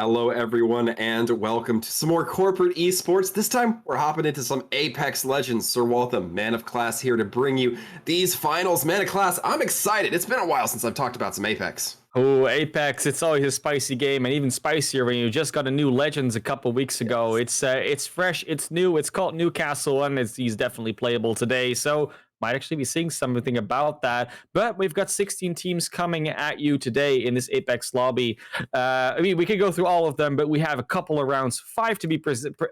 Hello, everyone, and welcome to some more corporate esports. This time, we're hopping into some Apex Legends. Sir Waltham, man of class, here to bring you these finals. Man of class, I'm excited. It's been a while since I've talked about some Apex. Oh, Apex, it's always a spicy game, and even spicier when you just got a new Legends a couple weeks ago. Yes. It's fresh, it's new, it's called Newcastle, and he's definitely playable today. So might actually be seeing something about that. But we've got 16 teams coming at you today in this Apex lobby. We could go through all of them, but we have a couple of rounds, 5 to be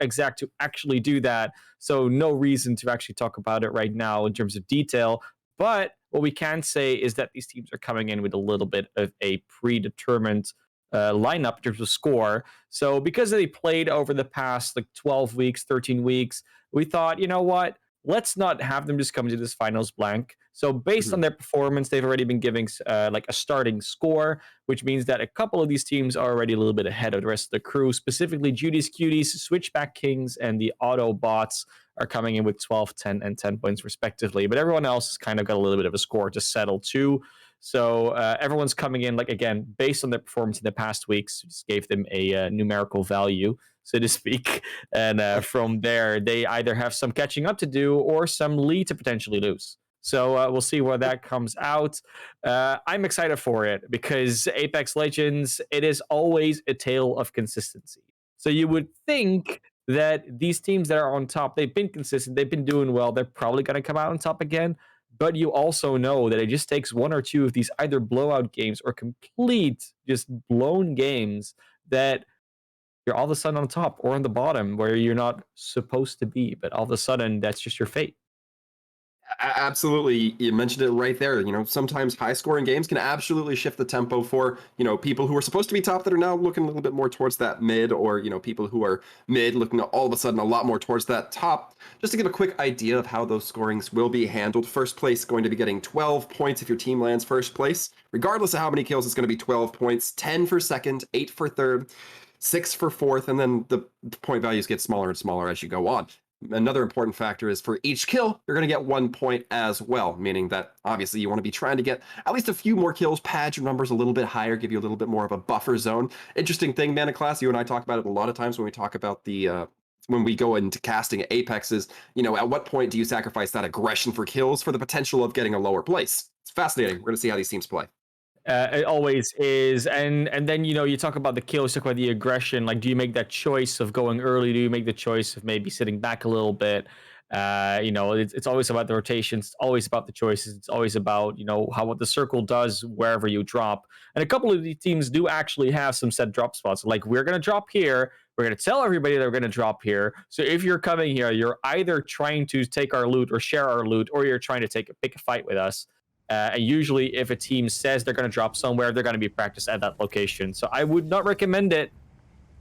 exact, to actually do that. So no reason to actually talk about it right now in terms of detail. But what we can say is that these teams are coming in with a little bit of a predetermined lineup in terms of score. So because they played over the past 12 weeks, 13 weeks, we thought, you know what? Let's not have them just come to this finals blank. So based on their performance, they've already been giving a starting score, which means that a couple of these teams are already a little bit ahead of the rest of the crew, specifically Judy's Cuties, Switchback Kings, and the Autobots are coming in with 12, 10, and 10 points respectively. But everyone else has kind of got a little bit of a score to settle too. So everyone's coming in, again, based on their performance in the past weeks, just gave them a numerical value, so to speak. And from there, they either have some catching up to do or some lead to potentially lose. So we'll see where that comes out. I'm excited for it because Apex Legends, it is always a tale of consistency. So you would think that these teams that are on top, they've been consistent, they've been doing well, they're probably going to come out on top again. But you also know that it just takes one or two of these either blowout games or complete just blown games that you're all of a sudden on top or on the bottom where you're not supposed to be. But all of a sudden, that's just your fate. Absolutely. You mentioned it right there. Sometimes high scoring games can absolutely shift the tempo for, people who are supposed to be top that are now looking a little bit more towards that mid, or, people who are mid looking all of a sudden a lot more towards that top. Just to give a quick idea of how those scorings will be handled. First place going to be getting 12 points if your team lands first place. Regardless of how many kills, it's going to be 12 points, 10 for second, 8 for third, 6 for fourth, and then the point values get smaller and smaller as you go on. Another important factor is for each kill, you're going to get 1 point as well, meaning that obviously you want to be trying to get at least a few more kills, pad your numbers a little bit higher, give you a little bit more of a buffer zone. Interesting thing, man of class, you and I talk about it a lot of times when we talk about when we go into casting Apexes, at what point do you sacrifice that aggression for kills for the potential of getting a lower place? It's fascinating. We're going to see how these teams play. It always is, and then you talk about the kills, talk about the aggression. Like, do you make that choice of going early? Do you make the choice of maybe sitting back a little bit? It's always about the rotations. It's always about the choices. It's always about how what the circle does wherever you drop. And a couple of the teams do actually have some set drop spots. Like, we're gonna drop here. We're gonna tell everybody that we're gonna drop here. So if you're coming here, you're either trying to take our loot or share our loot, or you're trying to pick a fight with us. And usually, if a team says they're going to drop somewhere, they're going to be practiced at that location. So I would not recommend it,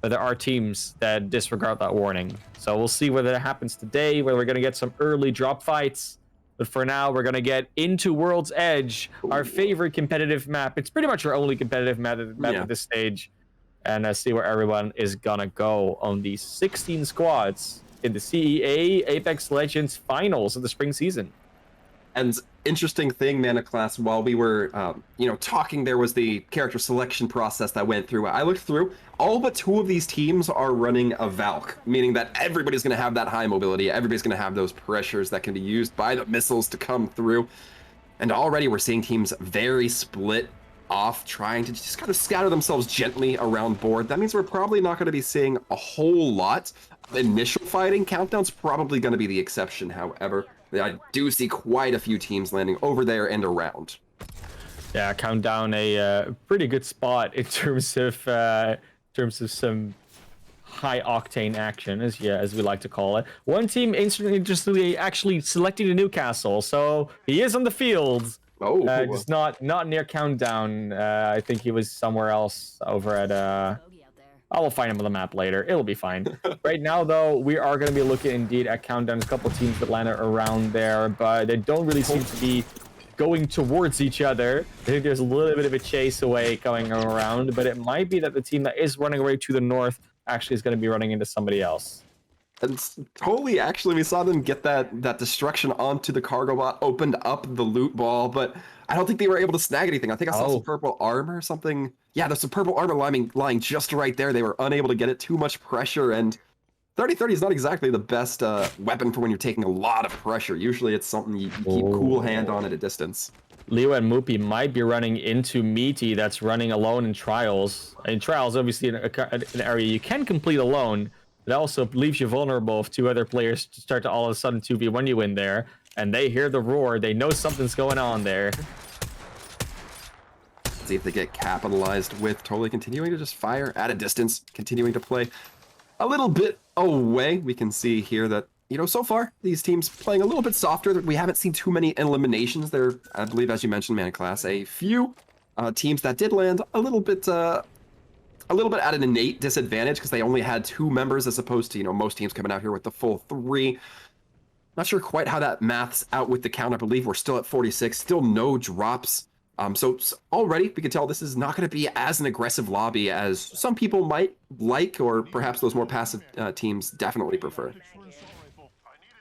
but there are teams that disregard that warning. So we'll see whether that happens today, whether we're going to get some early drop fights. But for now, we're going to get into World's Edge, our favorite competitive map. It's pretty much our only competitive map at this stage. And see where everyone is going to go on these 16 squads in the CEA Apex Legends finals of the spring season. And interesting thing, man of class, while we were, talking, there was the character selection process that went through. I looked through, all but 2 of these teams are running a Valk, meaning that everybody's going to have that high mobility. Everybody's going to have those pressures that can be used by the missiles to come through. And already we're seeing teams very split off, trying to just kind of scatter themselves gently around board. That means we're probably not going to be seeing a whole lot of initial fighting. Countdown's probably going to be the exception, however. I do see quite a few teams landing over there and around. Yeah, Countdown a pretty good spot in terms of some high octane action, as we like to call it. One team interestingly actually selecting a Newcastle, so he is on the field. Oh, just not near Countdown. I think he was somewhere else over at. I will find him on the map later. It'll be fine. Right now, though, we are going to be looking indeed at Countdown. A couple teams that landed around there, but they don't really seem to be going towards each other. I think there's a little bit of a chase away going around, but it might be that the team that is running away to the north actually is going to be running into somebody else. And totally, actually, we saw them get that destruction onto the cargo bot, opened up the loot ball, but I don't think they were able to snag anything. I think I saw some Oh, purple armor or something. Yeah, there's some purple armor lying just right there. They were unable to get it, too much pressure, and 30-30 is not exactly the best weapon for when you're taking a lot of pressure. Usually it's something you keep cool hand on at a distance. Leo and Moopy might be running into Meaty that's running alone in Trials. In Trials, obviously, an area you can complete alone. It also leaves you vulnerable if two other players start to all of a sudden 2v1 you in there, and they hear the roar. They know something's going on there. See if they get capitalized with totally continuing to just fire at a distance, continuing to play a little bit away. We can see here that, you know, so far these teams playing a little bit softer. We haven't seen too many eliminations there. I believe, as you mentioned, Man Class, a few teams that did land a little bit at an innate disadvantage because they only had 2 members as opposed to, you know, most teams coming out here with the full 3. Not sure quite how that maths out with the count. I believe we're still at 46, still no drops. So already we can tell this is not going to be as an aggressive lobby as some people might like, or perhaps those more passive teams definitely prefer.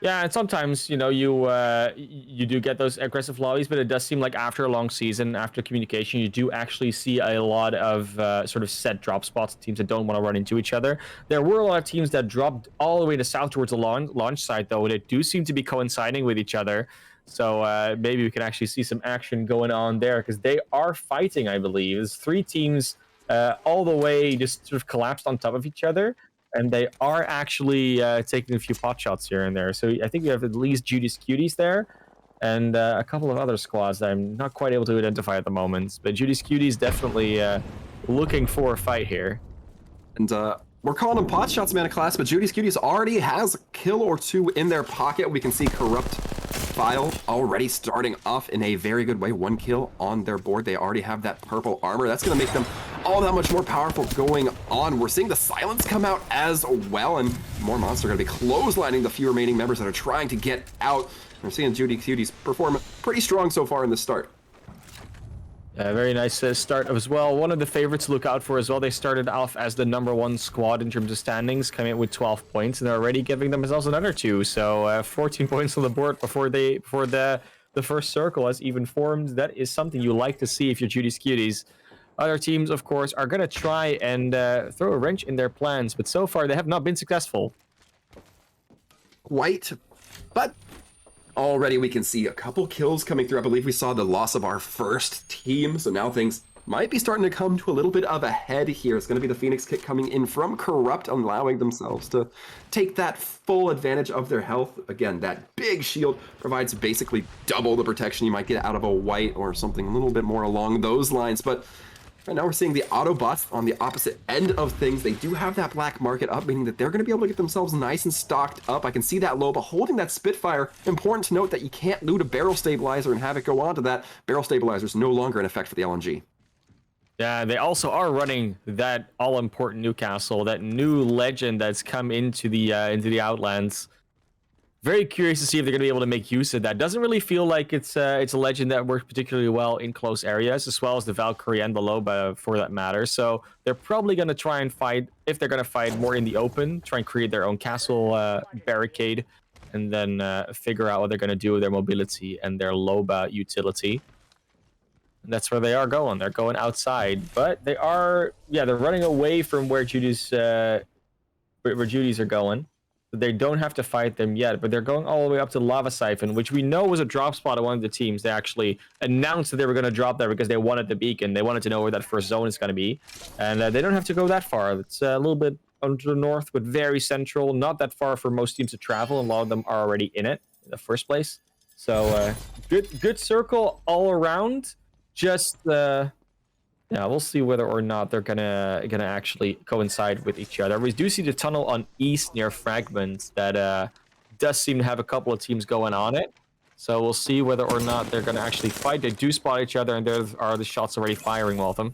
Yeah, and sometimes, you know, you do get those aggressive lobbies, but it does seem like after a long season, after communication, you do actually see a lot of sort of set drop spots, teams that don't want to run into each other. There were a lot of teams that dropped all the way to south towards the launch site, though, and it do seem to be coinciding with each other. So maybe we can actually see some action going on there, because they are fighting, I believe. There's 3 teams all the way just sort of collapsed on top of each other. And they are actually taking a few pot shots here and there. So I think we have at least Judy's Cuties there, and a couple of other squads that I'm not quite able to identify at the moment. But Judy's Cuties definitely looking for a fight here. And we're calling them pot shots, Man Class, but Judy's Cuties already has a kill or 2 in their pocket. We can see Corrupt File already starting off in a very good way. 1 kill on their board. They already have that purple armor. That's going to make them all that much more powerful going on. We're seeing the silence come out as well, and more monsters are going to be clotheslining the few remaining members that are trying to get out. We're seeing Judy's Cuties perform pretty strong so far in the start. Very nice start as well. One of the favorites to look out for as well. They started off as the #1 squad in terms of standings, coming out with 12 points, and they're already giving themselves another 2. So 14 points on the board before the first circle has even formed. That is something you like to see if you're Judy's Cuties. Other teams, of course, are going to try and throw a wrench in their plans, but so far they have not been successful. Quite, but already we can see a couple kills coming through. I believe we saw the loss of our first team, so now things might be starting to come to a little bit of a head here. It's going to be the Phoenix kick coming in from Corrupt, allowing themselves to take that full advantage of their health. Again, that big shield provides basically double the protection you might get out of a white or something a little bit more along those lines. But right now we're seeing the Autobots on the opposite end of things. They do have that black market up, meaning that they're going to be able to get themselves nice and stocked up. I can see that Loba holding that Spitfire. Important to note that you can't loot a barrel stabilizer and have it go on to that. Barrel stabilizer is no longer in effect for the LNG. Yeah, they also are running that all-important Newcastle, that new legend that's come into the Outlands. Very curious to see if they're going to be able to make use of that. Doesn't really feel like it's a legend that works particularly well in close areas, as well as the Valkyrie and the Loba, for that matter. So they're probably going to try and fight, if they're going to fight more in the open, try and create their own castle barricade, and then figure out what they're going to do with their mobility and their Loba utility. And that's where they are going. They're going outside, but they are, they're running away from where Judy's are going. They don't have to fight them yet, but they're going all the way up to Lava Siphon, which we know was a drop spot of one of the teams. They actually announced that they were going to drop there because they wanted the beacon. They wanted to know where that first zone is going to be. And they don't have to go that far. It's a little bit to the north, but very central. Not that far for most teams to travel, and a lot of them are already in it in the first place. So good circle all around. Just we'll see whether or not they're gonna actually coincide with each other. We do see the tunnel on east near Fragments that does seem to have a couple of teams going on it. So we'll see whether or not they're gonna actually fight. They do spot each other, and there are the shots already firing well them.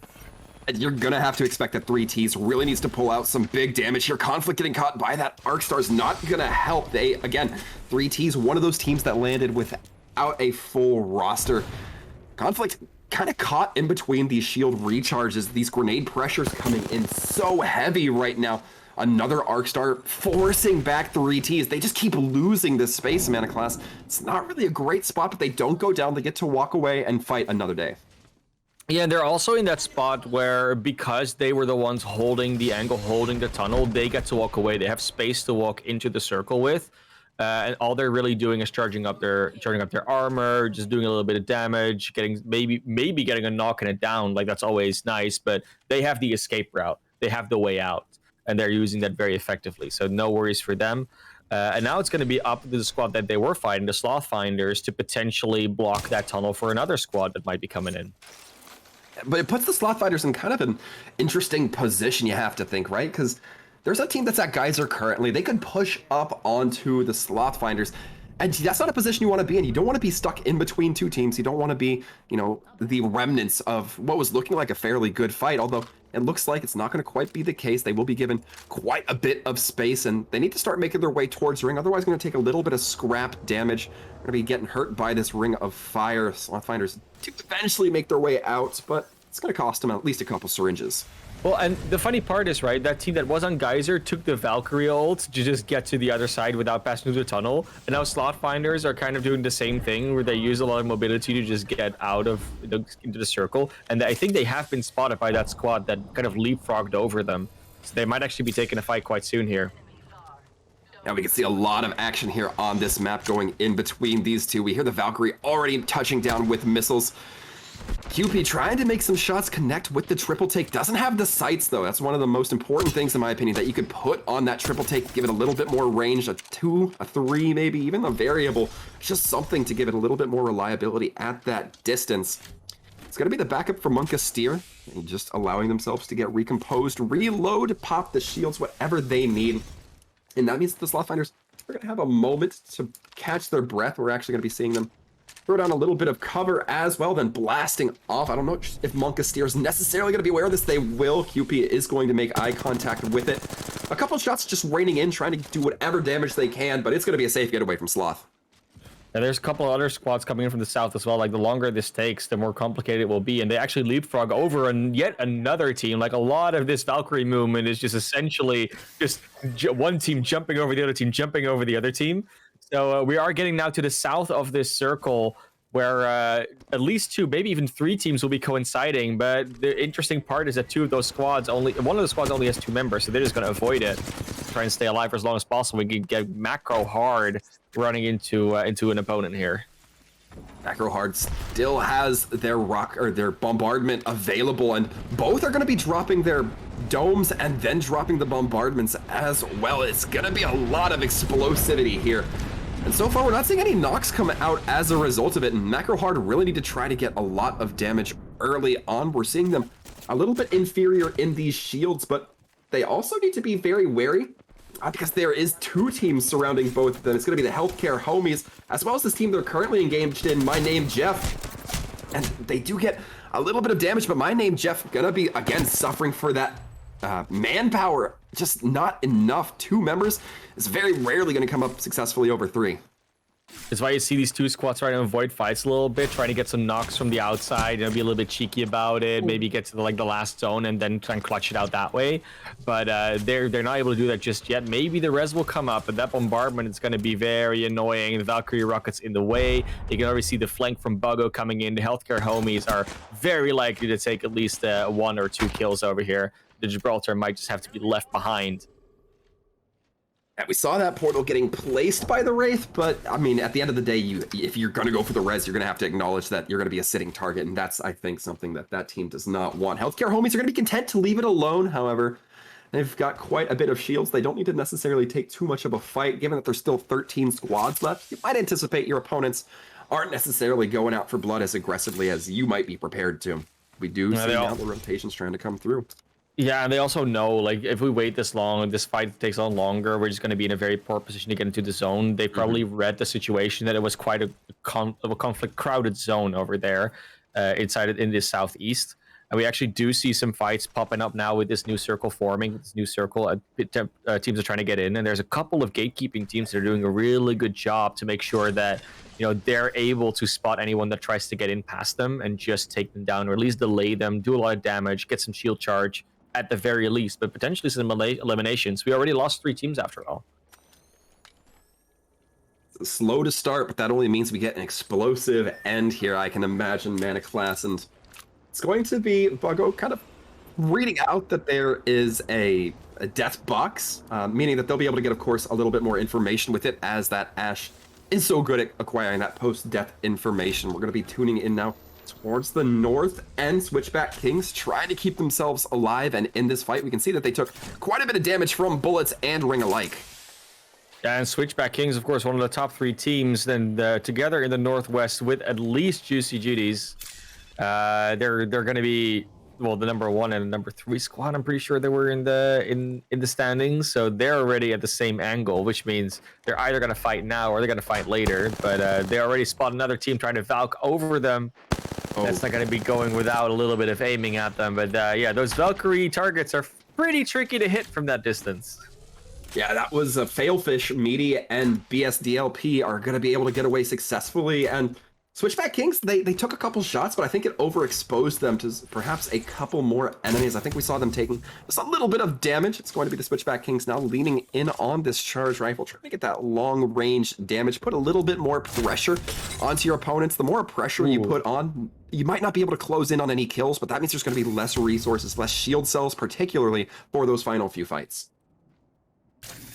You're gonna have to expect that 3Ts really needs to pull out some big damage here. Conflict getting caught by that Arcstar is not gonna help. They, again, 3Ts, one of those teams that landed without a full roster. Conflict kind of caught in between these shield recharges, these grenade pressures coming in so heavy right now. Another Arcstar forcing back the Ts. They just keep losing this space, Mana Class. It's not really a great spot, but they don't go down. They get to walk away and fight another day. Yeah, and they're also in that spot where, because they were the ones holding the angle, holding the tunnel, they get to walk away. They have space to walk into the circle with, and all they're really doing is charging up their armor, just doing a little bit of damage, getting maybe getting a knock and it down. Like, that's always nice, but they have the escape route. They have the way out, and they're using that very effectively. So no worries for them. And now it's going to be up to the squad that they were fighting, the Slothfinders, to potentially block that tunnel for another squad that might be coming in. But it puts the Slothfinders in kind of an interesting position, you have to think, right? Because there's a team that's at Geyser currently. They could push up onto the Slothfinders. And that's not a position you want to be in. You don't want to be stuck in between two teams. You don't want to be, you know, the remnants of what was looking like a fairly good fight. Although it looks like it's not going to quite be the case. They will be given quite a bit of space, and they need to start making their way towards ring. Otherwise, going to take a little bit of scrap damage. Going to be getting hurt by this ring of fire. Slothfinders to eventually make their way out, but it's going to cost them at least a couple syringes. Well, and the funny part is, right, that team that was on Geyser took the Valkyrie ult to just get to the other side without passing through the tunnel. And now Slothfinders are kind of doing the same thing, where they use a lot of mobility to just get out of into the circle. And I think they have been spotted by that squad that kind of leapfrogged over them. So they might actually be taking a fight quite soon here. Now we can see a lot of action here on this map going in between these two. We hear the Valkyrie already touching down with missiles. QP trying to make some shots connect with the triple take. Doesn't have the sights, though. That's one of the most important things, in my opinion, that you could put on that triple take, give it a little bit more range, a 2, a 3, maybe even a variable. Just something to give it a little bit more reliability at that distance. It's going to be the backup for Monka Steer, and just allowing themselves to get recomposed, reload, pop the shields, whatever they need. And that means that the Slothfinders are going to have a moment to catch their breath. We're actually going to be seeing them throw down a little bit of cover as well, then blasting off. I don't know if Monka Steer is necessarily going to be aware of this. They will. QP is going to make eye contact with it. A couple of shots just raining in, trying to do whatever damage they can, but it's going to be a safe getaway from Sloth. And there's a couple of other squads coming in from the south as well. Like, the longer this takes, the more complicated it will be. And they actually leapfrog over yet another team. Like, a lot of this Valkyrie movement is just essentially just one team jumping over the other team, jumping over the other team. So we are getting now to the south of this circle, where at least 2, maybe even 3 teams will be coinciding. But the interesting part is that one of the squads only has 2 members, so they're just going to avoid it, try and stay alive for as long as possible. We can get macro hard running into an opponent here. Macro Hard still has their their bombardment available, and both are going to be dropping their domes and then dropping the bombardments as well. It's going to be a lot of explosivity here. And so far, we're not seeing any knocks come out as a result of it, and Macro Hard really need to try to get a lot of damage early on. We're seeing them a little bit inferior in these shields, but they also need to be very wary because there is 2 teams surrounding both of them. It's going to be the Healthcare Homies, as well as this team they're currently engaged in, My Name Jeff. And they do get a little bit of damage, but My Name Jeff going to be, again, suffering for that manpower. Just not enough. 2 members is very rarely going to come up successfully over 3. That's why you see these 2 squads trying to avoid fights a little bit, trying to get some knocks from the outside, be a little bit cheeky about it, maybe get to the last zone and then try and clutch it out that way. But they're not able to do that just yet. Maybe the res will come up, but that bombardment is going to be very annoying. The Valkyrie rockets in the way. You can already see the flank from Buggo coming in. The Healthcare Homies are very likely to take at least 1 or 2 kills over here. The Gibraltar might just have to be left behind. And we saw that portal getting placed by the Wraith, but I mean, at the end of the day, if you're going to go for the res, you're going to have to acknowledge that you're going to be a sitting target, and that's, I think, something that team does not want. Healthcare Homies are going to be content to leave it alone, however. They've got quite a bit of shields. They don't need to necessarily take too much of a fight, given that there's still 13 squads left. You might anticipate your opponents aren't necessarily going out for blood as aggressively as you might be prepared to. We do see now the rotations trying to come through. Yeah, and they also know, like, if we wait this long and this fight takes on longer, we're just going to be in a very poor position to get into the zone. They probably read the situation that it was quite a conflict crowded zone over there in this southeast. And we actually do see some fights popping up now with this new circle forming, this new circle. Teams are trying to get in, and there's a couple of gatekeeping teams that are doing a really good job to make sure that, you know, they're able to spot anyone that tries to get in past them and just take them down, or at least delay them, do a lot of damage, get some shield charge, at the very least, but potentially some eliminations. We already lost 3 teams after all. Slow to start, but that only means we get an explosive end here, I can imagine, Mana Class. And it's going to be Buggo kind of reading out that there is a death box, meaning that they'll be able to get, of course, a little bit more information with it, as that Ashe is so good at acquiring that post-death information. We're going to be tuning in now towards the north, and Switchback Kings trying to keep themselves alive. And in this fight, we can see that they took quite a bit of damage from bullets and ring alike. And Switchback Kings, of course, one of the top 3 teams, then together in the Northwest with at least Juicy Judies. They're going to be, well, the number 1 and number 3 squad. I'm pretty sure they were in the standings, so they're already at the same angle, which means they're either going to fight now or they're going to fight later. But they already spot another team trying to Valk over them. That's not going to be going without a little bit of aiming at them. But yeah, those Valkyrie targets are pretty tricky to hit from that distance. Yeah, that was a Failfish, Meaty, and BSDLP are going to be able to get away successfully. And Switchback Kings, they took a couple shots, but I think it overexposed them to perhaps a couple more enemies. I think we saw them taking just a little bit of damage. It's going to be the Switchback Kings now leaning in on this charge rifle, trying to get that long-range damage, put a little bit more pressure onto your opponents. The more pressure you put on, you might not be able to close in on any kills, but that means there's going to be less resources, less shield cells, particularly for those final few fights.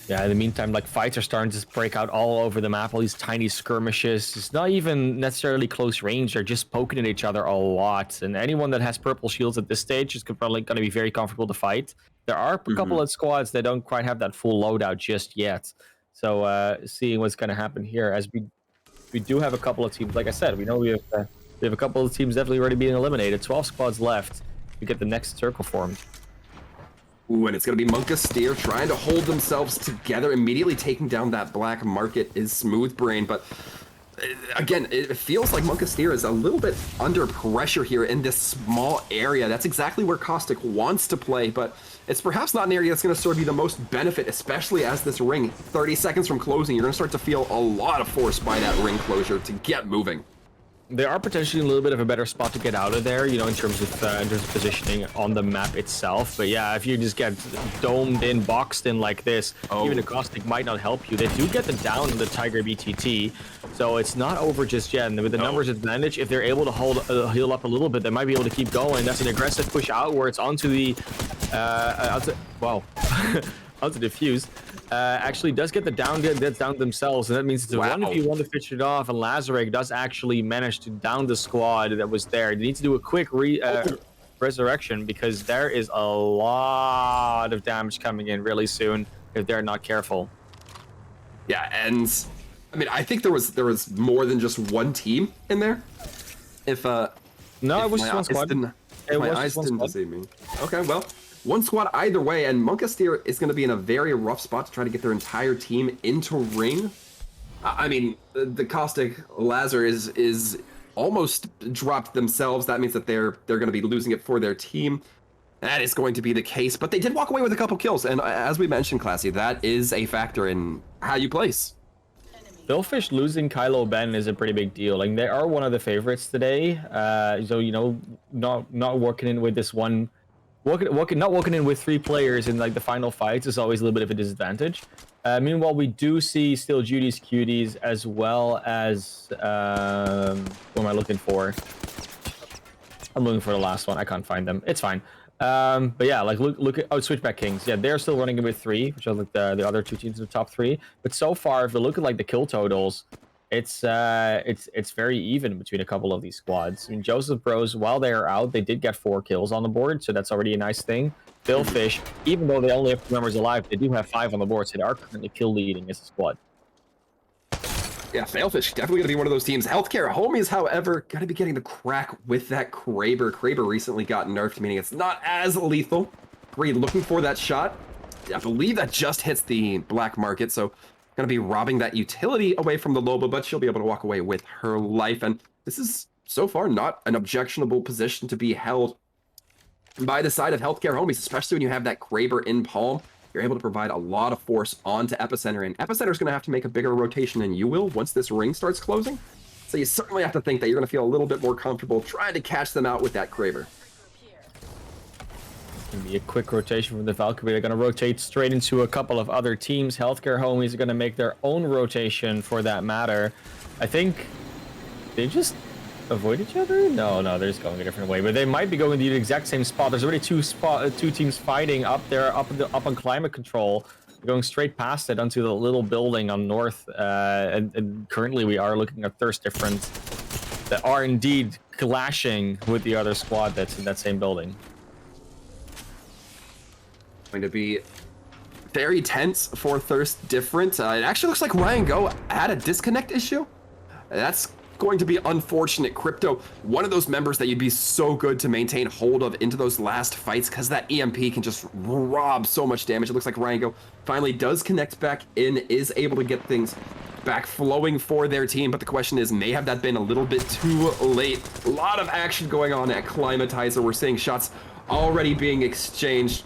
Yeah, in the meantime, like, fights are starting to break out all over the map, all these tiny skirmishes. It's not even necessarily close range, they're just poking at each other a lot. And anyone that has purple shields at this stage is probably going to be very comfortable to fight. There are a couple of squads that don't quite have that full loadout just yet. So seeing what's going to happen here, as we do have a couple of teams, like I said, we know we have a couple of teams definitely already being eliminated. 12 squads left to get the next circle formed. Ooh, and it's going to be Monkasteer trying to hold themselves together. Immediately taking down that black market is Smoothbrain, but again, it feels like Monkasteer is a little bit under pressure here in this small area. That's exactly where Caustic wants to play, but it's perhaps not an area that's going to serve you the most benefit, especially as this ring, 30 seconds from closing, you're going to start to feel a lot of force by that ring closure to get moving. They are potentially a little bit of a better spot to get out of there, you know, in terms of positioning on the map itself. But yeah, if you just get domed in, boxed in like this, even a Caustic might not help you. They do get the down on the Tiger BTT, so it's not over just yet. And with the numbers advantage, if they're able to hold heal up a little bit, they might be able to keep going. That's an aggressive push outwards onto the onto the fuse. Actually does get the down themselves, and that means it's a 1v1 to finish it off, and Lazarek does actually manage to down the squad that was there. They need to do a quick resurrection, because there is a lot of damage coming in really soon if they're not careful. Yeah, and I mean, I think there was more than just one team in there. If no, it was just one squad. My eyes didn't deceive me. Okay, well, one squad either way, and Monkasteer is going to be in a very rough spot to try to get their entire team into ring. I mean, the Caustic Lazar is almost dropped themselves. That means that they're going to be losing it for their team. That is going to be the case, but they did walk away with a couple kills, and as we mentioned, Classy, that is a factor in how you place. Failfish losing Kylo Ben is a pretty big deal. Like, they are one of the favorites today. So, you know, not working in with this one. Not walking in with 3 players in like the final fights is always a little bit of a disadvantage. Meanwhile, we do see still Judy's Cuties, as well as what am I looking for? I'm looking for the last one. I can't find them. It's fine. But yeah, like look at Switchback Kings. Yeah, they're still running with 3, which are like the other 2 teams in the top 3. But so far, if you look at like the kill totals, it's very even between a couple of these squads. I mean, Joseph Bros, while they are out, they did get 4 kills on the board, so that's already a nice thing. Failfish, even though they only have 2 members alive, they do have 5 on the board, so they are currently kill leading as a squad. Yeah, Failfish definitely going to be one of those teams. Healthcare Homies, however, going to be getting the crack with that Kraber. Kraber recently got nerfed, meaning it's not as lethal. Great, looking for that shot. I believe that just hits the black market, so going to be robbing that utility away from the Loba, but she'll be able to walk away with her life. And this is so far not an objectionable position to be held by the side of Healthcare Homies, especially when you have that Kraber in palm. You're able to provide a lot of force onto Epicenter, and Epicenter is going to have to make a bigger rotation than you will once this ring starts closing. So you certainly have to think that you're going to feel a little bit more comfortable trying to catch them out with that Kraber. Gonna be a quick rotation from the Valkyrie. They're gonna rotate straight into a couple of other teams. Healthcare homies are gonna make their own rotation for that matter. I think they just avoid each other. No, they're just going a different way. But they might be going to the exact same spot. There's already two teams fighting up there, up on climate control. They're going straight past it onto the little building on north. And currently we are looking at thirst difference that are indeed clashing with the other squad that's in that same building. Going to be very tense for Thirst Different. It actually looks like Ryan Go had a disconnect issue. That's going to be unfortunate. Crypto, one of those members that you'd be so good to maintain hold of into those last fights, because that EMP can just rob so much damage. It looks like Ryan Go finally does connect back in, is able to get things back flowing for their team, but the question is, may have that been a little bit too late? A lot of action going on at Climatizer. We're seeing shots already being exchanged,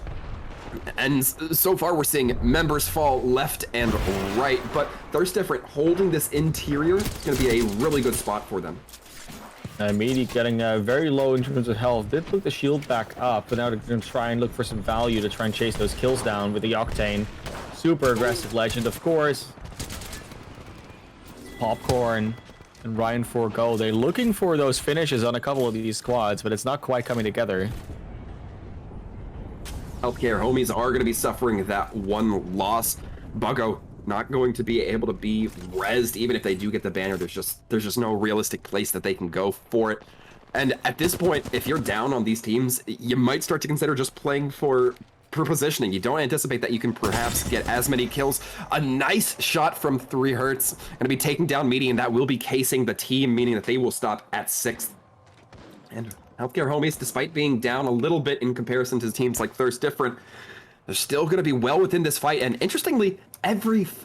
and so far we're seeing members fall left and right, but Thirst Different holding this interior is going to be a really good spot for them. Meaty getting very low in terms of health. Did put the shield back up, but now they're going to try and look for some value to try and chase those kills down with the Octane. Super aggressive Legend, of course. Popcorn and Ryan 4Go. They're looking for those finishes on a couple of these squads, but it's not quite coming together. Healthcare homies are going to be suffering that one loss. Buggo not going to be able to be rezzed, even if they do get the banner. There's just no realistic place that they can go for it. And at this point, if you're down on these teams, you might start to consider just playing for positioning. You don't anticipate that you can perhaps get as many kills. A nice shot from 3 Hertz. Going to be taking down Meaty, and that will be casing the team, meaning that they will stop at 6th. And Healthcare homies, despite being down a little bit in comparison to teams like Thirst Different, they're still going to be well within this fight. And interestingly,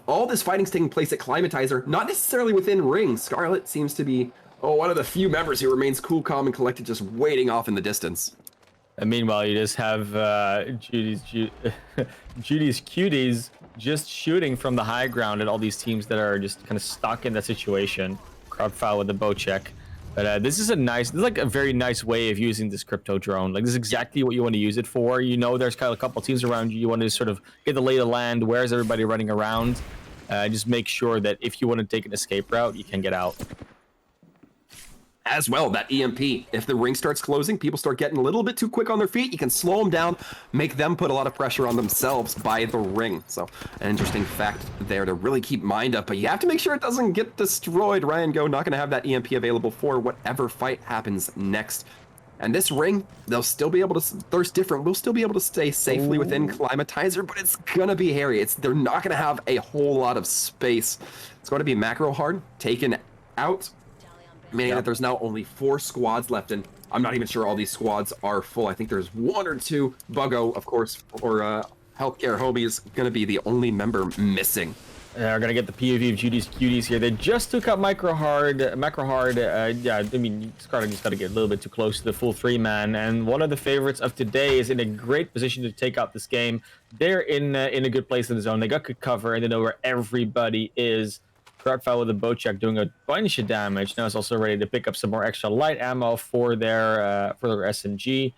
all this fighting's taking place at Climatizer, not necessarily within ring. Scarlet seems to be one of the few members who remains cool, calm, and collected, just waiting off in the distance. And meanwhile, you just have Judy's Cuties just shooting from the high ground at all these teams that are just kind of stuck in that situation. Crowd foul with the bow check. But this is like a very nice way of using this crypto drone. Like, this is exactly what you want to use it for. You know, there's kind of a couple teams around you. You want to sort of get the lay of the land. Where's everybody running around? Just make sure that if you want to take an escape route, you can get out. As well, that EMP, if the ring starts closing, people start getting a little bit too quick on their feet, you can slow them down, make them put a lot of pressure on themselves by the ring. So an interesting fact there to really keep mind up, but you have to make sure it doesn't get destroyed. Ryan Go not going to have that EMP available for whatever fight happens next. And this ring, they'll still be able to, Thirst Different will still be able to stay safely within Climatizer, but it's gonna be hairy. They're not gonna have a whole lot of space. It's going to be Macro Hard taken out, meaning that there's now only 4 squads left, and I'm not even sure all these squads are full. I think there's 1 or 2. Buggo, of course, or Healthcare Homie is going to be the only member missing. They're going to get the POV of Judy's Cuties here. They just took out Macro Hard. Yeah, I mean, Scarlet just got to get a little bit too close to the full 3-man, and one of the favorites of today is in a great position to take out this game. They're in a good place in the zone. They got good cover, and they know where everybody is. Crowd foul with the bow check, doing a bunch of damage. Now it's also ready to pick up some more extra light ammo for their SMG.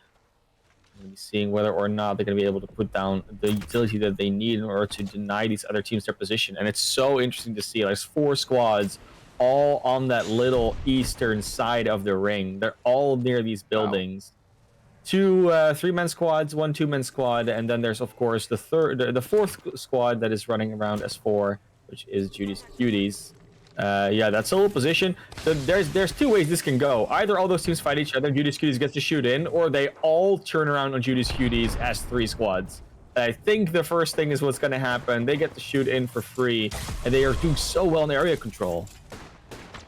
We'll be seeing whether or not they're going to be able to put down the utility that they need in order to deny these other teams their position. And it's so interesting to see. There's 4 squads all on that little eastern side of the ring. They're all near these buildings. Wow. 2 3-man squads, 1 2-man squad, and then there's of course the 4th squad that is running around as 4. Which is Judy's Cuties. Yeah, that's a little position. So there's 2 ways this can go. Either all those teams fight each other, Judy's Cuties gets to shoot in, or they all turn around on Judy's Cuties as 3 squads. I think the first thing is what's going to happen. They get to shoot in for free, and they are doing so well in the area control.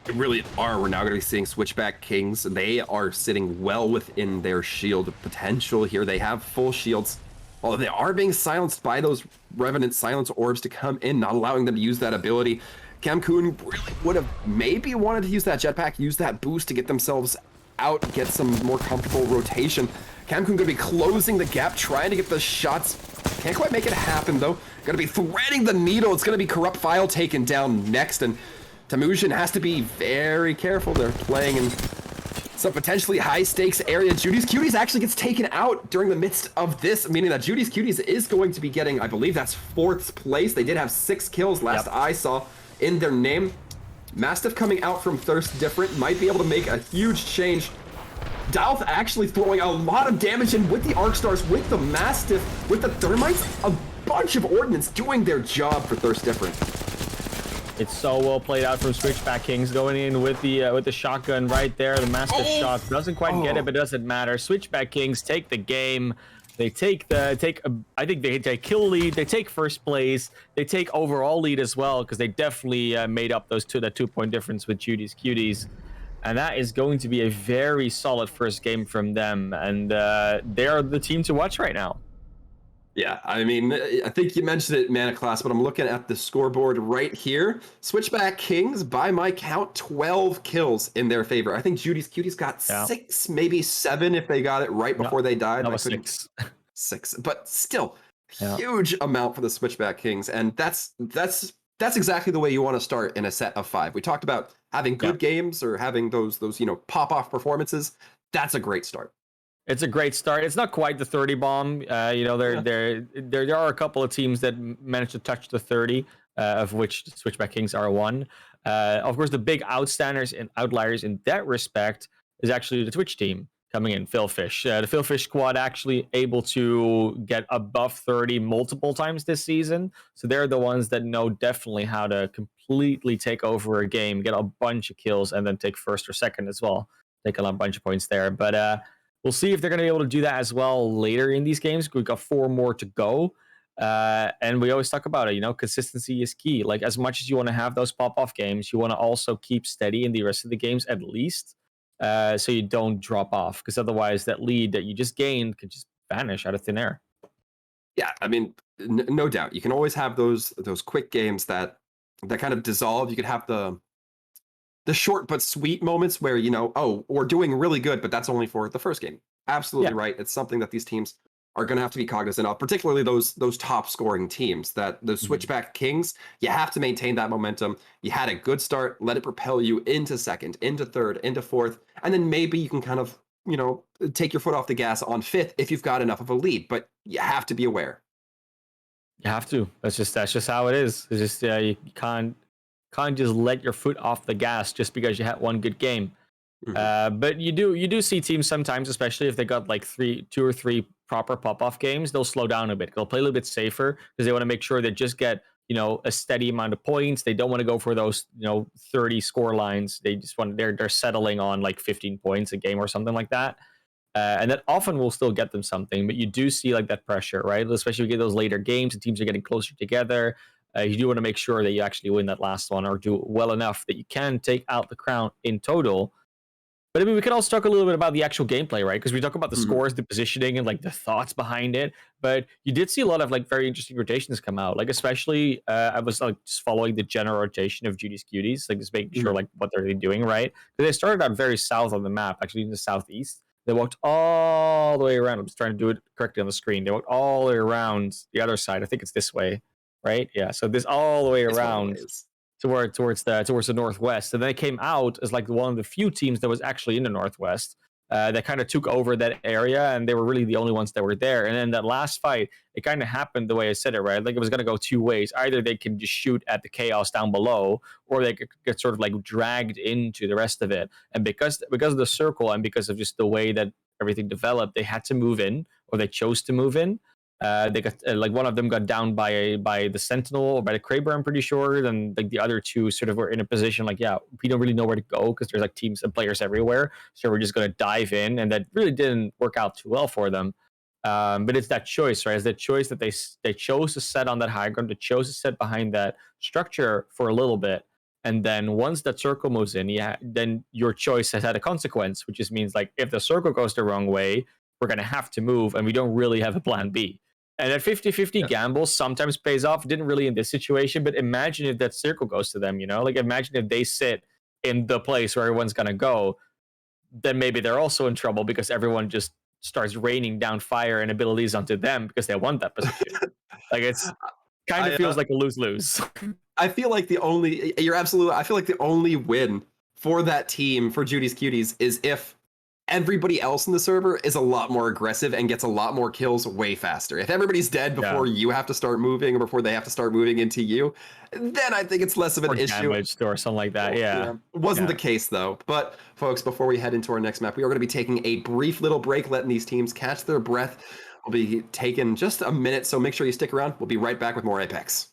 They really are. We're now going to be seeing Switchback Kings. They are sitting well within their shield potential here. They have full shields. Although they are being silenced by those Revenant Silence Orbs to come in, not allowing them to use that ability. Camcoon really would have maybe wanted to use that jetpack, use that boost to get themselves out, get some more comfortable rotation. Camcoon going to be closing the gap, trying to get the shots. Can't quite make it happen, though. Going to be threading the needle. It's going to be Corrupt File taken down next, and Temujin has to be very careful. They're playing in some potentially high stakes area. Judy's Cuties actually gets taken out during the midst of this, meaning that Judy's Cuties is going to be getting, I believe that's 4th place. They did have 6 kills last I saw in their name. Mastiff coming out from Thirst Different might be able to make a huge change. Dalth actually throwing a lot of damage in with the Arc Stars, with the Mastiff, with the Thermites, a bunch of Ordnance doing their job for Thirst Different. It's so well played out from Switchback Kings, going in with the shotgun right there. The Mastiff shot doesn't quite get it, but it doesn't matter. Switchback Kings take the game. They I think they take kill lead. They take first place. They take overall lead as well, because they definitely made up that 2-point difference with Judy's Cuties. And that is going to be a very solid first game from them. And they're the team to watch right now. Yeah, I mean, I think you mentioned it, Mana Class, but I'm looking at the scoreboard right here. Switchback Kings, by my count, 12 kills in their favor. I think Judy's Cuties got 6, maybe 7 if they got it right before they died. No, 6. 6, but still, huge amount for the Switchback Kings, and that's exactly the way you want to start in a set of 5. We talked about having good games or having those pop-off performances. That's a great start. It's a great start. It's not quite the 30 bomb. There are a couple of teams that managed to touch the 30, of which the Switchback Kings are one. Of course, the big outstanders and outliers in that respect is actually the Twitch team coming in, Philfish. The Philfish squad actually able to get above 30 multiple times this season. So they're the ones that know definitely how to completely take over a game, get a bunch of kills, and then take first or second as well. Take a bunch of points there. But we'll see if they're going to be able to do that as well later in these games. We've got 4 more to go. And we always talk about it, consistency is key. Like, as much as you want to have those pop-off games, you want to also keep steady in the rest of the games at least, so you don't drop off. Because otherwise, that lead that you just gained could just vanish out of thin air. Yeah, I mean, no doubt. You can always have those quick games that kind of dissolve. You could have the short but sweet moments where, we're doing really good, but that's only for the first game. Absolutely right. It's something that these teams are going to have to be cognizant of, particularly those top scoring teams, that the Switchback Kings, you have to maintain that momentum. You had a good start, let it propel you into second, into third, into fourth, and then maybe you can kind of, take your foot off the gas on 5th if you've got enough of a lead, but you have to be aware. You have to. That's just how it is. It's just you can't just let your foot off the gas just because you had one good game. But you do see teams sometimes, especially if they got like 2 or 3 proper pop-off games, they'll slow down a bit. They'll play a little bit safer because they want to make sure they just get a steady amount of points. They don't want to go for those 30 score lines. They just they're settling on like 15 points a game or something like that. And that often will still get them something, but you do see like that pressure, right? Especially if you get those later games and teams are getting closer together. You do want to make sure that you actually win that last one or do well enough that you can take out the crown in total. But I mean, we could also talk a little bit about the actual gameplay, right? Because we talk about the scores, the positioning, and like the thoughts behind it. But you did see a lot of like very interesting rotations come out. Like especially, I was like just following the general rotation of Judy's Cuties, like just making sure like what they're doing, right? Because they started out very south on the map, actually in the southeast. They walked all the way around. I'm just trying to do it correctly on the screen. They walked all the way around the other side. I think it's this way, right? Yeah. So this all the way around towards the northwest, and then they came out as like one of the few teams that was actually in the northwest that kind of took over that area, and they were really the only ones that were there. And then that last fight, it kind of happened the way I said it, right? Like it was going to go 2 ways. Either they can just shoot at the chaos down below, or they could get sort of like dragged into the rest of it. And because of the circle and because of just the way that everything developed, they had to move in, or they chose to move in. They got like one of them got down by the Sentinel or by the Kraber, I'm pretty sure. Then like the other 2 sort of were in a position like, we don't really know where to go because there's like teams and players everywhere. So we're just going to dive in, and that really didn't work out too well for them. But it's that choice, right? It's that choice that they chose to set on that high ground, they chose to set behind that structure for a little bit. And then once that circle moves in, then your choice has had a consequence, which just means like if the circle goes the wrong way, we're going to have to move, and we don't really have a plan B. And that 50-50 gamble sometimes pays off. Didn't really in this situation, but imagine if that circle goes to them, Like imagine if they sit in the place where everyone's going to go, then maybe they're also in trouble because everyone just starts raining down fire and abilities onto them because they want that position. Like it's kind of feels like a lose-lose. I feel like I feel like the only win for that team, for Judy's Cuties, is if everybody else in the server is a lot more aggressive and gets a lot more kills way faster. If everybody's dead before you have to start moving or before they have to start moving into you, then I think it's less of an Or issue. damaged or something like that. Yeah. Wasn't Yeah. the case though. But folks, before we head into our next map, we are going to be taking a brief little break, letting these teams catch their breath. We'll be taking just a minute, so make sure you stick around. We'll be right back with more Apex.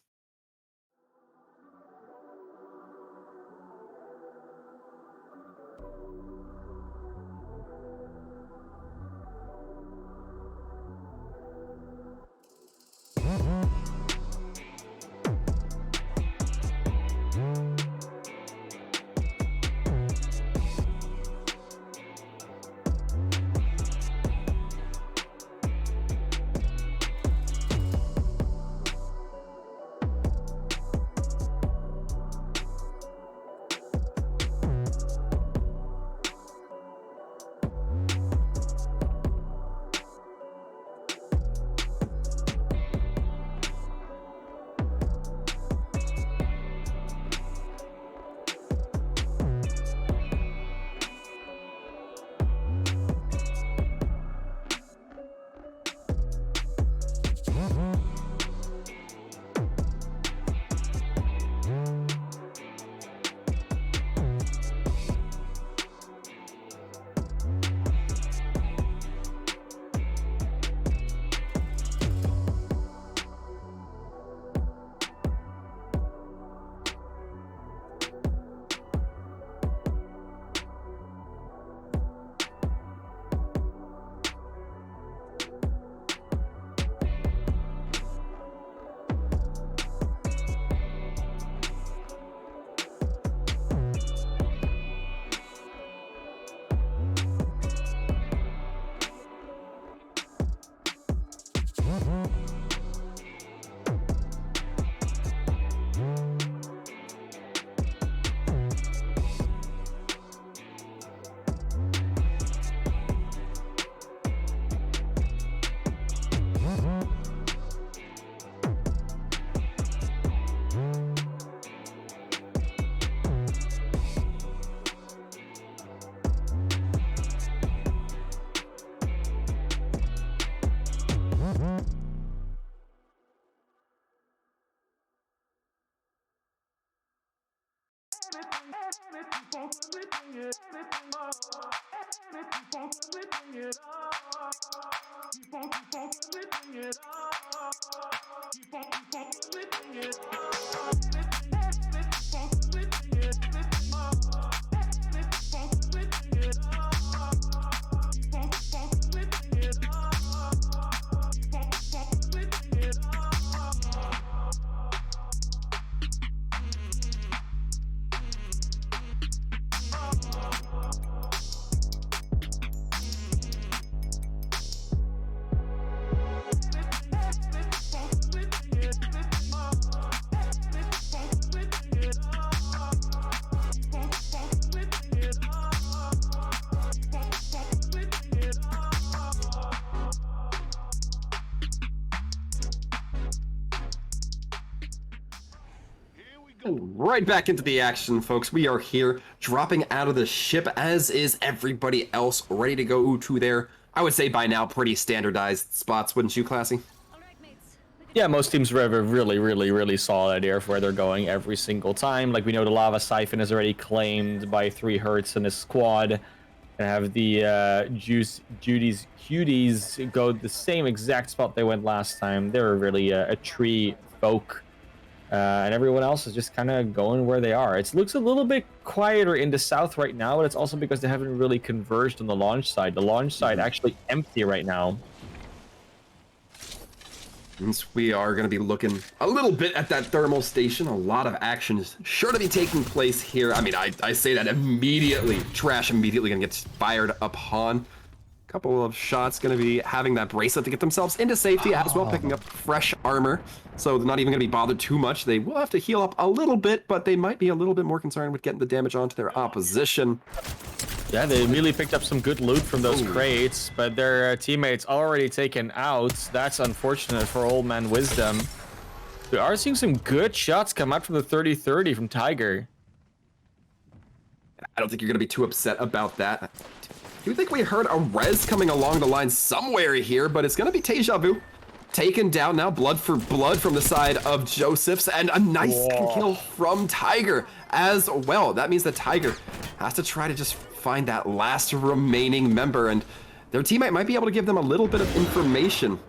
Right back into the action, folks. We are here, dropping out of the ship, as is everybody else, ready to go to their, I would say by now, pretty standardized spots, wouldn't you, Classy? Yeah, most teams have a really, really, really solid idea of where they're going every single time. Like, we know the Lava Siphon is already claimed by 3 Hertz in his squad. And have the Judy's Cuties go the same exact spot they went last time. They're really a tree folk. And everyone else is just kind of going where they are. It looks a little bit quieter in the south right now, but it's also because they haven't really converged on the launch side. The launch side actually empty right now. Since we are going to be looking a little bit at that thermal station, a lot of action is sure to be taking place here. I mean, I say that immediately. Trash immediately going to get fired upon. Couple of shots going to be having that bracelet to get themselves into safety as well, picking up fresh armor. So they're not even going to be bothered too much. They will have to heal up a little bit, but they might be a little bit more concerned with getting the damage onto their opposition. Yeah, they really picked up some good loot from those crates, but their teammates already taken out. That's unfortunate for Old Man Wisdom. We are seeing some good shots come out from the 30-30 from Tiger. I don't think you're going to be too upset about that. You think we heard a res coming along the line somewhere here, but it's going to be Deja Vu. Taken down now, blood for blood from the side of Josephs, and a nice kill from Tiger as well. That means that Tiger has to try to just find that last remaining member, and their teammate might be able to give them a little bit of information.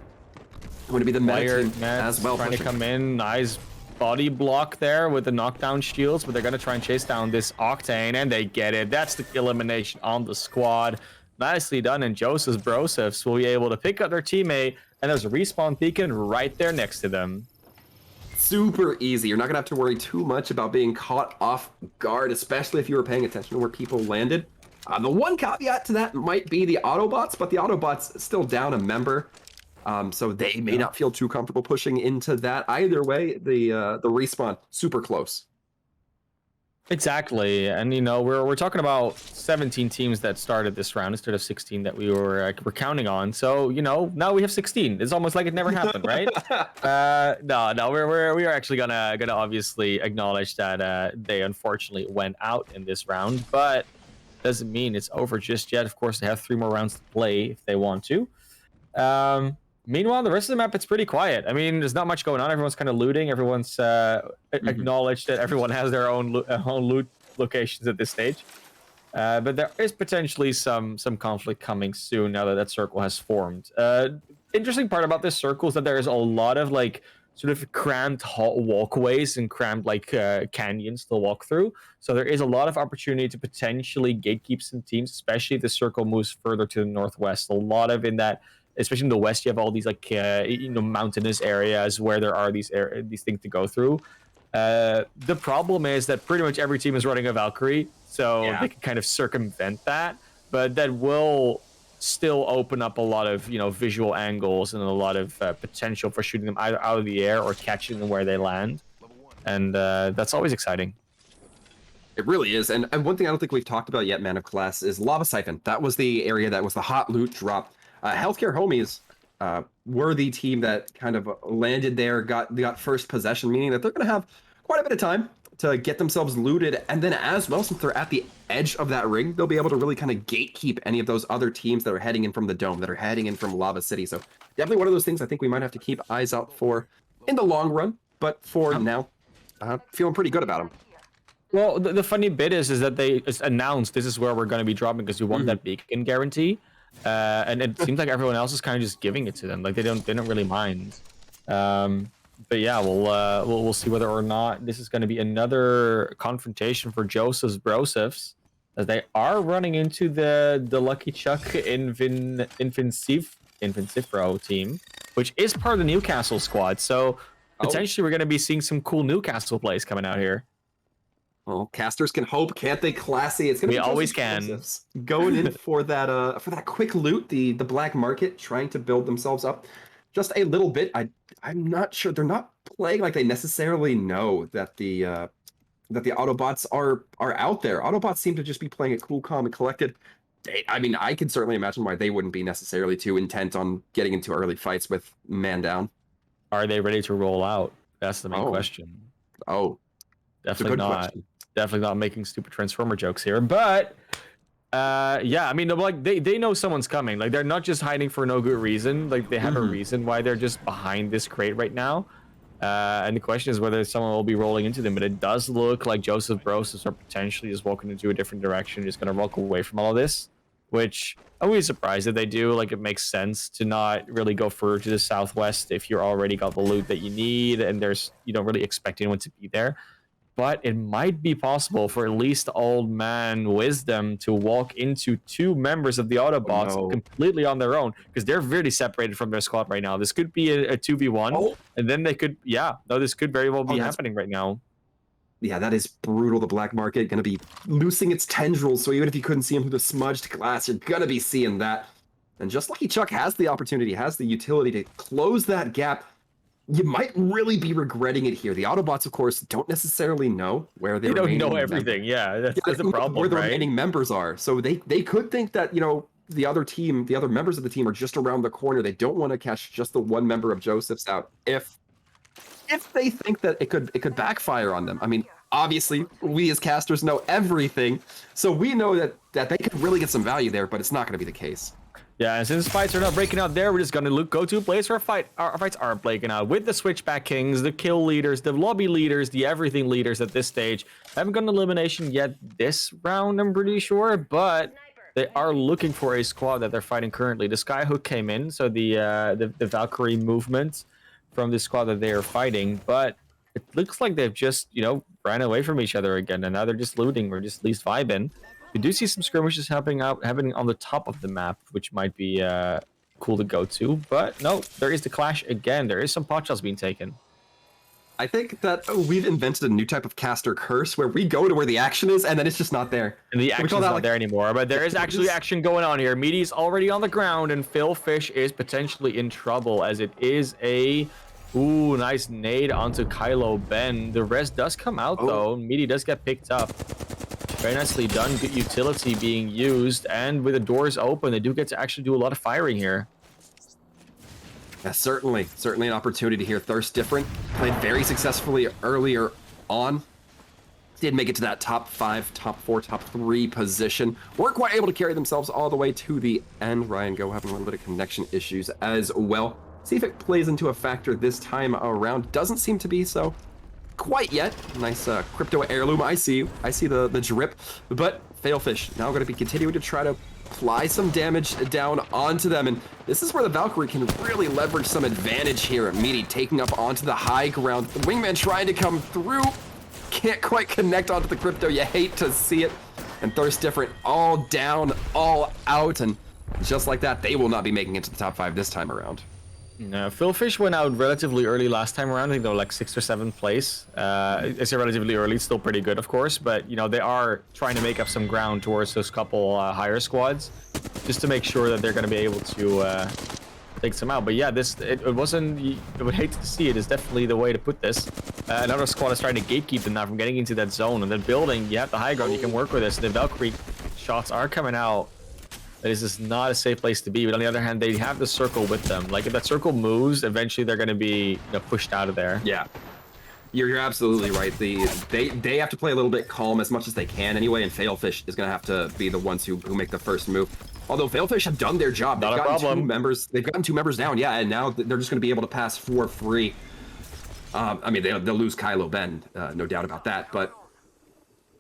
Going to be the Meta team as well. Trying to come in, nice body block there with the knockdown shields, but they're going to try and chase down this Octane, and they get it. That's the elimination on the squad. Nicely done, and Brosephs will be able to pick up their teammate, and there's a respawn beacon right there next to them. Super easy. You're not going to have to worry too much about being caught off guard, especially if you were paying attention to where people landed. The one caveat to that might be the Autobots, but the Autobots still down a member. So they may not feel too comfortable pushing into that. Either way, the respawn, super close. Exactly, and you know we're talking about 17 teams that started this round instead of 16 that we were counting on. So you know now we have 16. It's almost like it never happened, right? No, we are actually gonna obviously acknowledge that they unfortunately went out in this round, but doesn't mean it's over just yet. Of course, they have 3 more rounds to play if they want to. Meanwhile, the rest of the map, it's pretty quiet. I mean, there's not much going on. Everyone's kind of looting. Everyone's acknowledged that everyone has their own loot locations at this stage. But there is potentially some conflict coming soon now that circle has formed. Interesting part about this circle is that there is a lot of like sort of cramped walkways and cramped like canyons to walk through. So there is a lot of opportunity to potentially gatekeep some teams, especially if the circle moves further to the northwest. A lot of in that. Especially in the west, you have all these like mountainous areas where there are these things to go through. The problem is that pretty much every team is running a Valkyrie, so they can kind of circumvent that. But that will still open up a lot of visual angles and a lot of potential for shooting them either out of the air or catching them where they land, and that's always exciting. It really is, and one thing I don't think we've talked about yet, Man of Class, is Lava Siphon. That was the area that was the hot loot drop. Healthcare Homies were the team that kind of landed there, got first possession, meaning that they're going to have quite a bit of time to get themselves looted. And then as well, since they're at the edge of that ring, they'll be able to really kind of gatekeep any of those other teams that are heading in from the Dome, that are heading in from Lava City. So definitely one of those things I think we might have to keep eyes out for in the long run. But for now, feeling pretty good about them. Well, the funny bit is that they announced this is where we're going to be dropping because you want that beacon guarantee. And it seems like everyone else is kind of just giving it to them. Like they don't really mind. But yeah, we'll see whether or not this is going to be another confrontation for Joseph's Brosephs, as they are running into the Lucky Chuck Invincifro team, which is part of the Newcastle squad. So potentially we're going to be seeing some cool Newcastle plays coming out here. Well, casters can hope, can't they? Classy. It's gonna be always can. Going in for that quick loot, the black market, trying to build themselves up just a little bit. I'm not sure. They're not playing like they necessarily know that the Autobots are out there. Autobots seem to just be playing it cool, calm, and collected. I mean, I can certainly imagine why they wouldn't be necessarily too intent on getting into early fights with man down. Are they ready to roll out? That's the main question. Oh, definitely not. Question. Definitely not making stupid Transformer jokes here, but yeah, I mean, like they know someone's coming. Like they're not just hiding for no good reason. Like they have a reason why they're just behind this crate right now. And the question is whether someone will be rolling into them. But it does look like Joseph Brosephs are potentially just walking into a different direction, just gonna walk away from all of this. Which I'm always surprised that they do. Like it makes sense to not really go further to the southwest if you're already got the loot that you need, and you don't really expect anyone to be there. But it might be possible for at least Old Man Wisdom to walk into 2 members of the Autobots completely on their own, because they're really separated from their squad right now. This could be a 2v1, and then they could, this could very well be happening right now. Yeah, that is brutal. The black market going to be loosing its tendrils, so even if you couldn't see him through the smudged glass, you're going to be seeing that. And just Lucky Chuck has the opportunity, has the utility to close that gap. You might really be regretting it here. The Autobots, of course, don't necessarily know where they don't know everything. Yeah, that's a problem, where the right? remaining members are. So they could think that, the other members of the team are just around the corner. They don't want to catch just the one member of Joseph's out. If they think that it could backfire on them. I mean, obviously, we as casters know everything, so we know that they could really get some value there, but it's not going to be the case. Yeah, and since fights are not breaking out there, we're just gonna go to a place where our fights aren't breaking out with the Switchback Kings, the kill leaders, the lobby leaders, the everything leaders at this stage. Haven't gotten elimination yet this round, I'm pretty sure, but they are looking for a squad that they're fighting currently. The Skyhook came in, so the Valkyrie movement from the squad that they are fighting, but it looks like they've just, ran away from each other again, and now they're just looting. We're just least vibing. We do see some skirmishes happening on the top of the map, which might be cool to go to. But no, there is the clash again. There is some pot shots being taken. I think that we've invented a new type of caster curse where we go to where the action is and then it's just not there. And the action's not there anymore, but there is actually action going on here. Meaty's already on the ground, and Philfish is potentially in trouble as it is a... Ooh, nice nade onto Kylo Ben. The res does come out, though. Meaty does get picked up. Very nicely done. Good utility being used. And with the doors open, they do get to actually do a lot of firing here. Yeah, certainly an opportunity here. Thirst Different played very successfully earlier on. Did make it to that top 5, top 4, top 3 position. Weren't quite able to carry themselves all the way to the end. Ryan Go having a little bit of connection issues as well. See if it plays into a factor this time around. Doesn't seem to be so quite yet. Nice crypto heirloom. I see you. I see the drip. But Failfish now going to be continuing to try to apply some damage down onto them. And this is where the Valkyrie can really leverage some advantage here. Meaty taking up onto the high ground. The Wingman trying to come through. Can't quite connect onto the crypto. You hate to see it. And Thirst Different all down, all out. And just like that, they will not be making it to the top 5 this time around. No, Philfish went out relatively early last time around. I think they were like 6th or 7th place. It's relatively early, still pretty good, of course. But, they are trying to make up some ground towards those couple higher squads, just to make sure that they're going to be able to take some out. But yeah, it wasn't... I would hate to see it. It's definitely the way to put this. Another squad is trying to gatekeep them now from getting into that zone. And then building, you have the high ground, you can work with this. The Valkyrie shots are coming out. This is not a safe place to be, but on the other hand, they have the circle with them. Like, if that circle moves, eventually they're going to be pushed out of there. Yeah, you're absolutely right. They have to play a little bit calm as much as they can anyway, and Failfish is going to have to be the ones who make the first move. Although Failfish have done their job. They've gotten 2 members down, yeah, and now they're just going to be able to pass for free. I mean, they'll lose Kylo Ben, no doubt about that, but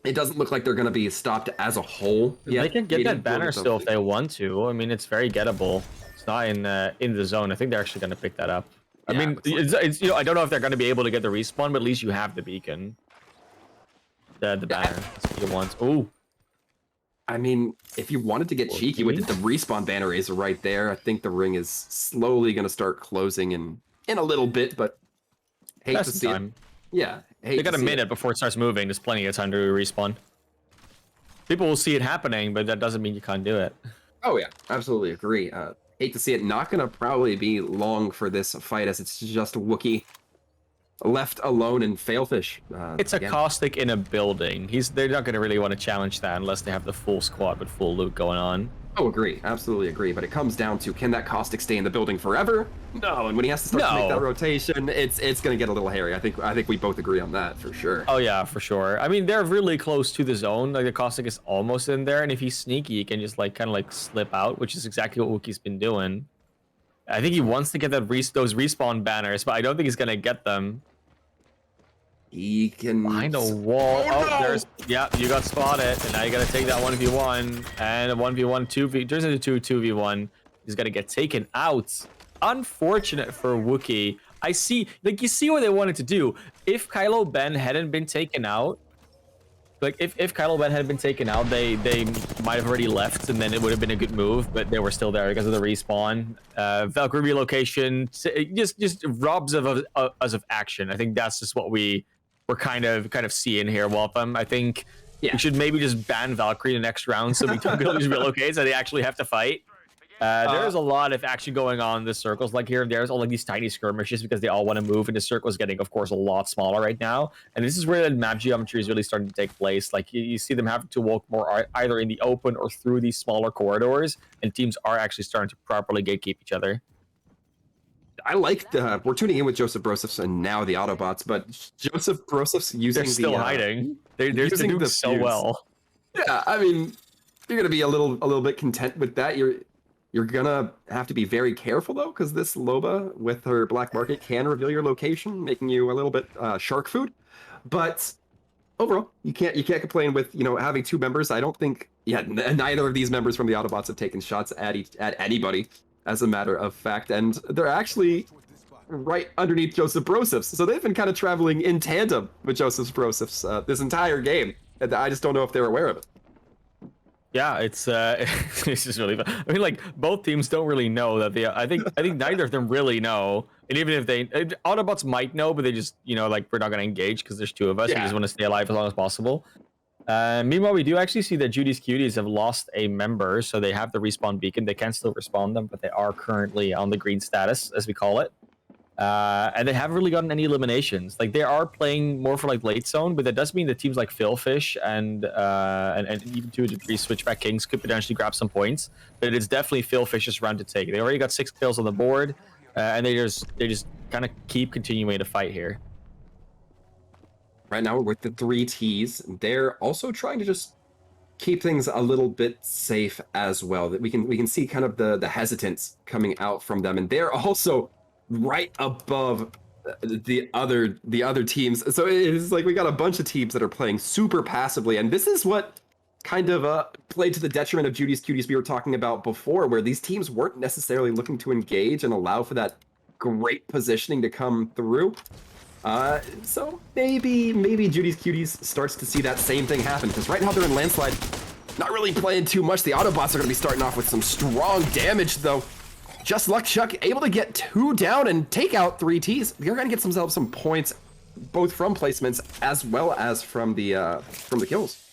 it doesn't look like they're going to be stopped as a whole. They can get that banner still if they want to. I mean, it's very gettable. It's not in the zone. I think they're actually going to pick that up. Yeah, I mean, it's I don't know if they're going to be able to get the respawn, but at least you have the beacon. The banner. That's what you want. Ooh. I mean, if you wanted to get cheeky with it, the respawn banner is right there. I think the ring is slowly going to start closing in a little bit, but hate to see it. Yeah. They got a minute before it starts moving. There's plenty of time to respawn. People will see it happening, but that doesn't mean you can't do it. Oh, yeah. Absolutely agree. Hate to see it. Not going to probably be long for this fight as it's just a Wookiee left alone in Failfish. It's a Caustic in a building. They're not going to really want to challenge that unless they have the full squad with full loot going on. Oh, agree. Absolutely agree. But it comes down to, can that Caustic stay in the building forever? No. And when he has to start to make that rotation, it's going to get a little hairy. I think we both agree on that for sure. Oh, yeah, for sure. I mean, they're really close to the zone. Like, the Caustic is almost in there. And if he's sneaky, he can just, kind of slip out, which is exactly what Wookiee's been doing. I think he wants to get those respawn banners, but I don't think he's going to get them. He can find a wall. There's you got spotted, and now you gotta take that 1v1 and a 1v1 2v turns into 2v1. He's gonna get taken out. Unfortunate for Wookiee. I see, you see what they wanted to do. If Kylo Ben hadn't been taken out, if Kylo Ben had been taken out, they might have already left, and then it would have been a good move. But they were still there because of the respawn. Valkyrie relocation just robs us of action. I think that's just what we're kind of seeing here, Waltham. I think we should maybe just ban Valkyrie the next round so we don't get these relocates and they actually have to fight. There's a lot of action going on in the circles. Like here and there's all these tiny skirmishes because they all want to move, and the circle is getting, of course, a lot smaller right now. And this is where the map geometry is really starting to take place. Like you see them having to walk more either in the open or through these smaller corridors, and teams are actually starting to properly gatekeep each other. I like the we're tuning in with Joseph Broseph and now the Autobots, but Joseph Broseph's using They're still the hiding. They're using doing the so fuse. well. Yeah, I mean, you're gonna be a little bit content with that. You're gonna have to be very careful though, because this Loba with her black market can reveal your location, making you a little bit shark food. But overall, you can't complain with having two members. I don't think neither of these members from the Autobots have taken shots at anybody, as a matter of fact, and they're actually right underneath Joseph Broseph's. So they've been kind of traveling in tandem with Joseph Broseph's this entire game. And I just don't know if they're aware of it. Yeah, it's it's just really fun. I mean, like both teams don't really know that they. I think neither of them really know. And even if they, Autobots might know, but they just like we're not gonna engage because there's two of us. We Yeah. just want to stay alive as long as possible. Meanwhile, we do actually see that Judy's Cuties have lost a member, so they have the respawn beacon. They can still respawn them, but they are currently on the green status, as we call it. And they haven't really gotten any eliminations. Like they are playing more for like late zone, but that does mean that teams like Philfish and even to a degree Switchback Kings could potentially grab some points. But it's definitely Philfish's run to take. They already got 6 kills on the board, and they just kind of keep continuing to fight here. Right now with the 3Ts, they're also trying to just keep things a little bit safe as well. That we can see kind of the hesitance coming out from them, and they're also right above the other teams. So it's like we got a bunch of teams that are playing super passively, and this is what kind of played to the detriment of Judy's Cuties we were talking about before, where these teams weren't necessarily looking to engage and allow for that great positioning to come through. So maybe Judy's Cuties starts to see that same thing happen, because right now they're in landslide, not really playing too much. The Autobots are going to be starting off with some strong damage though. Just Luck Chuck able to get 2 down and take out 3Ts. They're going to get themselves some points, both from placements as well as from the kills.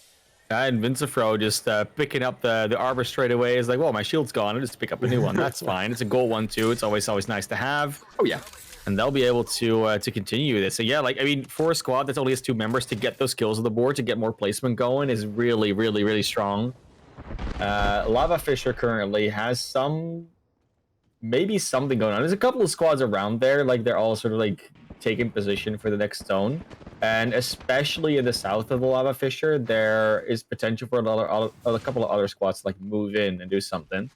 And Vincifro just picking up the Arbor straight away is like, well, my shield's gone. I'll just pick up a new one. That's fine. It's a gold one too. It's always nice to have. Oh yeah. And they'll be able to continue this. So yeah, like I mean, for a squad that only has 2 members, to get those kills on the board, to get more placement going is really, really, really strong. Lava Fisher currently has maybe something going on. There's a couple of squads around there, like they're all sort of like taking position for the next zone. And especially in the south of the Lava Fisher, there is potential for a couple of other squads to like move in and do something.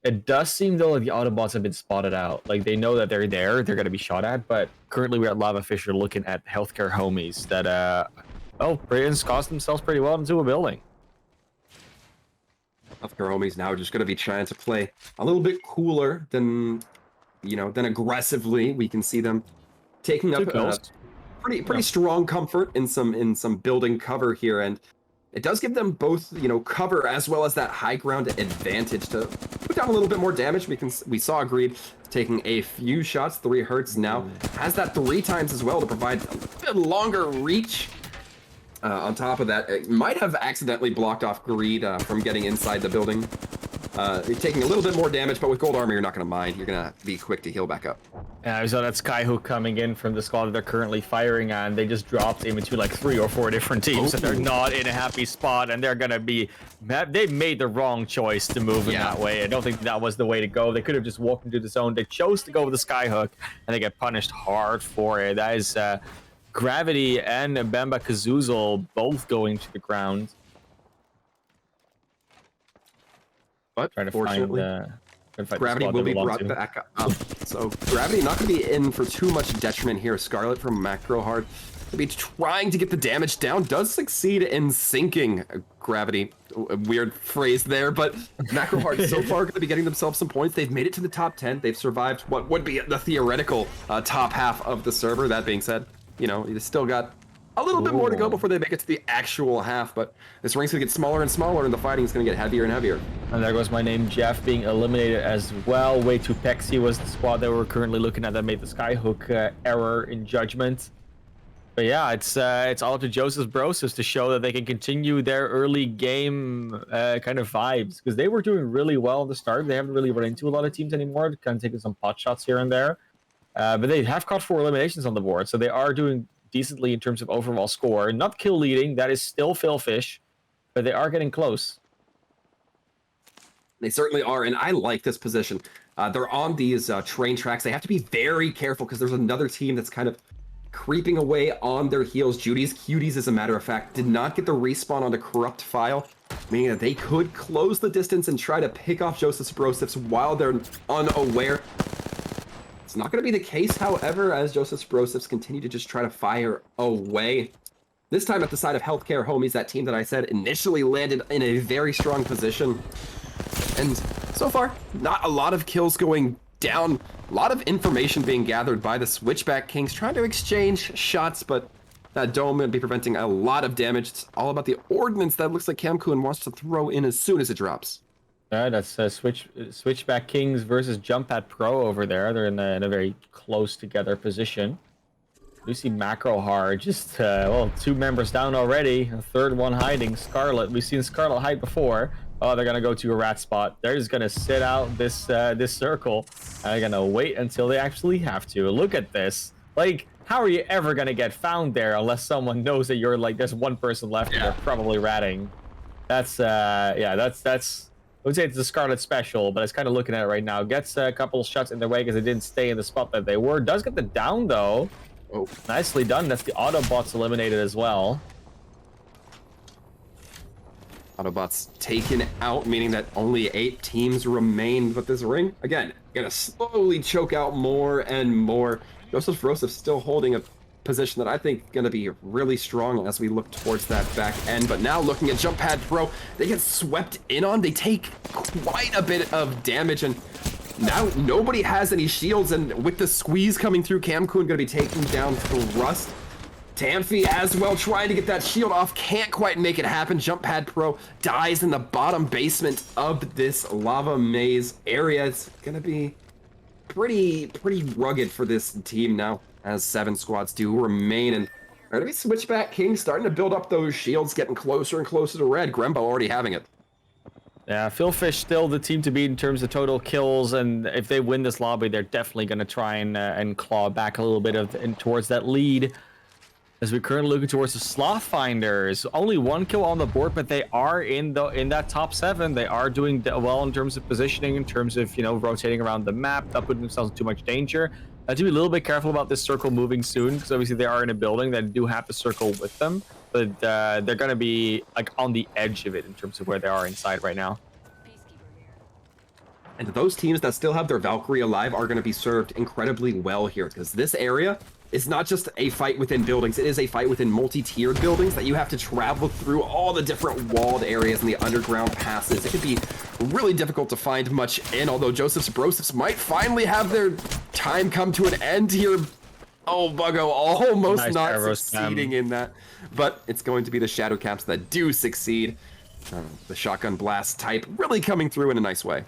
It does seem though like the Autobots have been spotted out. Like they know that they're there, they're gonna be shot at, but currently we're at Lava Fisher looking at healthcare homies that Britain's cost themselves pretty well into a building. Healthcare homies now just going to be trying to play a little bit cooler than aggressively. We can see them taking up pretty strong comfort in some building cover here, and it does give them both cover as well as that high ground advantage to put down a little bit more damage. We saw Greed taking a few shots. 3 Hertz now has that 3 times as well to provide a bit longer reach. On top of that, it might have accidentally blocked off Greed from getting inside the building. Taking a little bit more damage, but with gold armor, you're not going to mind. You're going to be quick to heal back up. Yeah, we saw that Skyhook coming in from the squad that they're currently firing on. They just dropped him into like 3 or 4 different teams, so they're not in a happy spot, and they're going to be... They made the wrong choice to move in that way. I don't think that was the way to go. They could have just walked into the zone. They chose to go with the Skyhook, and they get punished hard for it. That is... Gravity and Bamba Kazoozle both going to the ground. But trying to fortunately, find Gravity will be brought back up. So Gravity not going to be in for too much detriment here. Scarlet from Macrohard will be trying to get the damage down. Does succeed in sinking Gravity. A weird phrase there, but Macrohard so far going to be getting themselves some points. They've made it to the top 10. They've survived what would be the theoretical top half of the server. That being said, you still got a little bit more to go before they make it to the actual half, but this ring's gonna get smaller and smaller, and the fighting's gonna get heavier and heavier. And there goes my name, Jeff, being eliminated as well. Way Too Pexy was the squad that we're currently looking at that made the Skyhook error in judgment. But yeah, it's all up to Joseph Broseph's to show that they can continue their early game kind of vibes, because they were doing really well at the start. They haven't really run into a lot of teams anymore, kind of taking some pot shots here and there. But they have caught 4 eliminations on the board, so they are doing decently in terms of overall score. Not kill leading, that is still Philfish, but they are getting close. They certainly are, and I like this position. They're on these train tracks. They have to be very careful because there's another team that's kind of creeping away on their heels. Judy's Cuties, as a matter of fact, did not get the respawn on the corrupt file, meaning that they could close the distance and try to pick off Joseph Sbrosifs while they're unaware. It's not going to be the case, however, as Joseph Sbrosifs continue to just try to fire away. This time at the side of Healthcare Homies, that team that I said initially landed in a very strong position. And so far, not a lot of kills going down. A lot of information being gathered by the Switchback Kings, trying to exchange shots, but that dome would be preventing a lot of damage. It's all about the ordnance that looks like Camcoon wants to throw in as soon as it drops. That's Switchback Kings versus Jumppad Pro over there. They're in a very close together position. We see Macrohar just, well, 2 members down already. A third one hiding, Scarlet. We've seen Scarlet hide before. Oh, they're gonna go to a rat spot. They're just gonna sit out this this circle. And they're gonna wait until they actually have to. Look at this. Like, how are you ever gonna get found there unless someone knows that you're like, there's one person left and they're probably ratting. That's yeah, that's I would say it's a Scarlet special, but it's kind of looking at it right now. Gets a couple shots in their way because they didn't stay in the spot that they were. Does get the down though. Oh, nicely done. That's the Autobots eliminated as well. Autobots taken out, meaning that only 8 teams remain. But this ring, again, gonna slowly choke out more and more. Joseph Sbrosifs still holding a position that I think gonna be really strong as we look towards that back end. But now looking at Jumppad Pro, they get swept in on. They take quite a bit of damage, and now nobody has any shields. And with the squeeze coming through, Camcoon gonna be taking down Thrust. Tamphy as well, trying to get that shield off, can't quite make it happen. Jumppad Pro dies in the bottom basement of this lava maze area. It's gonna be pretty rugged for this team now, as 7 squads do remain. And are gonna be Switchback Kings starting to build up those shields, getting closer and closer to red. Grembo already having it. Yeah, Philfish still the team to beat in terms of total kills, and if they win this lobby, they're definitely gonna try and claw back a little bit towards that lead. As we're currently looking towards the Sloth Finders, only 1 kill on the board, but they are in that top 7. They are doing well in terms of positioning, in terms of, you know, rotating around the map, not putting themselves in too much danger. I have to be a little bit careful about this circle moving soon, because obviously they are in a building that do have the circle with them, but they're going to be like on the edge of it in terms of where they are inside right now. And those teams that still have their Valkyrie alive are going to be served incredibly well here, because this area is not just a fight within buildings, it is a fight within multi-tiered buildings that you have to travel through all the different walled areas and the underground passes. It can be really difficult to find much in, although Joseph Sbrosifs might finally have their time come to an end here. Oh, Buggo almost nice not succeeding in that, but it's going to be the Shadow Caps that do succeed. The shotgun blast type really coming through in a nice way.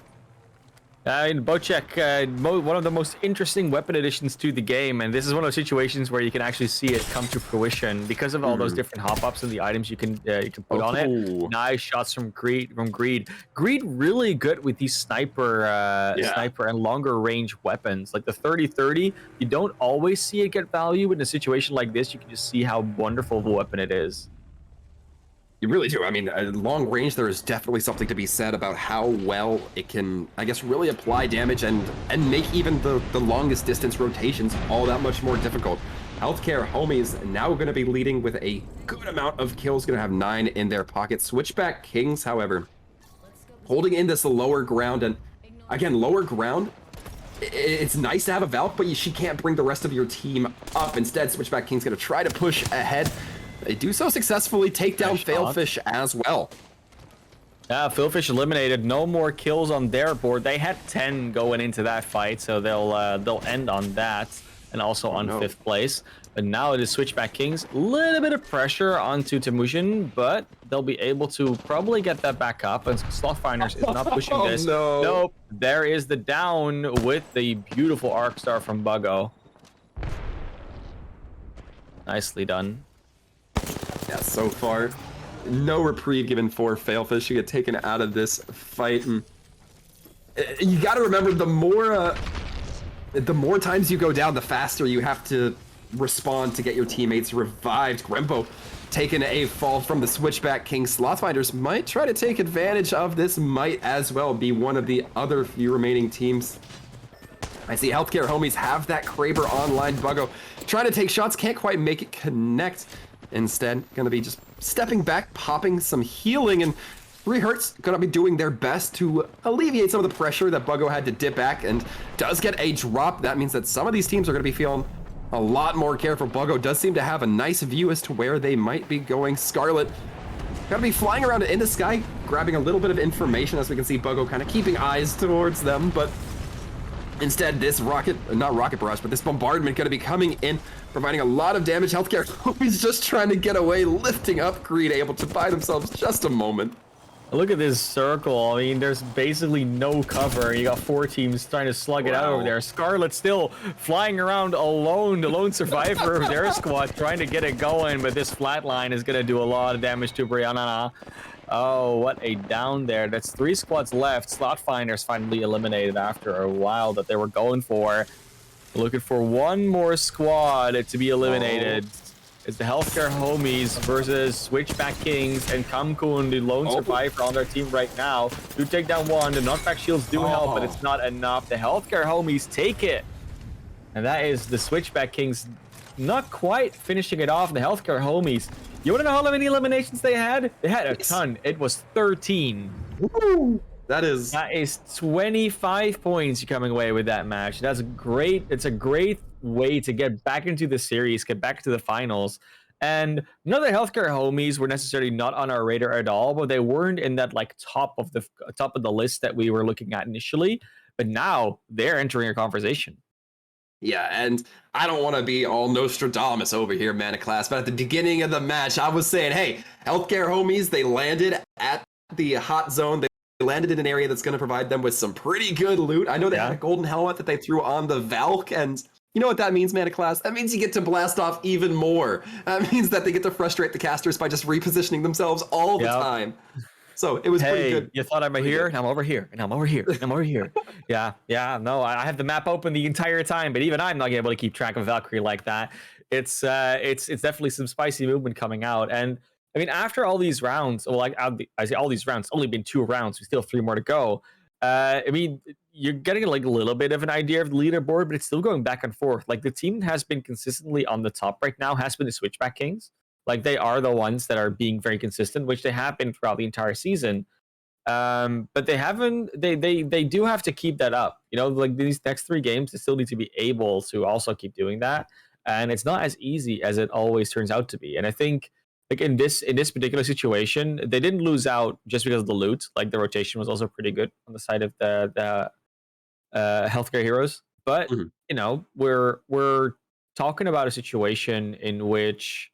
In Bocek, one of the most interesting weapon additions to the game, and this is one of those situations where you can actually see it come to fruition because of all those different hop-ups and the items you can put on it. Nice shots from Greed. Greed really good with these sniper and longer range weapons. Like the 30-30, you don't always see it get value. In a situation like this, you can just see how wonderful of a weapon it is. You really do. I mean, at long range, there is definitely something to be said about how well it can, I guess, really apply damage and make even the longest distance rotations all that much more difficult. Healthcare Homies now going to be leading with a good amount of kills, going to have 9 in their pocket. Switchback Kings, however, holding in this lower ground. And again, lower ground, it's nice to have a Valk, but she can't bring the rest of your team up. Instead, Switchback Kings going to try to push ahead. They do so successfully, take down Failfish as well. Yeah, Failfish eliminated. No more kills on their board. They had 10 going into that fight, so they'll end on that, and also on 5th place. But now it is Switchback Kings. A little bit of pressure onto Temujin, but they'll be able to probably get that back up. And Slothfinders is not pushing this. No. Nope. There is the down with the beautiful Arc Star from Buggo. Nicely done. Yeah, so far, no reprieve given for Failfish. You get taken out of this fight, and you got to remember the more times you go down, the faster you have to respond to get your teammates revived. Grembo taken a fall from the Switchback King. Slothfinders might try to take advantage of this, might as well be one of the other few remaining teams. I see Healthcare Homies have that Kraber online. Buggo trying to take shots, can't quite make it connect. Instead, gonna be just stepping back, popping some healing, and 3Hertz gonna be doing their best to alleviate some of the pressure that Buggo had to dip back, and does get a drop. That means that some of these teams are gonna be feeling a lot more careful. Buggo does seem to have a nice view as to where they might be going. Scarlet gotta be flying around in the sky, grabbing a little bit of information, as we can see Buggo kind of keeping eyes towards them, but instead, this not rocket barrage, but this bombardment gonna be coming in, providing a lot of damage. Healthcare Homies just trying to get away, lifting up Creed, able to buy themselves just a moment. Look at this circle. I mean, there's basically no cover. You got 4 teams trying to slug it out over there. Scarlet still flying around alone, the lone survivor of their squad, trying to get it going, but this flatline is going to do a lot of damage to Brianna. Oh, what a down there. That's 3 squads left. Slotfinders finally eliminated after a while that they were going for. Looking for one more squad to be eliminated. It's the Healthcare Homies versus Switchback Kings and Kamkun, the lone survivor on their team right now. Do take down one. The knockback shields do help, but it's not enough. The Healthcare Homies take it. And that is the Switchback Kings not quite finishing it off. The Healthcare Homies. You want to know how many eliminations they had? They had a ton. It was 13. Woo! That is 25 points you're coming away with that match. That's great. It's a great way to get back into the series, get back to the finals. And none of the Healthcare Homies were necessarily not on our radar at all, but they weren't in that like top of the list that we were looking at initially. But now they're entering a conversation. Yeah, and I don't want to be all Nostradamus over here, Mana Class, but at the beginning of the match, I was saying, hey, Healthcare Homies, they landed at the hot zone. They landed in an area that's going to provide them with some pretty good loot. I know they had a golden helmet that they threw on the Valk, and you know what that means, Mana Class? That means you get to blast off even more. That means that they get to frustrate the casters by just repositioning themselves all the time. So it was pretty good. You thought I'm here, and I'm over here, and I'm over here, and I'm over here. Yeah, no, I have the map open the entire time, but even I'm not able to keep track of Valkyrie like that. It's definitely some spicy movement coming out. And I mean, after all these rounds, well, like I say all these rounds, only been 2 rounds. We still have 3 more to go. I mean, you're getting like a little bit of an idea of the leaderboard, but it's still going back and forth. Like the team has been consistently on the top right now has been the Switchback Kings. Like they are the ones that are being very consistent, which they have been throughout the entire season. But they haven't. They do have to keep that up. You know, like these next 3 games, they still need to be able to also keep doing that. And it's not as easy as it always turns out to be. And I think like in this particular situation, they didn't lose out just because of the loot. Like the rotation was also pretty good on the side of the Healthcare Heroes. But you know, we're talking about a situation in which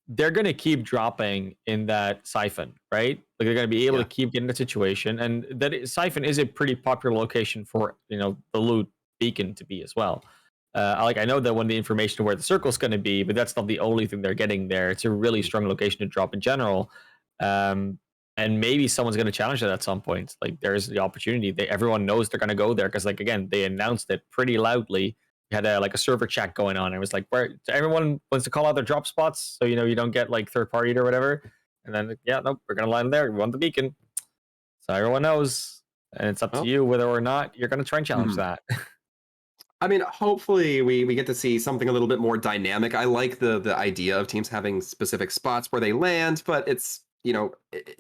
they're going to keep dropping in that siphon, right? Like they're going to be able to keep getting the situation, and that siphon is a pretty popular location for, you know, the loot beacon to be as well. Like I know that when the information of where the circle's going to be, but that's not the only thing they're getting there. It's a really strong location to drop in general, and maybe someone's going to challenge it at some point. Like there's the opportunity. Everyone knows they're going to go there because, like again, they announced it pretty loudly. We had a server chat going on. It was like where everyone wants to call out their drop spots, so you know you don't get like third party or whatever. And then nope, we're gonna land there. We want the beacon, so everyone knows, and it's up to you whether or not you're gonna try and challenge that. I mean, hopefully we get to see something a little bit more dynamic. I like the idea of teams having specific spots where they land, but it's, you know,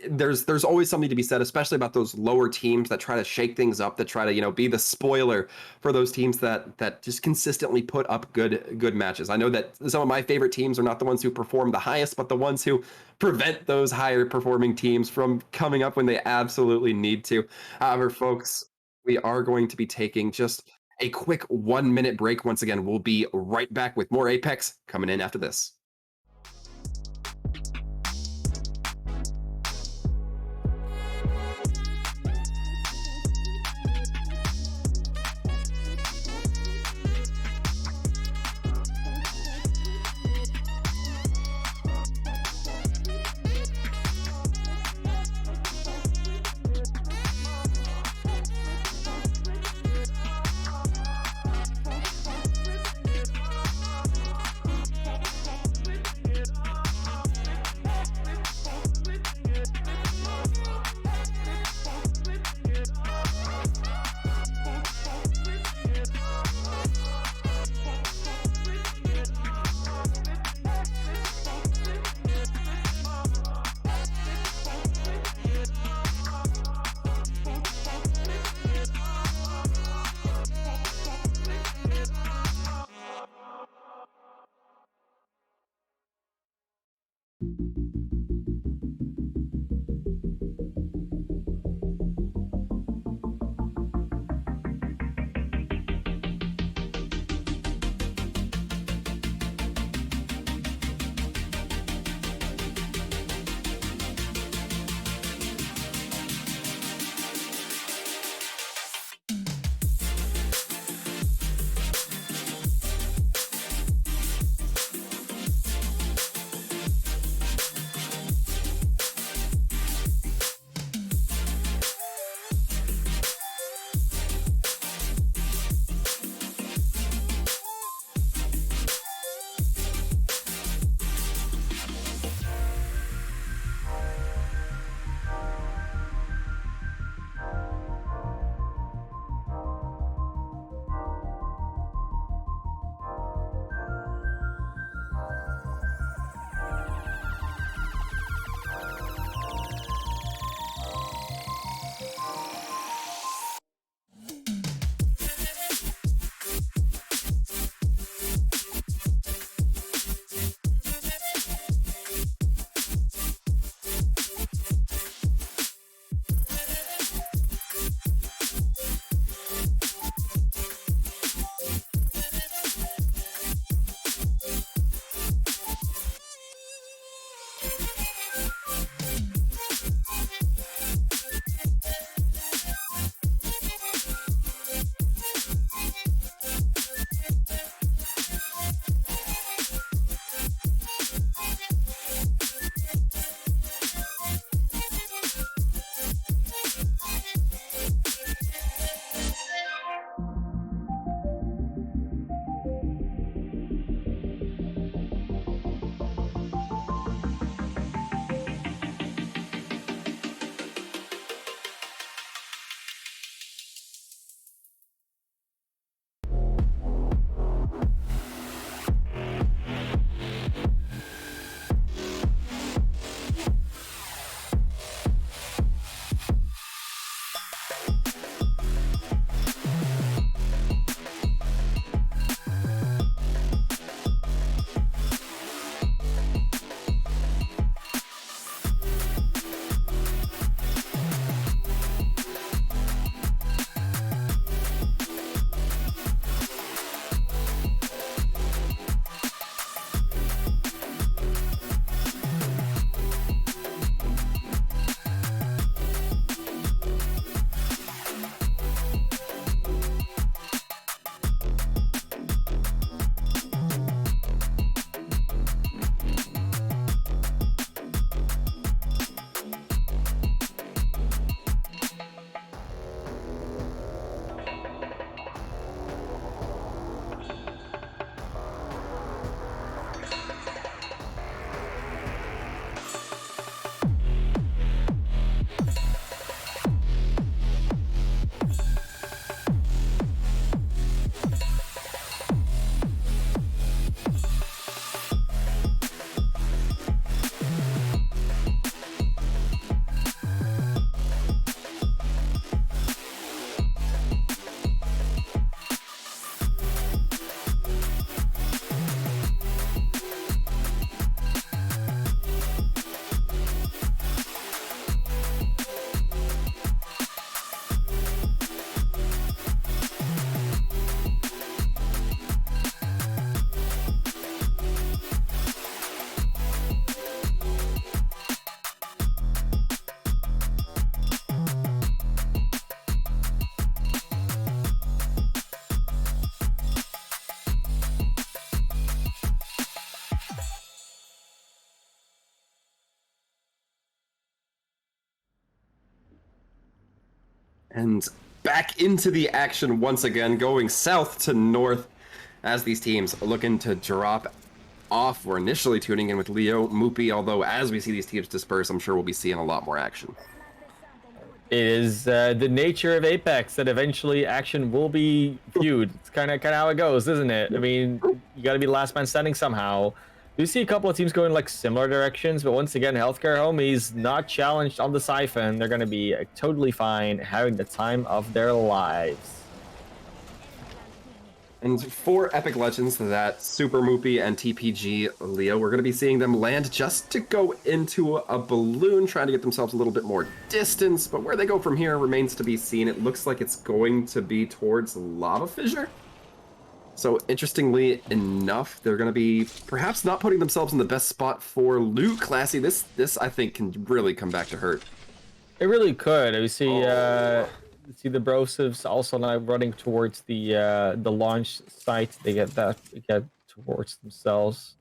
there's always something to be said, especially about those lower teams that try to shake things up, that try to, you know, be the spoiler for those teams that just consistently put up good matches. I know that some of my favorite teams are not the ones who perform the highest, but the ones who prevent those higher performing teams from coming up when they absolutely need to. However, folks, we are going to be taking just a quick 1-minute break. Once again, we'll be right back with more Apex coming in after this. And back into the action once again, going south to north as these teams are looking to drop off. We're initially tuning in with Leo, Moopy, although as we see these teams disperse, I'm sure we'll be seeing a lot more action. It is the nature of Apex that eventually action will be viewed. It's kind of how it goes, isn't it? I mean, you got to be the last man standing somehow. You see a couple of teams going like similar directions, but once again, Healthcare Homies not challenged on the Siphon. They're going to be totally fine, having the time of their lives. And for Epic Legends, that Super Moopy and TPG Leo, we're going to be seeing them land just to go into a balloon, trying to get themselves a little bit more distance. But where they go from here remains to be seen. It looks like it's going to be towards Lava Fissure. So interestingly enough, they're going to be perhaps not putting themselves in the best spot for loot. Classy, this I think can really come back to hurt. It really could. We see see the Brosivs also now running towards the launch site. They get towards themselves.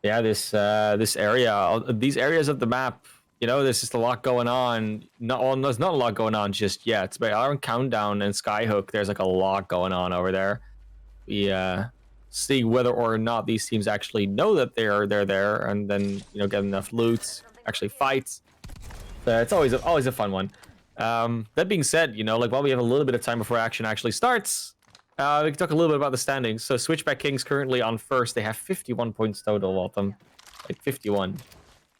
Yeah, this area, these areas of the map, you know, there's just a lot going on. There's not a lot going on just yet, but on Countdown and Skyhook, there's like a lot going on over there. We see whether or not these teams actually know that they're there, and then get enough loot, actually fight. It's always a fun one. That being said, like while we have a little bit of time before action actually starts, we can talk a little bit about the standings. So Switchback Kings currently on first. They have 51 points total of them, like 51.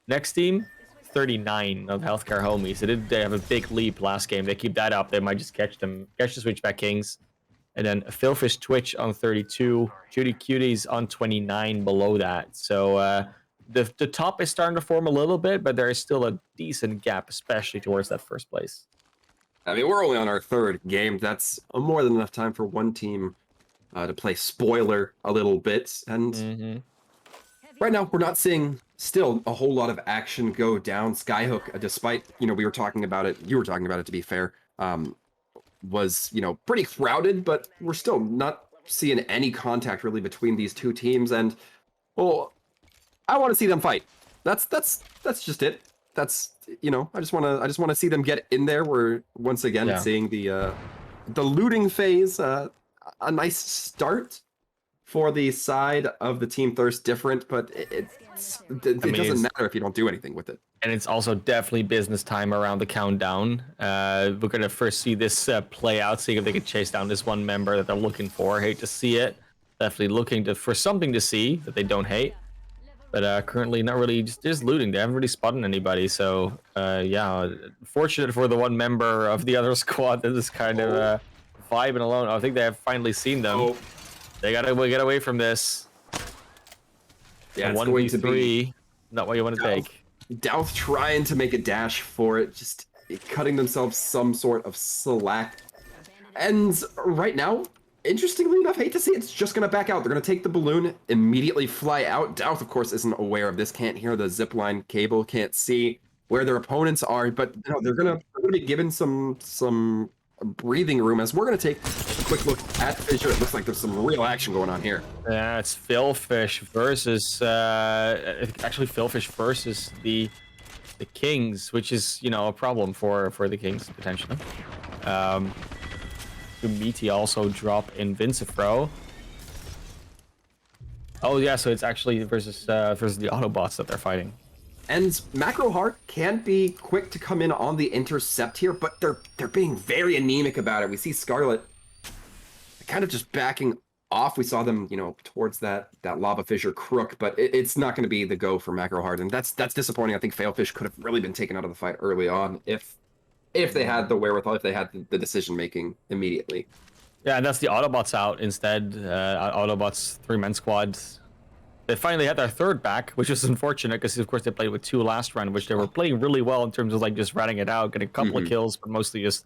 Next team, 39 of Healthcare Homies. They have a big leap last game. They keep that up, they might just catch the Switchback Kings. And then Philfish Twitch on 32, Judy Cuties on 29 below that. So the top is starting to form a little bit, but there is still a decent gap, especially towards that first place. I mean, we're only on our third game. That's more than enough time for one team to play spoiler a little bit. And right now, we're not seeing still a whole lot of action go down. Skyhook, despite, we were talking about it, you were talking about it to be fair, was, pretty crowded, but we're still not seeing any contact really between these two teams. And, well, I want to see them fight. That's just it. That's, I just want to see them get in there. We're once again seeing the looting phase, a nice start for the side of the Team Thirst different, but it doesn't matter if you don't do anything with it. And it's also definitely business time around the countdown. We're going to first see this play out, seeing if they can chase down this one member that they're looking for. Hate to see it. Definitely looking for something to see that they don't hate. But currently not really, just looting. They haven't really spotted anybody. So yeah, fortunate for the one member of the other squad that is kind of vibing alone. I think they have finally seen them. Oh. They gotta get away from this. Yeah, it's going to be not what you want to take. Douth trying to make a dash for it, just cutting themselves some sort of slack. And right now, interestingly enough, hate to see it's just going to back out. They're going to take the balloon, immediately fly out. Douth, of course, isn't aware of this, can't hear the zipline cable, can't see where their opponents are, but they're going to be given some breathing room as we're going to take a quick look at Fissure. It looks like there's some real action going on here. Yeah, it's Philfish versus actually Philfish versus the Kings, which is a problem for the Kings potentially. Meaty also drop in Vincifro. Oh yeah, so it's actually versus the Autobots that they're fighting. And Macro Heart can be quick to come in on the intercept here, but they're being very anemic about it. We see Scarlet kind of just backing off. We saw them, towards that Lava Fissure crook, but it's not going to be the go for Macro Heart, and that's disappointing. I think Failfish could have really been taken out of the fight early on if they had the wherewithal, if they had the decision making immediately. Yeah, and that's the Autobots out instead. Autobots 3-man squad. They finally had their third back, which is unfortunate because, of course, they played with 2 last run, which they were playing really well in terms of like just ratting it out, getting a couple of kills, but mostly just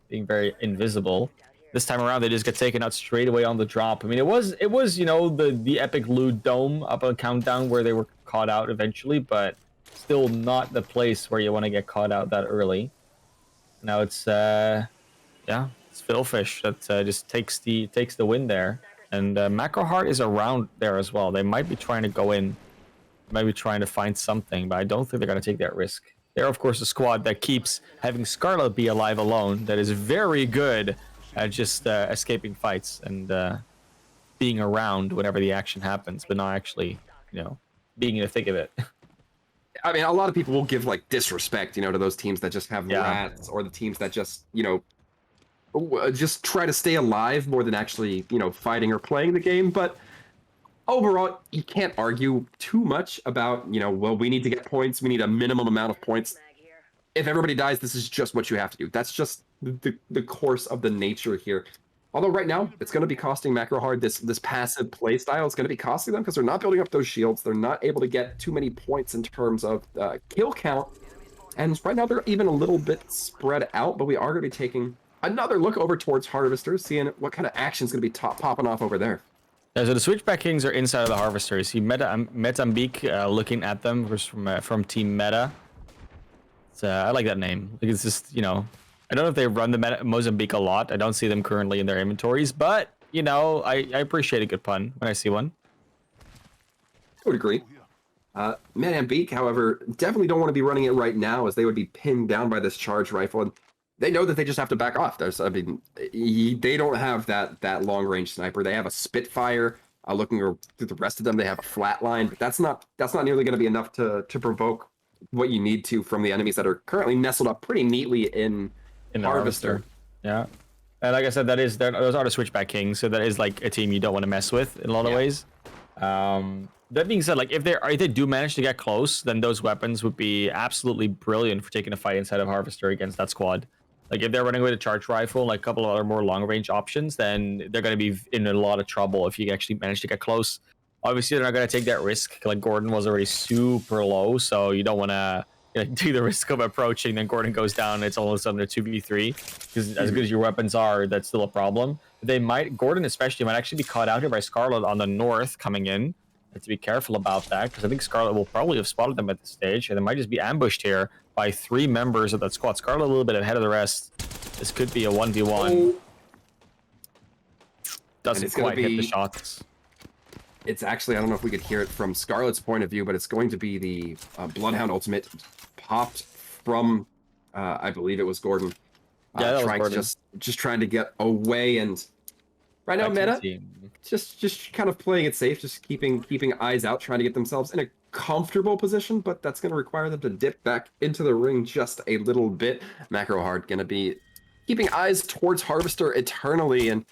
being very invisible. This time around, they just get taken out straight away on the drop. I mean, it was the epic loot dome up on Countdown where they were caught out eventually, but still not the place where you want to get caught out that early. Now it's it's Philfish that just takes the win there. And Macro Heart is around there as well. They might be trying to go in, might be trying to find something, but I don't think they're going to take that risk. They're, of course, a squad that keeps having Scarlet be alive alone, that is very good at just escaping fights and being around whenever the action happens, but not actually, being in the thick of it. I mean, a lot of people will give like disrespect, to those teams that just have Yeah. rats, or the teams that just, just try to stay alive more than actually, fighting or playing the game. But overall, you can't argue too much about, well, we need to get points. We need a minimum amount of points. If everybody dies, this is just what you have to do. That's just the course of the nature here. Although right now, it's going to be costing Macrohard this passive play style. It's going to be costing them because they're not building up those shields. They're not able to get too many points in terms of kill count. And right now, they're even a little bit spread out, but we are going to be taking another look over towards Harvester, seeing what kind of action is going to be popping off over there. Yeah, so the Switchback Kings are inside of the Harvester. You see Mozambique looking at them from Team Meta. I like that name. Like, it's just, I don't know if they run the Mozambique a lot. I don't see them currently in their inventories, but, I appreciate a good pun when I see one. I would agree. Mozambique, however, definitely don't want to be running it right now, as they would be pinned down by this charge rifle. And they know that they just have to back off. They don't have that long range sniper. They have a Spitfire. Looking through the rest of them, they have a flatline. But that's not nearly going to be enough to provoke what you need to from the enemies that are currently nestled up pretty neatly in the Harvester. Yeah. And like I said, those are the Switchback Kings, so that is like a team you don't want to mess with in a lot of ways. That being said, like if they do manage to get close, then those weapons would be absolutely brilliant for taking a fight inside of Harvester against that squad. Like if they're running with a charge rifle, like a couple of other more long range options, then they're going to be in a lot of trouble if you actually manage to get close. Obviously, they're not going to take that risk. Like Gordon was already super low, so you don't want to do the risk of approaching. Then Gordon goes down. And it's all of a sudden a 2v3. Because as good as your weapons are, that's still a problem. Gordon especially might actually be caught out here by Scarlet on the north coming in. Have to be careful about that, because I think Scarlet will probably have spotted them at this stage, and they might just be ambushed here by 3 members of that squad. Scarlet a little bit ahead of the rest. This could be a 1v1. Doesn't quite hit the shots. It's actually, I don't know if we could hear it from Scarlet's point of view, but it's going to be the Bloodhound ultimate popped from, I believe it was Gordon. Yeah, that was trying Gordon. To just trying to get away, and right now Meta just kind of playing it safe, just keeping eyes out, trying to get themselves in a comfortable position, but that's going to require them to dip back into the ring just a little bit. Macrohard going to be keeping eyes towards Harvester eternally, and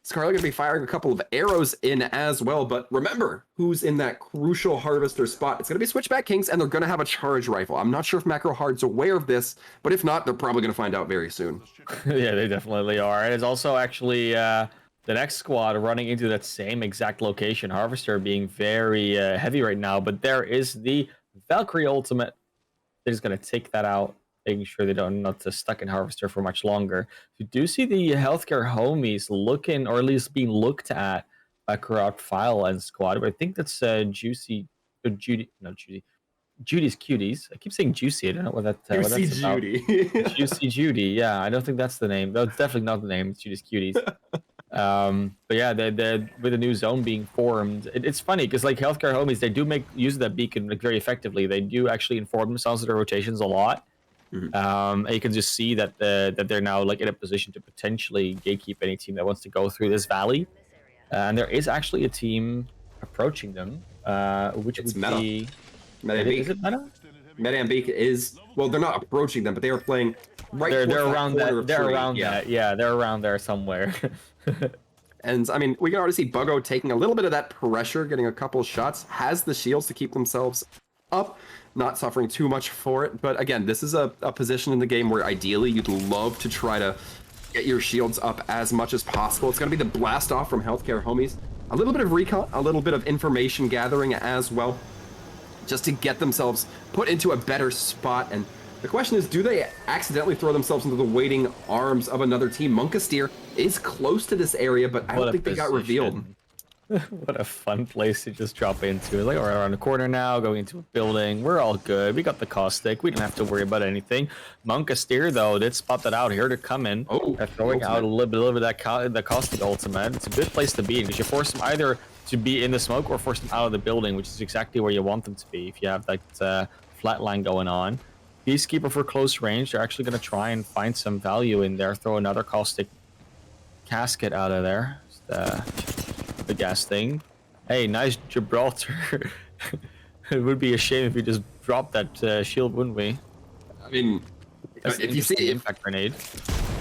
Scarlet going to be firing a couple of arrows in as well. But remember, who's in that crucial Harvester spot? It's going to be Switchback Kings, and they're going to have a charge rifle. I'm not sure if Macrohard's aware of this, but if not, they're probably going to find out very soon. Yeah, they definitely are. And it's also actually the next squad running into that same exact location. Harvester being very heavy right now, but there is the Valkyrie ultimate. They're just going to take that out, making sure they don't not stuck in Harvester for much longer. You do see the healthcare homies looking, or at least being looked at by Corrupt File and squad. But I think that's Judy's Cuties. I keep saying Juicy. I don't know what that. What that's Judy. about. Juicy Judy. Yeah, I don't think that's the name. That's definitely not the name. It's Judy's Cuties. But yeah, they're with a new zone being formed. It's funny because like healthcare homies, they do make use of that beacon like very effectively. They do actually inform themselves of their rotations a lot. Mhm. And you can just see that that they're now like in a position to potentially gatekeep any team that wants to go through this valley. And there is actually a team approaching them, which It's would Meta. be. Mozambique. Is it Meta? Mozambique is, well, they're not approaching them, but they are playing right They're towards that around corner that. of They're tree. around that. Yeah, they're around there somewhere. And I mean, we can already see Buggo taking a little bit of that pressure, getting a couple shots, has the shields to keep themselves up, not suffering too much for it. But again, this is a position in the game where ideally you'd love to try to get your shields up as much as possible. It's going to be the blast off from healthcare homies. A little bit of recon, a little bit of information gathering as well, just to get themselves put into a better spot. And the question is, do they accidentally throw themselves into the waiting arms of another team? Monkasteer is close to this area, but I don't think they got revealed. What a fun place to just drop into. Like, we're around the corner now, going into a building. We're all good. We got the caustic. We don't have to worry about anything. Monkasteer, though, did spot that out here to come in. Oh, They're throwing out a little bit of that the caustic ultimate. It's a good place to be because you force them either to be in the smoke or force them out of the building, which is exactly where you want them to be if you have that flat line going on. Peacekeeper for close range. They're actually going to try and find some value in there. Throw another caustic casket out of there. The gas thing. Hey, nice Gibraltar. It would be a shame if we just dropped that shield, wouldn't we? I mean, That's an if you see interesting impact grenade.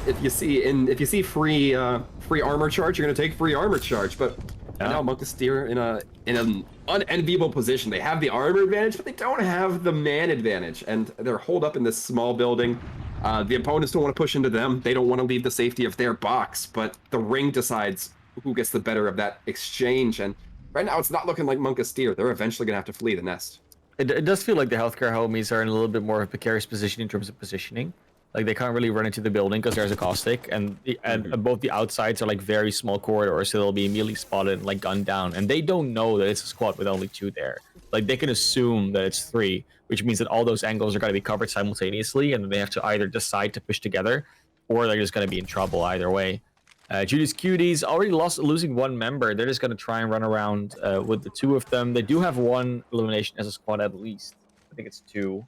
if you see free armor charge, you're gonna take free armor charge. But Yeah. now Monk Steer in an unenviable position. They have the armor advantage, but they don't have the man advantage, and they're holed up in this small building. The opponents don't want to push into them. They don't want to leave the safety of their box, but the ring decides who gets the better of that exchange. And right now, it's not looking like Monk Steer. They're eventually gonna have to flee the nest. It does feel like the healthcare homies are in a little bit more of a precarious position in terms of positioning. Like they can't really run into the building because there's a caustic, and both the outsides are like very small corridors, so they'll be immediately spotted and like gunned down. And they don't know that it's a squad with only 2 there. Like they can assume that it's 3, which means that all those angles are going to be covered simultaneously, and then they have to either decide to push together, or they're just going to be in trouble either way. Judy's Cuties already losing 1 member. They're just going to try and run around with the 2 of them. They do have 1 elimination as a squad at least. I think it's 2.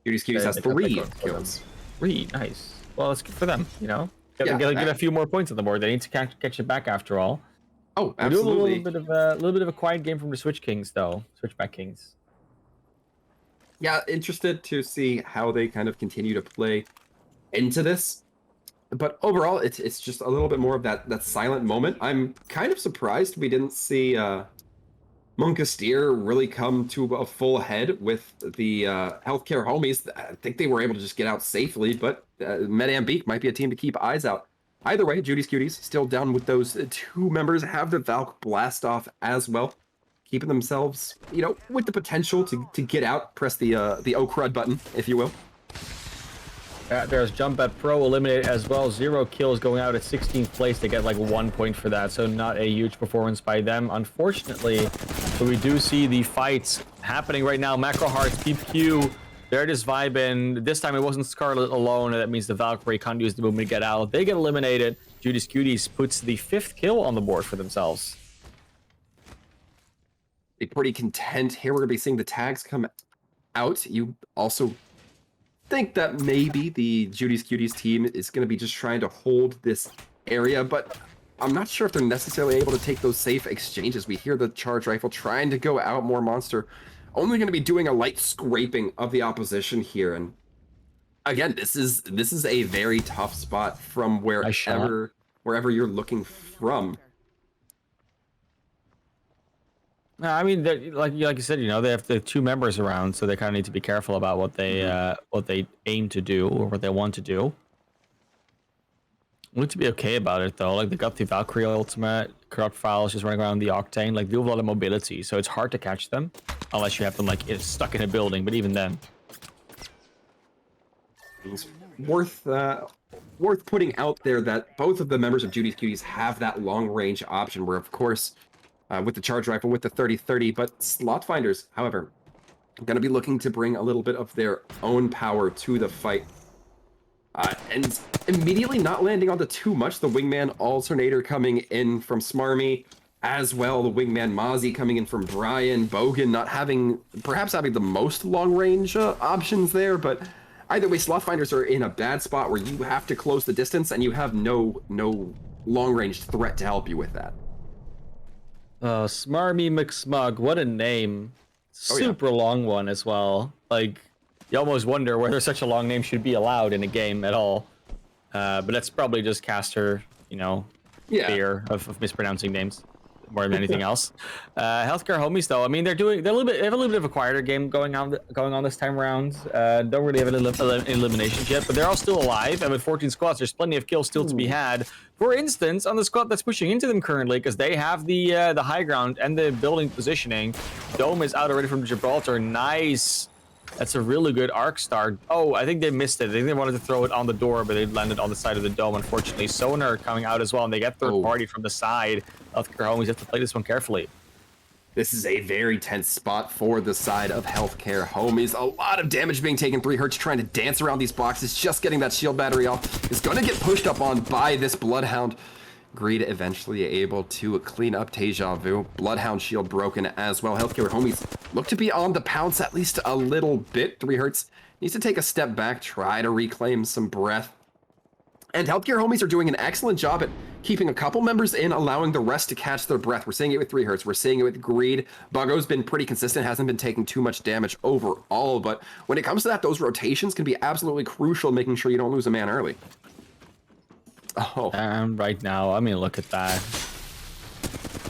Cuties Cuties has They got 3 that going for them. kills. 3, nice. Well, it's good for them, you know? Yeah, Get a few more points on the board. They need to catch it back after all. Oh, We're doing absolutely. a little bit of a quiet game from the Switch Kings, though. Switchback Kings. Yeah, interested to see how they kind of continue to play into this. But overall, it's just a little bit more of that silent moment. I'm kind of surprised we didn't see Monk Steer really come to a full head with the healthcare homies. I think they were able to just get out safely, but Metaambique might be a team to keep eyes out. Either way, Judy's Cuties still down with those 2 members, have the Valk blast off as well, keeping themselves, you know, with the potential to get out, press the O crud button, if you will. There's Jump at Pro eliminated as well. 0 kills going out at 16th place. They get like 1 point for that, so not a huge performance by them, unfortunately. But we do see the fights happening right now. Macro Hearts, Deep Q, they're just vibing. This time it wasn't Scarlet alone, and that means the Valkyrie can't use the movement to get out. They get eliminated. Judy's Cuties puts the 5th kill on the board for themselves. Be pretty content here. We're gonna be seeing the tags come out. You also think that maybe the Judy's Cuties team is going to be just trying to hold this area, but I'm not sure if they're necessarily able to take those safe exchanges. We hear the charge rifle trying to go out more monster, only going to be doing a light scraping of the opposition here. And again, this is a very tough spot from wherever you're looking from. I mean, like you said, you know, they have the 2 members around, so they kind of need to be careful about what they aim to do or what they want to do. Look to be okay about it though. Like they got the Valkyrie ultimate, Corrupt Files just running around the Octane. Like they have a lot of mobility, so it's hard to catch them unless you have them like stuck in a building. But even then, It's worth putting out there that both of the members of Judy's Cuties have that long range option, where of course. With the charge rifle, with the 30-30, but slot finders, however, going to be looking to bring a little bit of their own power to the fight. And immediately not landing onto too much. The Wingman Alternator coming in from Smarmy, as well the Wingman Mozzie coming in from Brian. Bogan not perhaps having the most long range options there, but either way, slot finders are in a bad spot where you have to close the distance and you have no long range threat to help you with that. Smarmy McSmug, what a name. Super long one as well. Like, you almost wonder whether such a long name should be allowed in a game at all. But that's probably just caster, you know, fear of mispronouncing names more than anything else. Healthcare homies, though, I mean, they have a little bit of a quieter game going on this time around. Don't really have eliminations yet, but they're all still alive. And with 14 squads, there's plenty of kills still to be had. For instance, on the squad that's pushing into them currently, because they have the high ground and the building positioning. Dome is out already from Gibraltar. Nice. That's a really good arc star. Oh, I think they missed it. I think they wanted to throw it on the door, but they landed on the side of the dome, unfortunately. Sonar coming out as well, and they get third party from the side. Healthcare homies have to play this one carefully. This is a very tense spot for the side of Healthcare homies. A lot of damage being taken. 3 Hertz trying to dance around these boxes, just getting that shield battery off. Is going to get pushed up on by this Bloodhound. Greed eventually able to clean up Deja Vu. Bloodhound shield broken as well. Healthcare homies look to be on the pounce at least a little bit. 3Hertz needs to take a step back, try to reclaim some breath. And Healthcare Homies are doing an excellent job at keeping a couple members in, allowing the rest to catch their breath. We're seeing it with 3Hertz. We're seeing it with Greed. Buggo's been pretty consistent, hasn't been taking too much damage overall. But when it comes to that, those rotations can be absolutely crucial, making sure you don't lose a man early. Oh. Right now, I mean, look at that.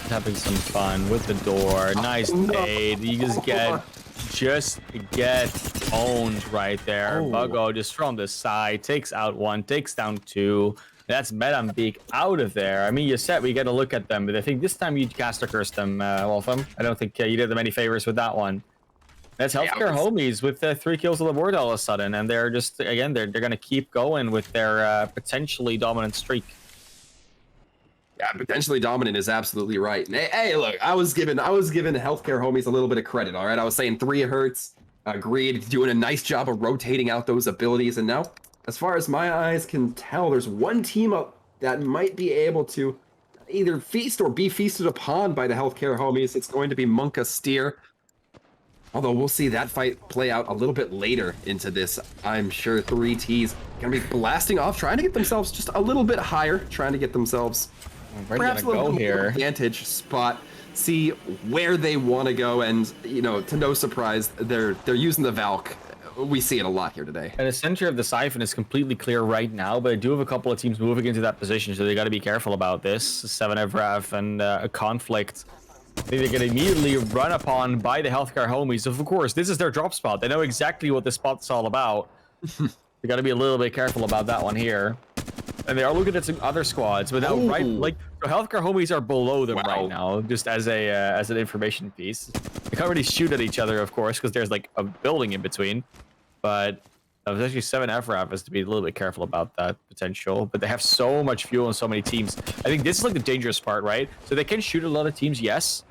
Having some fun with the door. Nice nade. You just get owned right there. Buggo just from the side takes out one, takes down two. That's Medambeek out of there. I mean, you said we got to look at them, but I think this time you caster curse them, Wolfram. I don't think you did them any favors with that one. That's Healthcare Homies with 3 kills on the board all of a sudden, and they're just again they're gonna keep going with their potentially dominant streak. Yeah, potentially dominant is absolutely right. And hey, look, I was giving Healthcare Homies a little bit of credit. All right, I was saying 3Hertz, Greed doing a nice job of rotating out those abilities, and now, as far as my eyes can tell, there's one team up that might be able to either feast or be feasted upon by the Healthcare Homies. It's going to be Monka Steer. Although we'll see that fight play out a little bit later into this. I'm sure 3T's gonna be blasting off, trying to get themselves just a little bit higher, trying to get themselves perhaps a little bit more advantage spot, see where they want to go, and you know, to no surprise, they're using the Valk. We see it a lot here today. And the center of the siphon is completely clear right now, but I do have a couple of teams moving into that position, so they got to be careful about this. 7 Evraf and a conflict. I think they get immediately run upon by the Healthcare Homies. Of course, this is their drop spot. They know exactly what this spot's all about. They got to be a little bit careful about that one here. And they are looking at some other squads without right, like the Healthcare Homies are below them right now, just as an information piece. They can't really shoot at each other, of course, because there's like a building in between. But there's actually 7 FRAF has to be a little bit careful about that potential. But they have so much fuel and so many teams. I think this is like the dangerous part, right? So they can shoot a lot of teams, yes.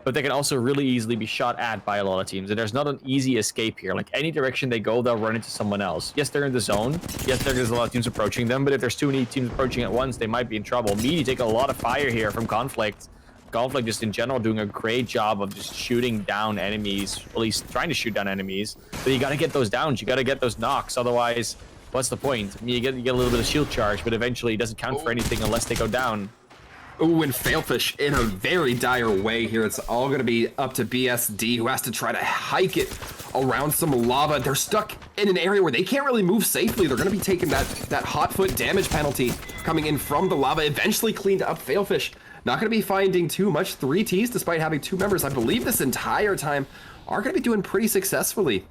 But they can also really easily be shot at by a lot of teams. And there's not an easy escape here. Like any direction they go, they'll run into someone else. Yes, they're in the zone. Yes, there's a lot of teams approaching them. But if there's too many teams approaching at once, they might be in trouble. Meaty take a lot of fire here from Conflict. Conflict just in general doing a great job of just shooting down enemies, at least trying to shoot down enemies. But you got to get those downs, you got to get those knocks, otherwise what's the point? I mean, you get a little bit of shield charge, but eventually it doesn't count for anything unless they go down. Ooh, and Failfish in a very dire way here. It's all going to be up to BSD, who has to try to hike it around some lava. They're stuck in an area where they can't really move safely. They're going to be taking that hot foot damage penalty coming in from the lava. Eventually cleaned up. Failfish not going to be finding too much. 3Ts, despite having 2 members, I believe this entire time, are going to be doing pretty successfully.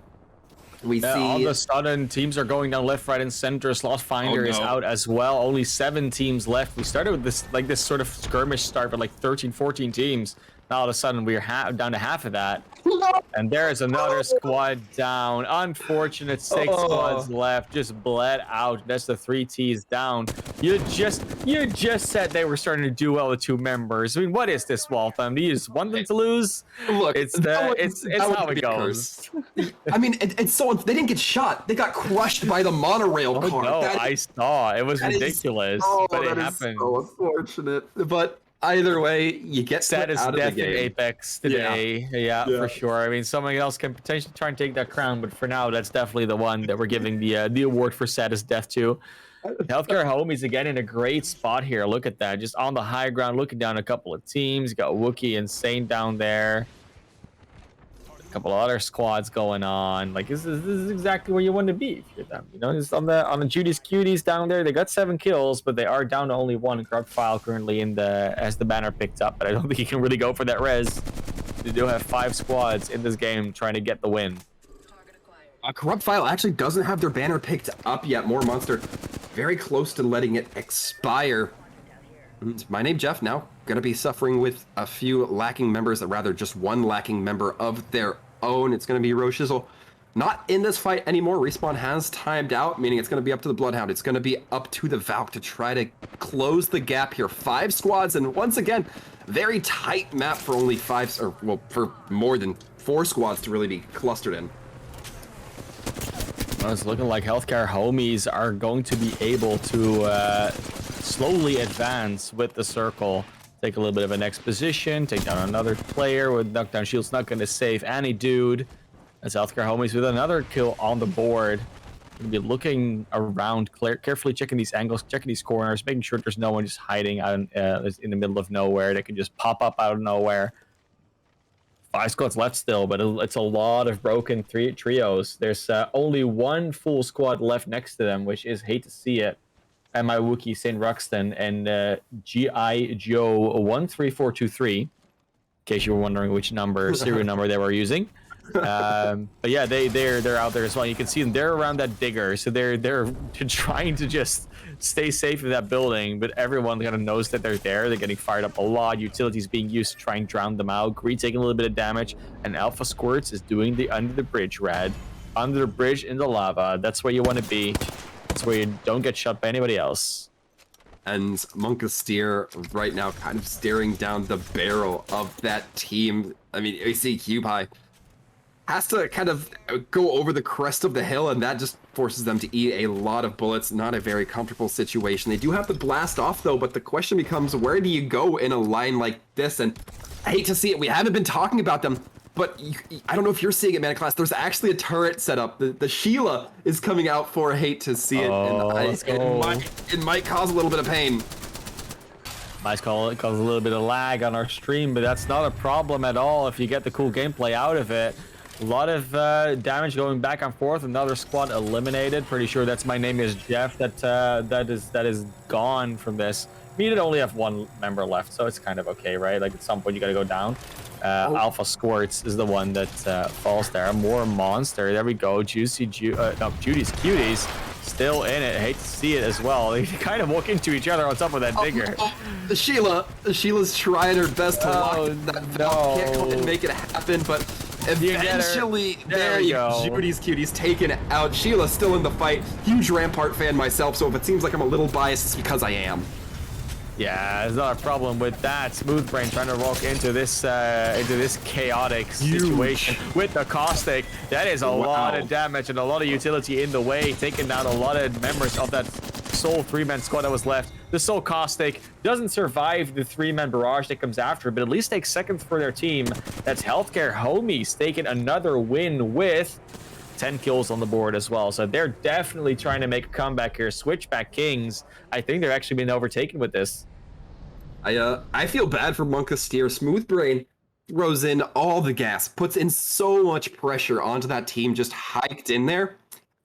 We see all of a sudden teams are going down left, right, and center. Slot Finder is out as well. Only 7 teams left. We started with this sort of skirmish start with like 13, 14 teams. Now all of a sudden we're down to half of that. And there's another squad down. Unfortunate 6 squads left. Just bled out. That's the 3Ts down. You just said they were starting to do well with 2 members. I mean, what is this, Waltham? Do you just want them to lose? Look, it's how it goes. I mean, it's so they didn't get shot. They got crushed by the monorail car. No, I saw. It was ridiculous, but it happened. So unfortunate, but. Either way, you get status out death of the game. in Apex today. Yeah, for sure. I mean, someone else can potentially try and take that crown, but for now, that's definitely the one that we're giving the award for saddest death to. Healthcare Homies again in a great spot here. Look at that, just on the high ground, looking down a couple of teams. You got Wookie and Sane down there. A couple of other squads going on. Like this is exactly where you want to be if you're them. You know, just on the Judy's Cuties down there. They got 7 kills, but they are down to only 1. Corrupt File currently as the banner picked up, but I don't think he can really go for that res. They do have 5 squads in this game trying to get the win. Corrupt File actually doesn't have their banner picked up yet. More Monster, very close to letting it expire. My name Jeff now gonna be suffering with a few lacking members, or rather just 1 lacking member of their own. It's gonna be Roshizzle. Not in this fight anymore. Respawn has timed out, meaning it's gonna be up to the Bloodhound. It's gonna be up to the Valk to try to close the gap here. 5 squads, and once again, very tight map for only 5, or well, for more than 4 squads to really be clustered in. Well, it's looking like Healthcare Homies are going to be able to slowly advance with the circle. take a little bit of an exposition, take down another player with knockdown shields, not going to save any dude. As Healthcare Homies with another kill on the board. Gonna be looking around, carefully checking these angles, checking these corners, making sure there's no one just hiding out in the middle of nowhere. They can just pop up out of nowhere. 5 squads left still, but it's a lot of broken trios. There's only one full squad left next to them, which is, hate to see it, and my Wookiee St. Ruxton and G.I. Joe 13423, in case you were wondering which serial number they were using. But yeah, they're out there as well. You can see them. They're around that digger, so they're trying to just stay safe in that building. But everyone kind of knows that they're there. They're getting fired up a lot. Utilities being used to try and drown them out. Greed taking a little bit of damage, and Alpha Squirts is doing the under the bridge rad, under the bridge in the lava. That's where you want to be. That's where you don't get shot by anybody else. And Monka Steer right now kind of staring down the barrel of that team. I mean, AC Cube High has to kind of go over the crest of the hill, and that just forces them to eat a lot of bullets. Not a very comfortable situation. They do have to blast off, though, but the question becomes, where do you go in a line like this? And I hate to see it. We haven't been talking about them, but I don't know if you're seeing it, man, class. There's actually a turret set up. The Sheila is coming out for hate to see it. It might cause a little bit of pain. Might cause a little bit of lag on our stream, but that's not a problem at all if you get the cool gameplay out of it. A lot of damage going back and forth. Another squad eliminated. Pretty sure that's My Name is Jeff. That is gone from this. We did only have one member left, so it's kind of okay, right? Like at some point you gotta go down. Alpha Squirts is the one that falls there. More monster. There we go. Judy's Cuties still in it. I hate to see it as well. They kind of walk into each other on top of that digger. Sheila's trying her best to lock that valve. Can't go and make it happen, but eventually, there you go. Judy's Cuties taken out. Sheila's still in the fight. Huge Rampart fan myself, so if it seems like I'm a little biased, it's because I am. Yeah, there's not a problem with that. Smoothbrain trying to walk into this chaotic situation with the caustic. That is a lot of damage and a lot of utility in the way, taking down a lot of members of that sole 3-man squad that was left. The Soul Caustic doesn't survive the 3-man barrage that comes after, but at least takes seconds for their team. That's Healthcare Homies taking another win with 10 kills on the board as well. So they're definitely trying to make a comeback here. Switchback Kings, I think they're actually being overtaken with this. I feel bad for Monka Steer. Smoothbrain throws in all the gas, puts in so much pressure onto that team, just hiked in there.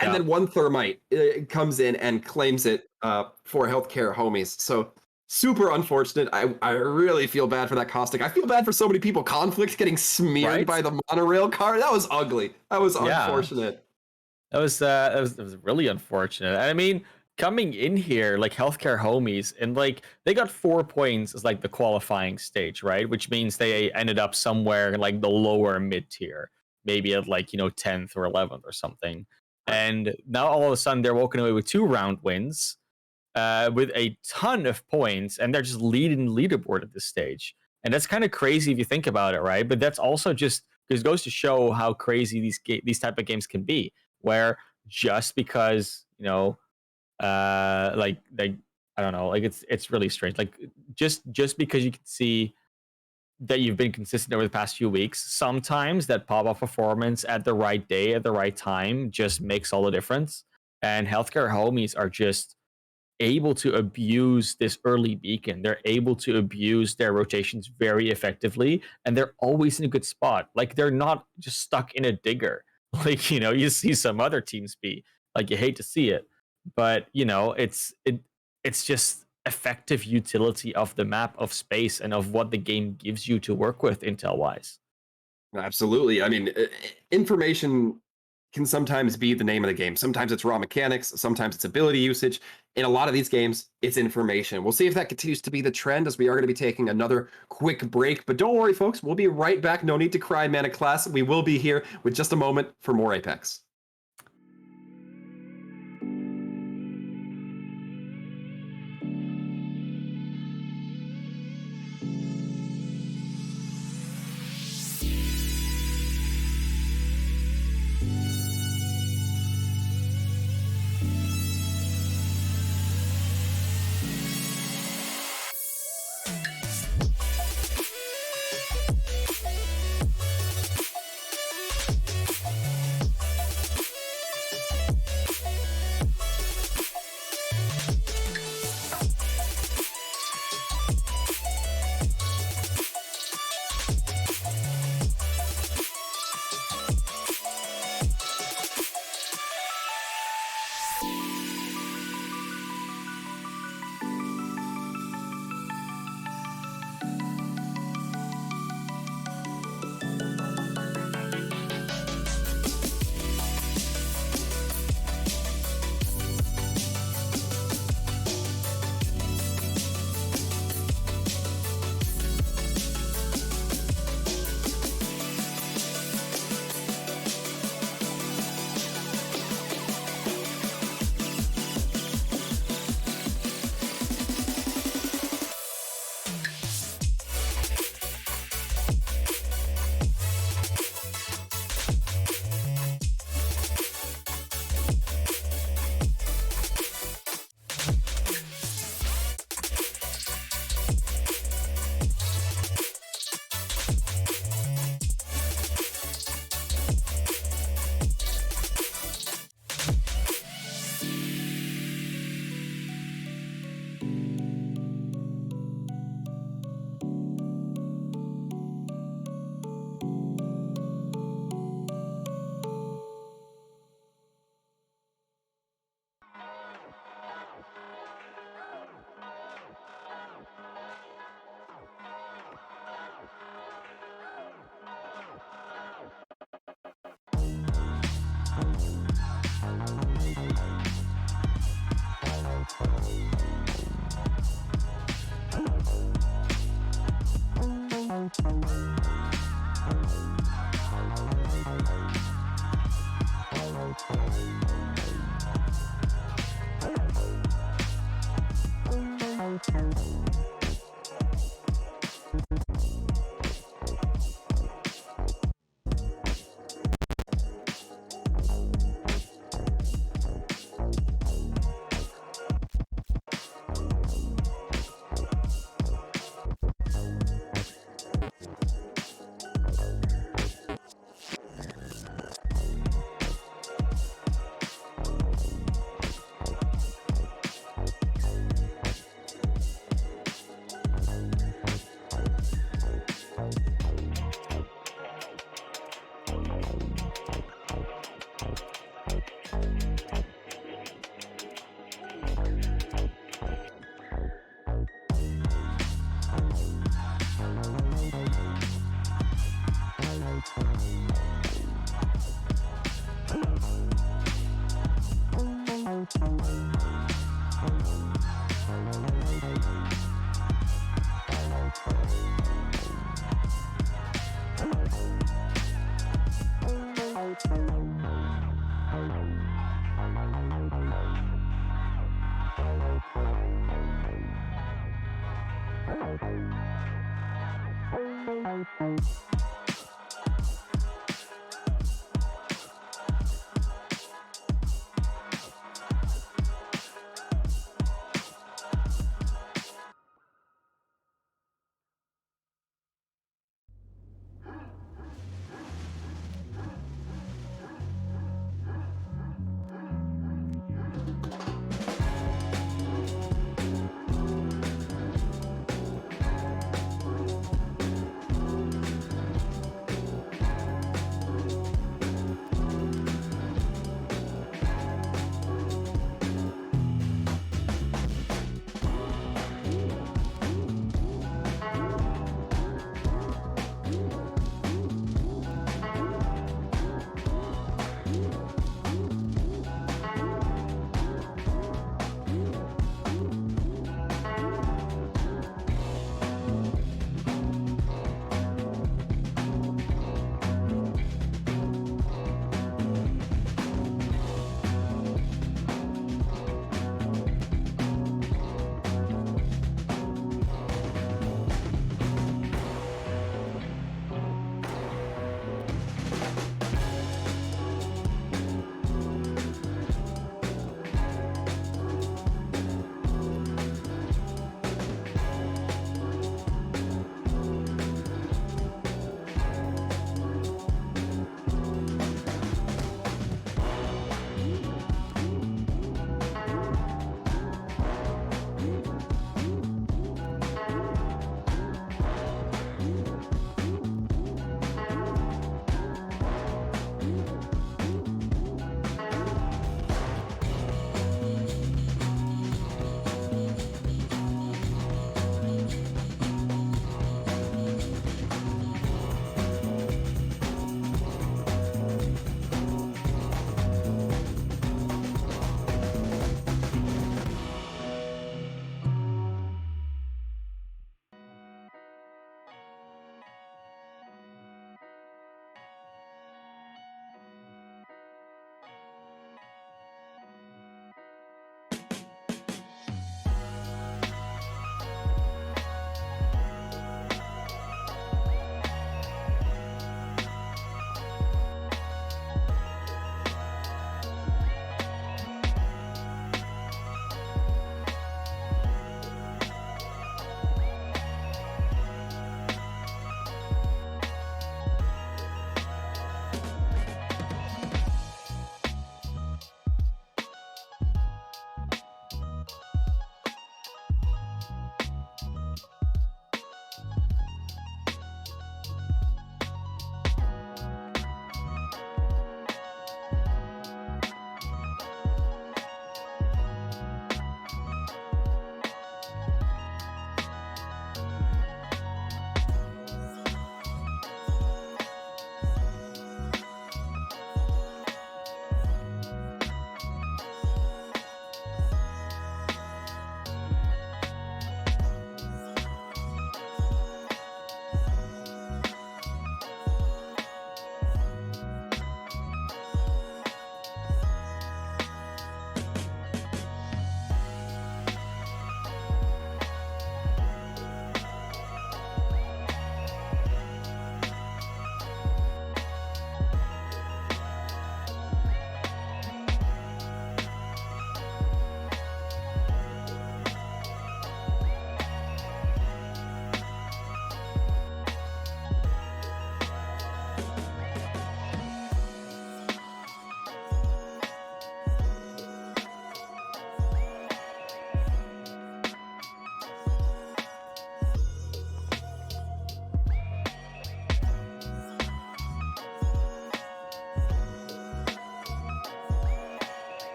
And then one Thermite comes in and claims it for Healthcare Homies. So super unfortunate. I really feel bad for that Caustic. I feel bad for so many people. Conflict getting smeared by the monorail car. That was ugly. That was unfortunate. That was really unfortunate. I mean, coming in here, like Healthcare Homies, and like they got 4 points as like the qualifying stage, right? Which means they ended up somewhere in like the lower mid tier, maybe at like 10th or 11th or something. And now all of a sudden they're walking away with 2 round wins, with a ton of points, and they're just leading the leaderboard at this stage. And that's kind of crazy if you think about it, right? But that's also just because it goes to show how crazy these type of games can be, where just because like I don't know, like it's really strange. Like just because you can see that you've been consistent over the past few weeks, sometimes that pop-up performance at the right day, at the right time, just makes all the difference. And Healthcare Homies are just able to abuse this early beacon. They're able to abuse their rotations very effectively, and they're always in a good spot. Like they're not just stuck in a digger. Like, you see some other teams be. Like, you hate to see it. But, it's just effective utility of the map, of space, and of what the game gives you to work with intel-wise. Absolutely. I mean, information can sometimes be the name of the game. Sometimes it's raw mechanics, sometimes it's ability usage. In a lot of these games, it's information. We'll see if that continues to be the trend, as we are going to be taking another quick break. But don't worry, folks. We'll be right back. No need to cry, Mana Class. We will be here with just a moment for more Apex.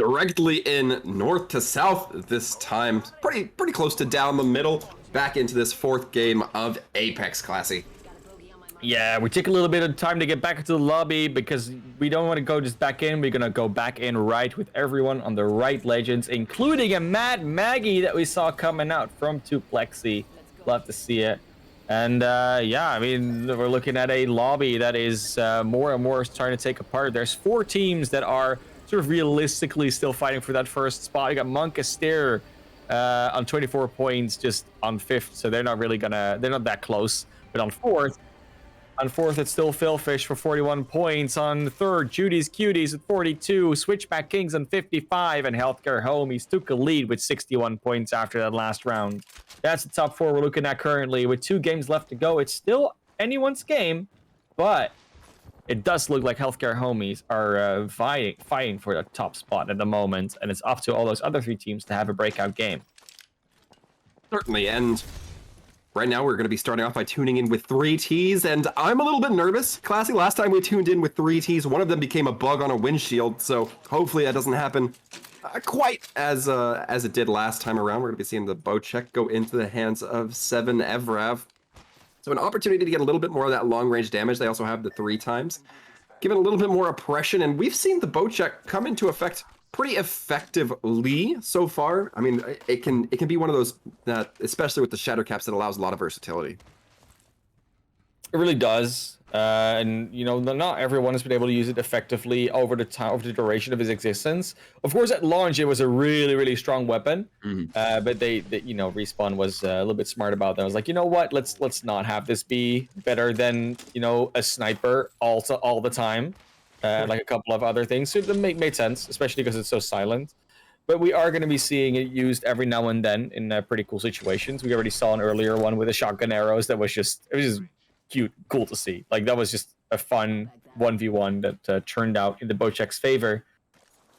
directly in north to south this time. Pretty close to down the middle. Back into this fourth game of Apex, Classy. Yeah, we take a little bit of time to get back into the lobby because we don't want to go just back in. We're going to go back in right with everyone on the right legends, including a Mad Maggie that we saw coming out from Tuplexi. Love to see it. And yeah, I mean, we're looking at a lobby that is more and more starting to take apart. There's 4 teams that are sort of realistically still fighting for that first spot. You got Monk Aster on 24 points, just on 5th, so they're not really gonna, they're not that close. But on 4th, it's still Philfish for 41 points. On 3rd, Judy's Cuties at 42, Switchback Kings on 55, and Healthcare Homies took a lead with 61 points after that last round. That's the top 4 we're looking at currently. With 2 games left to go, it's still anyone's game, but it does look like Healthcare Homies are fighting for the top spot at the moment, and it's up to all those other 3 teams to have a breakout game. Certainly, and right now we're going to be starting off by tuning in with 3 Ts, and I'm a little bit nervous. Classy, last time we tuned in with 3 Ts, one of them became a bug on a windshield, so hopefully that doesn't happen quite as it did last time around. We're going to be seeing the Bocek go into the hands of 7 Evrav. So an opportunity to get a little bit more of that long-range damage. They also have the 3 times. Given a little bit more oppression, and we've seen the Bocek come into effect pretty effectively so far. I mean, it can be one of those that, especially with the shatter caps, that allows a lot of versatility. It really does. And you know, not everyone has been able to use it effectively over the duration of his existence. Of course, at launch, it was a really strong weapon. But they, you know, Respawn was a little bit smart about that. I was like, you know what? Let's not have this be better than, you know, a sniper all the time. Like a couple of other things. So it made sense, especially because it's so silent. But we are going to be seeing it used every now and then in pretty cool situations. We already saw an earlier one with the shotgun arrows that was just cute, cool to see. Like, that was just a fun 1v1 that turned out in the Bocek's favor.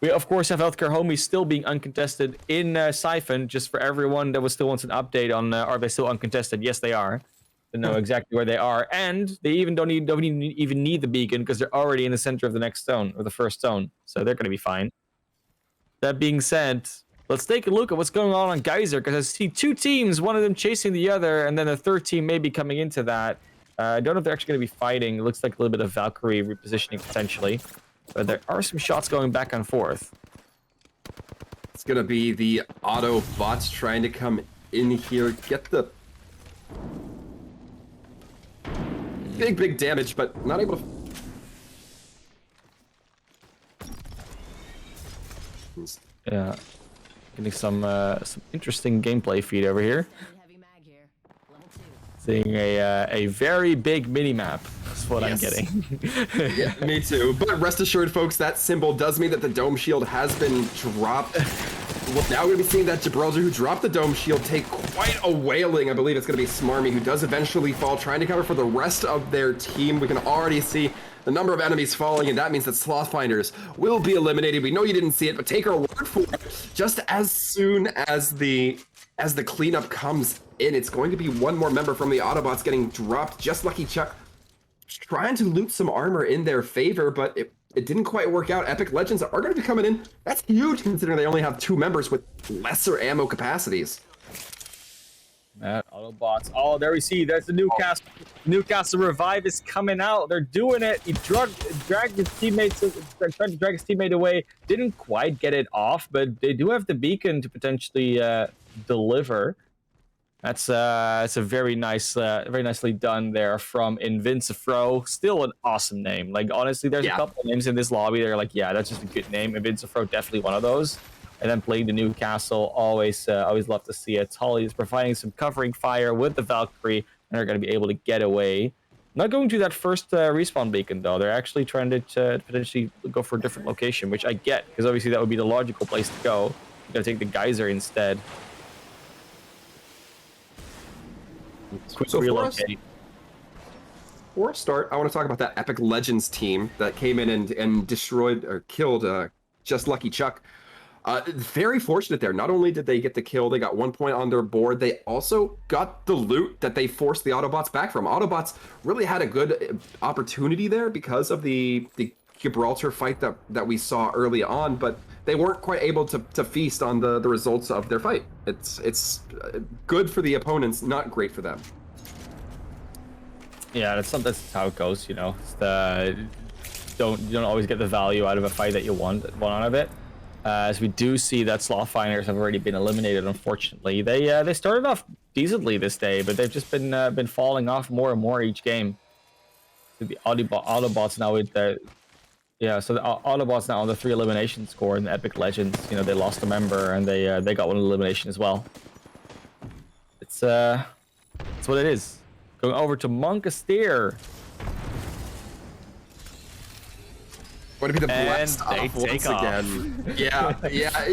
We, of course, have Healthcare Homies still being uncontested in Siphon. Just for everyone that still wants an update on, are they still uncontested? Yes, they are. They know exactly where they are. And they even don't even need the beacon because they're already in the center of the next zone, or the first zone. So they're going to be fine. That being said, let's take a look at what's going on Geyser, because I see 2 teams, one of them chasing the other, and then a 3rd team may be coming into that. I don't know if they're actually going to be fighting. It looks like a little bit of Valkyrie repositioning potentially. But there are some shots going back and forth. It's going to be the auto bots trying to come in here, get the big damage, but not able to... Yeah, getting some interesting gameplay feed over here. Seeing a very big mini-map is what I'm getting. Yeah, me too. But rest assured, folks, that symbol does mean that the dome shield has been dropped. Well, now we're going to be seeing that Gibraltar, who dropped the dome shield, take quite a wailing. I believe it's going to be Smarmy, who does eventually fall, trying to cover for the rest of their team. We can already see the number of enemies falling, and that means that Slothfinders will be eliminated. We know you didn't see it, but take our word for it. Just as soon as the cleanup comes in, it's going to be one more member from the Autobots getting dropped. Just Lucky Chuck trying to loot some armor in their favor, but it didn't quite work out. Epic Legends are going to be coming in. That's huge, considering they only have 2 members with lesser ammo capacities. Autobots. Oh, there we see. There's the Newcastle. Newcastle Revive is coming out. They're doing it. He dragged his teammates. Tried to drag his teammate away. Didn't quite get it off, but they do have the beacon to potentially deliver. That's it's a very nicely done there from Invincifro. Still an awesome name. Like, honestly, there's a couple of names in this lobby that are like, yeah, that's just a good name. Invincifro, definitely one of those. And then playing the Newcastle, always love to see it. Tully is providing some covering fire with the Valkyrie, and they're going to be able to get away. Not going to that first respawn beacon, though. They're actually trying to potentially go for a different location, which I get, because obviously that would be the logical place to go. You're going to take the Geyser instead. Quick relocate. For a start, I want to talk about that Epic Legends team that came in and destroyed or killed Just Lucky Chuck. Very fortunate there. Not only did they get the kill, they got 1 point on their board, they also got the loot that they forced the Autobots back from. Autobots really had a good opportunity there because of the Gibraltar fight that we saw early on, but they weren't quite able to feast on the results of their fight. It's good for the opponents, not great for them. Yeah, that's how it goes. You know, it's you don't always get the value out of a fight that you want out of it. As we do see that Slothfinders have already been eliminated, unfortunately. They started off decently this day, but they've just been falling off more and more each game. The Autobots now with the so the Autobots now on the 3 elimination score in the Epic Legends. You know, they lost a member and they got 1 elimination as well. It's what it is. Going over to Monkasteer. Going to be the blast off once again. Yeah.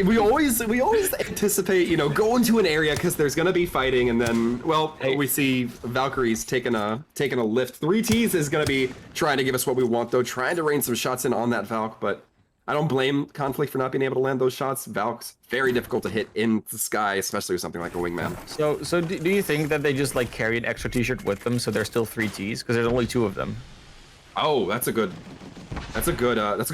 We always anticipate, you know, going to an area because there's gonna be fighting, and then, well, we see Valkyries taking a lift. 3Ts is gonna be trying to give us what we want, though, trying to rain some shots in on that Valk, but I don't blame Conflict for not being able to land those shots. Valk's very difficult to hit in the sky, especially with something like a wingman. So do you think that they just like carry an extra t-shirt with them, so there's still 3Ts because there's only 2 of them? Oh, that's a good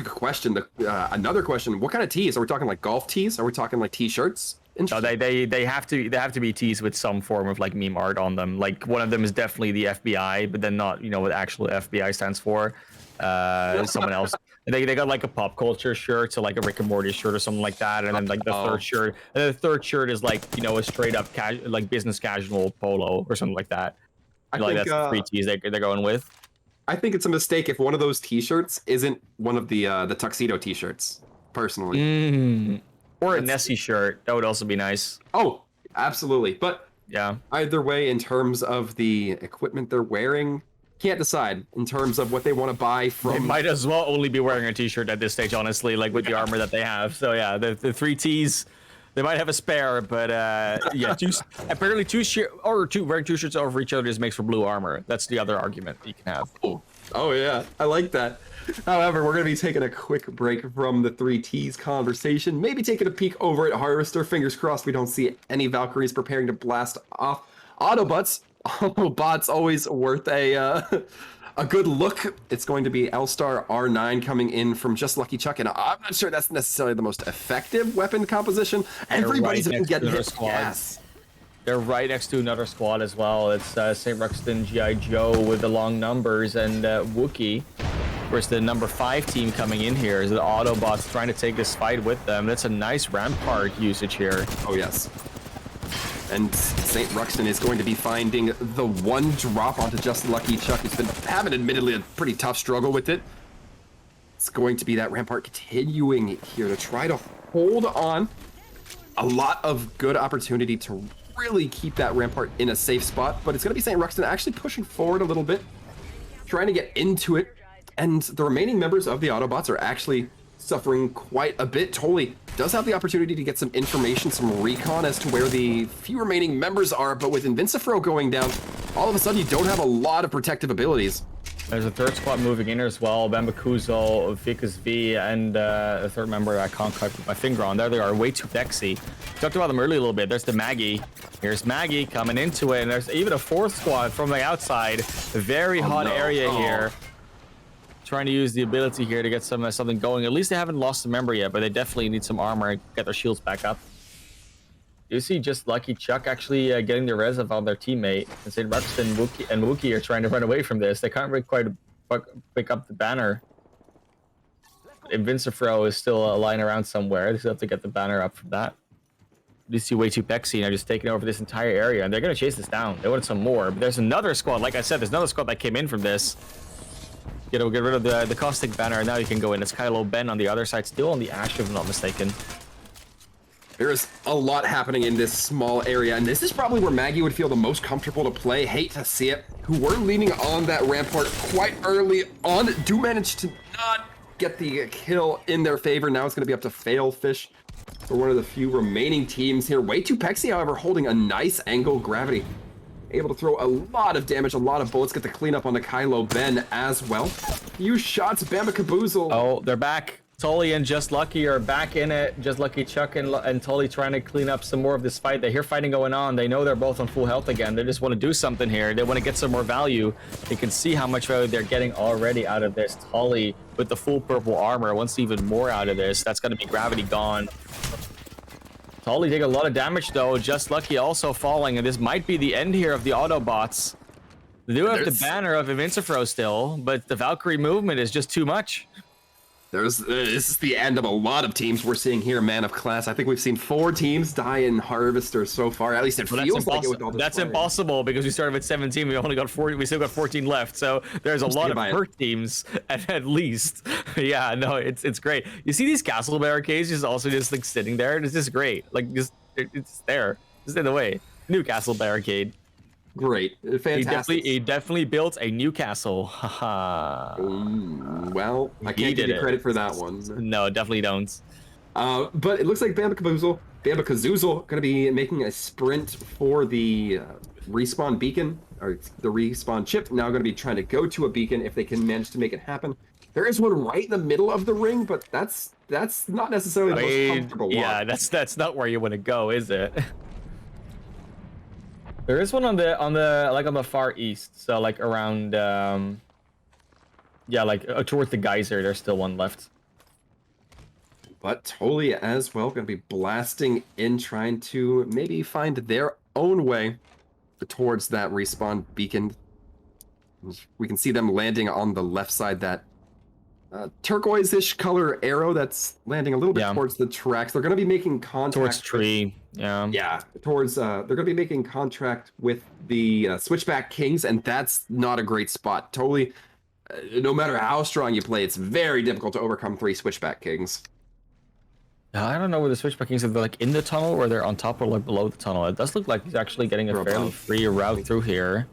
question. Another question: what kind of tees are we talking? Like golf tees? Are we talking like t-shirts? No, they have to be tees with some form of like meme art on them. Like one of them is definitely the FBI, but then not, you know, what actual FBI stands for. Someone else. They got like a pop culture shirt, so like a Rick and Morty shirt or something like that, and then like the third shirt is like, you know, a straight up like business casual polo or something like that. I think that's the 3 tees they're going with. I think it's a mistake if one of those T-shirts isn't one of the tuxedo T-shirts. Personally, or a Nessie shirt, that would also be nice. Oh, absolutely. But yeah, either way, in terms of the equipment they're wearing, can't decide in terms of what they want to buy from. They might as well only be wearing a T-shirt at this stage, honestly, like with the armor that they have. So yeah, the 3Ts. They might have a spare, but yeah, apparently wearing 2 shirts over each other just makes for blue armor. That's the other argument you can have. Oh yeah, I like that. However, we're going to be taking a quick break from the 3Ts conversation. Maybe taking a peek over at Harvester. Fingers crossed we don't see any Valkyries preparing to blast off. Autobots always worth a good look. It's going to be L-Star R9 coming in from Just Lucky Chuck, and I'm not sure that's necessarily the most effective weapon composition. Everybody's been getting hit. Yes. They're right next to another squad as well. It's St. Ruxton, G.I. Joe with the long numbers, and Wookiee. Where's the number 5 team coming in here? Is the Autobots trying to take this fight with them? That's a nice Rampart usage here. Oh, yes. And St. Ruxton is going to be finding the 1 drop onto Just Lucky Chuck, who's been having admittedly a pretty tough struggle with it. It's going to be that Rampart continuing here to try to hold on. A lot of good opportunity to really keep that Rampart in a safe spot, but it's going to be St. Ruxton actually pushing forward a little bit, trying to get into it, and the remaining members of the Autobots are actually suffering quite a bit. Totally does have the opportunity to get some information, some recon as to where the few remaining members are, but with Invincifro going down, all of a sudden you don't have a lot of protective abilities. There's a 3rd squad moving in as well. Bambakuzo, Vikas V, and a 3rd member I can't quite put my finger on. There they are, way too Bexy. Talked about them earlier a little bit. There's the Maggie. Here's Maggie coming into it, and there's even a 4th squad from the outside. Very hot area here. Trying to use the ability here to get something going. At least they haven't lost a member yet, but they definitely need some armor and get their shields back up. You see Just Lucky Chuck actually getting the res on their teammate. And St. Ruxton and Wookiee are trying to run away from this. They can't really quite pick up the banner. Invincifro is still lying around somewhere. They still have to get the banner up from that. You see way too Pexy now just taking over this entire area, and they're going to chase this down. They wanted some more, but there's another squad. Like I said, there's another squad that came in from this. Get rid of the caustic banner, and now you can go in. It's Kylo Ben on the other side, still on the Ash, if I'm not mistaken. There is a lot happening in this small area, and this is probably where Maggie would feel the most comfortable to play. Hate to see it. Who were leaning on that Rampart quite early on, do manage to not get the kill in their favor. Now it's going to be up to Failfish for one of the few remaining teams here. Way too Pexy, however, holding a nice angle gravity. Able to throw a lot of damage, a lot of bullets, get the cleanup on the Kylo Ben as well. Few shots, Bamba Caboozle. Oh, they're back. Tully and Just Lucky are back in it. Just Lucky, Chuck, and Tully trying to clean up some more of this fight. They hear fighting going on. They know they're both on full health again. They just want to do something here. They want to get some more value. They can see how much value they're getting already out of this. Tully with the full purple armor wants even more out of this. That's going to be gravity gone. Tully taking a lot of damage though. Just Lucky also falling, and this might be the end here of the Autobots. They do have the banner of Invincifro still, but the Valkyrie movement is just too much. This is the end of a lot of teams we're seeing here, Man of Class. I think we've seen 4 teams die in Harvester so far. At least it feels like it with all this That's playing. impossible because we started with 17. We only got 40. We still got 14 left. So there's a lot of hurt teams at least. Yeah, no, it's great. You see these castle barricades just also just like sitting there. It's just great. Like just it's there, just in the way. New castle barricade. Great, fantastic. He definitely built a new castle. Haha. Well, I can't give you credit for that one. No, definitely don't. But it looks like Bamba-Kazoozel going to be making a sprint for the respawn beacon, or the respawn chip. Now going to be trying to go to a beacon if they can manage to make it happen. There is one right in the middle of the ring, but that's not necessarily the most comfortable one. Yeah, that's not where you want to go, is it? There is one on the far east, so like around yeah, like towards the geyser. There's still one left. But Tully as well going to be blasting in, trying to maybe find their own way towards that respawn beacon. We can see them landing on the left side, that turquoise-ish color arrow that's landing a little bit towards the tracks. They're going to be making contact towards tree. Yeah, towards they're going to be making contact with the Switchback Kings, and that's not a great spot. Totally, no matter how strong you play, it's very difficult to overcome 3 Switchback Kings. I don't know where the Switchback Kings are. They're like in the tunnel, or they're on top or like below the tunnel. It does look like he's actually getting a fairly free route through here.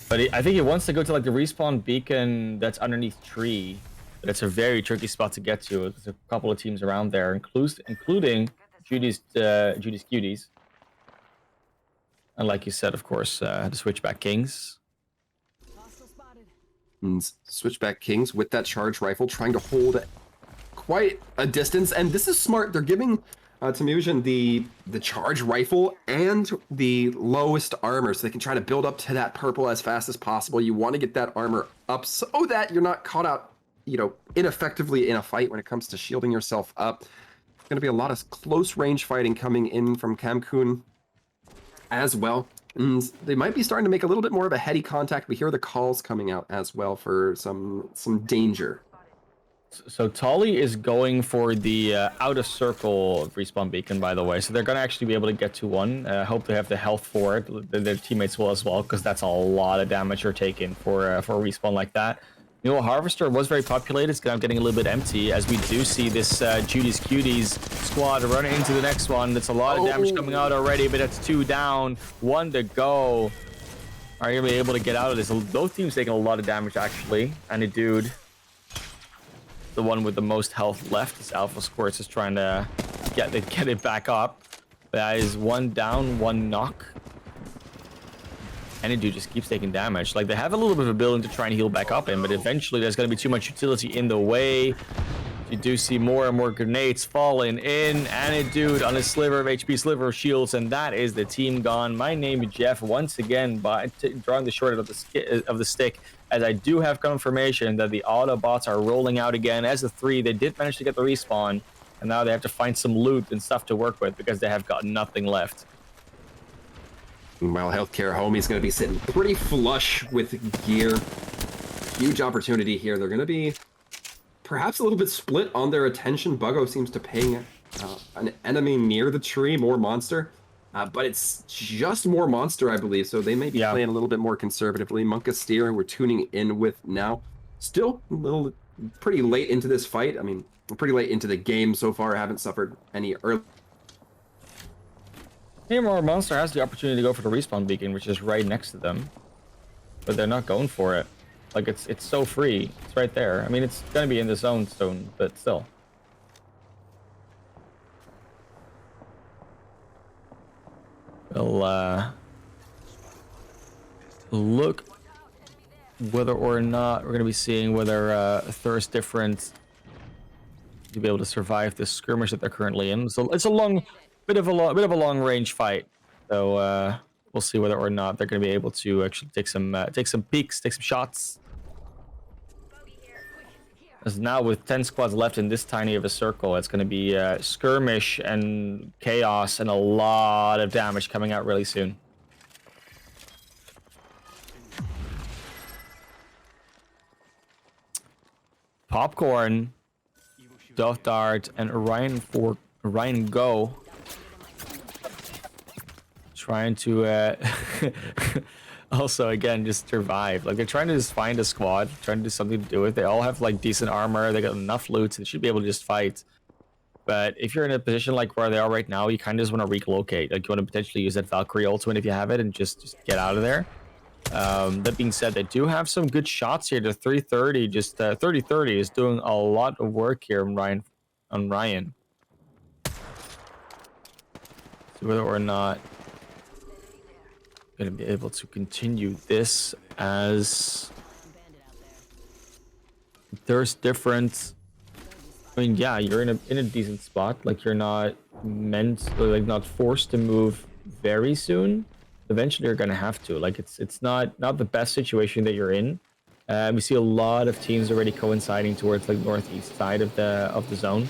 But I think he wants to go to like the respawn beacon that's underneath tree. But it's a very tricky spot to get to. There's a couple of teams around there, including Judy's Cuties. And like you said, of course, the Switchback Kings. And Switchback Kings with that charge rifle trying to hold quite a distance. And this is smart. They're giving Temujin the charge rifle and the lowest armor, so they can try to build up to that purple as fast as possible. You want to get that armor up so that you're not caught out, ineffectively in a fight when it comes to shielding yourself up. There's going to be a lot of close range fighting coming in from Camcoon as well. And they might be starting to make a little bit more of a heady contact. We hear the calls coming out as well for some danger. So Tully is going for the outer circle respawn beacon, by the way. So they're going to actually be able to get to one. I hope they have the health for it. Their teammates will as well, because that's a lot of damage you're taking for a respawn like that. Harvester was very populated. It's now getting a little bit empty, as we do see this Judy's Cuties squad running into the next one. That's a lot of damage coming out already, but that's 2 down, 1 to go. Are you going to be able to get out of this? Both teams taking a lot of damage, actually. And a dude, the one with the most health left, is Alpha Squirts, is trying to get it back up. That is 1 down, 1 knock. And a dude just keeps taking damage. Like, they have a little bit of a building to try and heal back up in, but eventually there's going to be too much utility in the way. You do see more and more grenades falling in, and a dude on a sliver of HP, sliver of shields, and that is the team gone. My name is Jeff, once again, by drawing the short of the stick, as I do have confirmation that the Autobots are rolling out again as a 3. They did manage to get the respawn, and now they have to find some loot and stuff to work with, because they have got nothing left. Meanwhile, Healthcare Homie's going to be sitting pretty flush with gear. Huge opportunity here. They're going to be perhaps a little bit split on their attention. Buggo seems to ping an enemy near the tree, more monster. But it's just more monster, I believe, so they may be playing a little bit more conservatively. Monkasteer, we're tuning in with now. Still pretty late into this fight. I mean, we're pretty late into the game so far. I haven't suffered any early. Team or Monster has the opportunity to go for the respawn beacon, which is right next to them, but they're not going for it. Like, it's so free. It's right there. I mean, it's gonna be in the zone soon, but still. We'll look whether or not we're gonna be seeing whether Thirst Different to be able to survive this skirmish that they're currently in. So it's a bit of a long range fight. So we'll see whether or not they're going to be able to actually take some peeks, take some shots. As now with 10 squads left in this tiny of a circle, it's going to be skirmish and chaos and a lot of damage coming out really soon. Popcorn, Dove Dart, and Orion Go trying to also again just survive. Like they're trying to just find a squad, trying to do something to do it. They all have like decent armor, they got enough loot, so they should be able to just fight. But if you're in a position like where they are right now, you kind of just want to relocate. Like you want to potentially use that Valkyrie ultimate if you have it and just get out of there. That being said, they do have some good shots here. The 330, just 30-30 is doing a lot of work here on Ryan. See whether or not going to be able to continue this, as there's different. I mean, yeah, you're in a decent spot. Like you're not not forced to move very soon. Eventually, you're gonna have to. Like it's not the best situation that you're in. We see a lot of teams already coinciding towards like northeast side of the zone,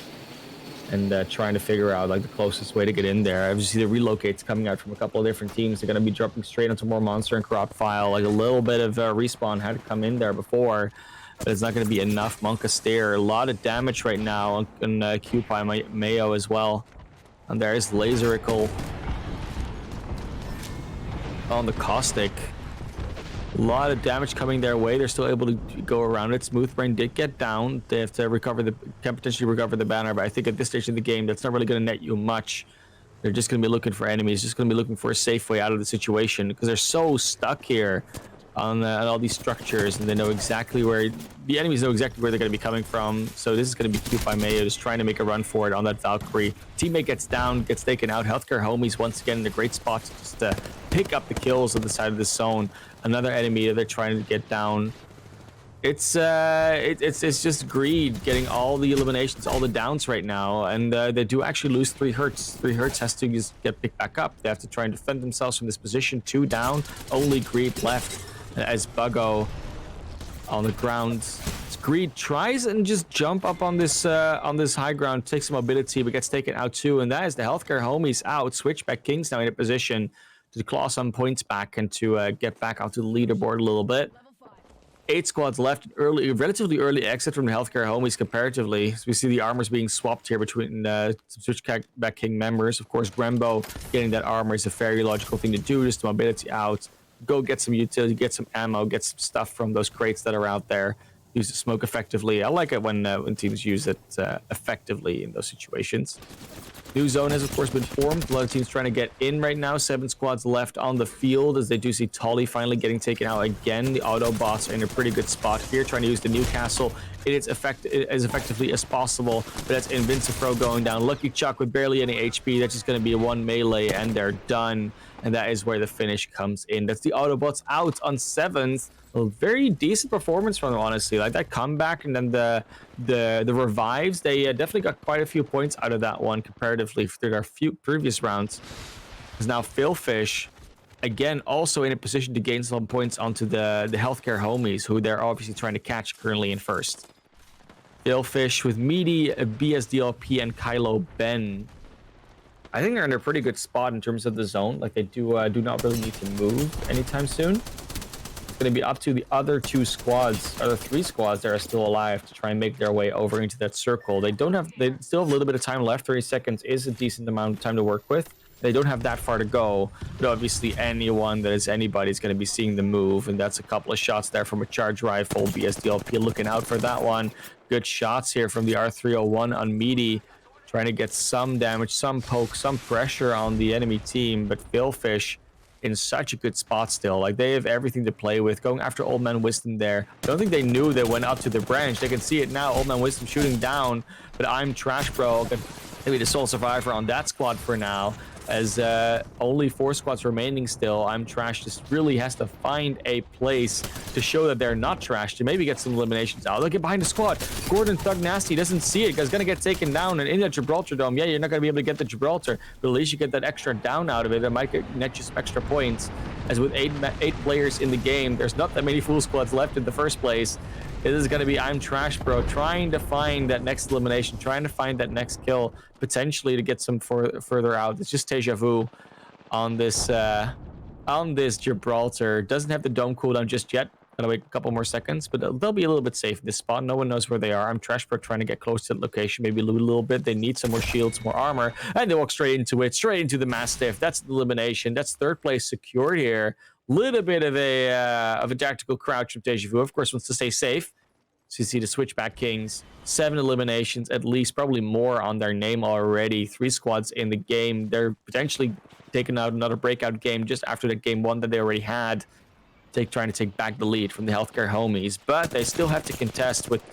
and trying to figure out like the closest way to get in there. I see the relocates coming out from a couple of different teams. They're gonna be jumping straight into more monster and corrupt file. Like a little bit of respawn had to come in there before, but it's not gonna be enough. Monka Stare, a lot of damage right now on Cupai Mayo as well, and there's Laserical on the Caustic. A lot of damage coming their way. They're still able to go around it. Smoothbrain did get down. They have to can potentially recover the banner, but I think at this stage of the game, that's not really going to net you much. They're just going to be looking for enemies, just going to be looking for a safe way out of the situation, because they're so stuck here on all these structures, and they know exactly where the enemies know exactly where they're going to be coming from. So this is going to be Q5 Mayo just trying to make a run for it on that Valkyrie. Teammate gets down, gets taken out. Healthcare Homies once again in a great spot to just pick up the kills on the side of the zone. Another enemy that they're trying to get down. It's just greed getting all the eliminations, all the downs right now, and they do actually lose 3 Hertz. 3 Hertz has to just get picked back up. They have to try and defend themselves from this position. 2 down, only Greed left as Buggo on the ground. Greed tries and just jump up on this high ground, takes some mobility, but gets taken out too, and that is the Healthcare Homies out. Switchback Kings now in a position to claw some points back and to get back onto the leaderboard a little bit. 8 squads left. Relatively early exit from the Healthcare Homies comparatively. So we see the armors being swapped here between some Switchback King members. Of course, Brembo getting that armor is a very logical thing to do. Just mobility out, go get some utility, get some ammo, get some stuff from those crates that are out there. Use the smoke effectively. I like it when teams use it effectively in those situations. New zone has, of course, been formed. A lot of teams trying to get in right now. 7 squads left on the field, as they do see Tolly finally getting taken out again. The Autobots are in a pretty good spot here, trying to use the Newcastle as effectively as possible. But that's Invincifro going down. Lucky Chuck with barely any HP. That's just going to be a 1 melee, and they're done. And that is where the finish comes in. That's the Autobots out on 7th. A very decent performance from them, honestly. Like that comeback and then the revives, they definitely got quite a few points out of that one comparatively to their few previous rounds. Because now Philfish, again, also in a position to gain some points onto the Healthcare Homies, who they're obviously trying to catch currently in first. Philfish with Meaty, BSDLP, and Kylo Ben. I think they're in a pretty good spot in terms of the zone. Like they do not really need to move anytime soon. It's going to be up to the other 3 squads that are still alive to try and make their way over into that circle. They still have a little bit of time left. 30 seconds is a decent amount of time to work with. They don't have that far to go, but obviously anyone that is anybody is going to be seeing the move, and that's a couple of shots there from a charge rifle. BSDLP looking out for that one. Good shots here from the R301 on Meaty, trying to get some damage, some poke, some pressure on the enemy team, but Philfish in such a good spot still. Like they have everything to play with. Going after Old Man Wisdom there. I don't think they knew they went up to the branch. They can see it now. Old Man Wisdom shooting down, but I'm Trash Bro Maybe the sole survivor on that squad for now, as only 4 squads remaining still. I'm Trash just really has to find a place to show that they're not trash, to maybe get some eliminations out. They'll get behind the squad. Gordon Thug Nasty doesn't see it, because going to get taken down. And in the Gibraltar Dome, yeah, you're not going to be able to get the Gibraltar, but at least you get that extra down out of it. It might net you some extra points. As with eight players in the game, there's not that many full squads left in the first place. This is going to be I'm Trash Bro trying to find that next elimination, trying to find that next kill, potentially to get some further out. It's just Deja Vu on this Gibraltar. Doesn't have the dome cooldown just yet. Gotta wait a couple more seconds, but they'll be a little bit safe in this spot. No one knows where they are. I'm Trash Bro trying to get close to the location, maybe loot a little bit. They need some more shields, more armor, and they walk straight into it, straight into the Mastiff. That's the elimination. That's third place secured here. Little bit of a tactical crouch from Deja Vu. Of course, wants to stay safe. So you see the Switchback Kings, 7 eliminations, at least, probably more on their name already. 3 squads in the game. They're potentially taking out another breakout game just after the game 1 that they already had. Trying to take back the lead from the Healthcare Homies, but they still have to contest with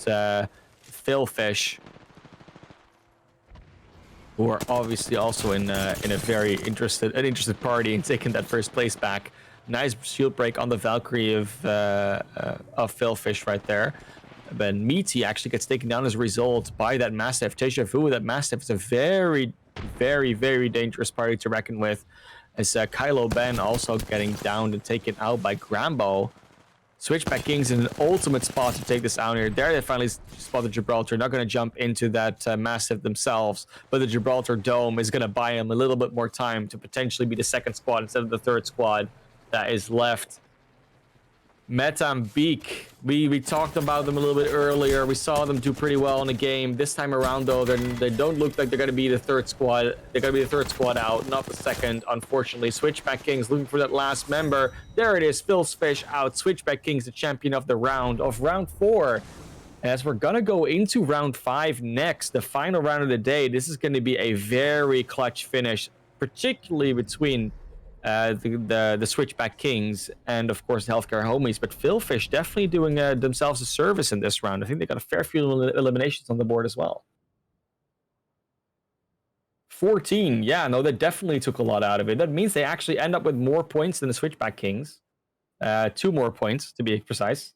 Philfish, who are obviously also in a very interested party in taking that first place back. Nice shield break on the Valkyrie of Philfish right there. Then Meaty actually gets taken down as a result by that Mastiff. Deja Vu, that Mastiff is a very, very, very dangerous party to reckon with. As Kylo Ben also getting downed and taken out by Grambo. Switchback Kings in an ultimate spot to take this out here. There they finally spot the Gibraltar. Not going to jump into that Mastiff themselves, but the Gibraltar Dome is going to buy them a little bit more time to potentially be the second squad instead of the third squad that is left. Mozambique, we talked about them a little bit earlier. We saw them do pretty well in the game. This time around, though, they don't look like they're going to be the third squad. They're going to be the third squad out, not the second, unfortunately. Switchback Kings looking for that last member. There it is, Philfish out. Switchback Kings, the champion of round 4. As we're going to go into round 5 next, the final round of the day. This is going to be a very clutch finish, particularly between the Switchback Kings and of course the Healthcare Homies, but Philfish definitely doing themselves a service in this round. I think they got a fair few eliminations on the board as well. 14, yeah, no, they definitely took a lot out of it. That means they actually end up with more points than the Switchback Kings. 2 more points to be precise.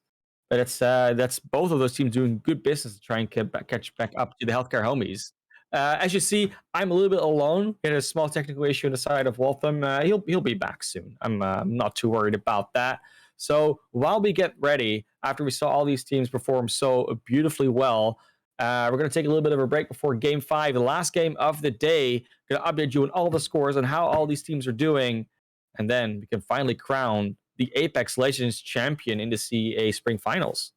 But that's both of those teams doing good business to try and catch back up to the Healthcare Homies. As you see, I'm a little bit alone in a small technical issue on the side of Waltham. He'll be back soon. I'm not too worried about that. So while we get ready, after we saw all these teams perform so beautifully well, we're going to take a little bit of a break before Game 5, the last game of the day. Going to update you on all the scores and how all these teams are doing. And then we can finally crown the Apex Legends champion in the CEA Spring Finals.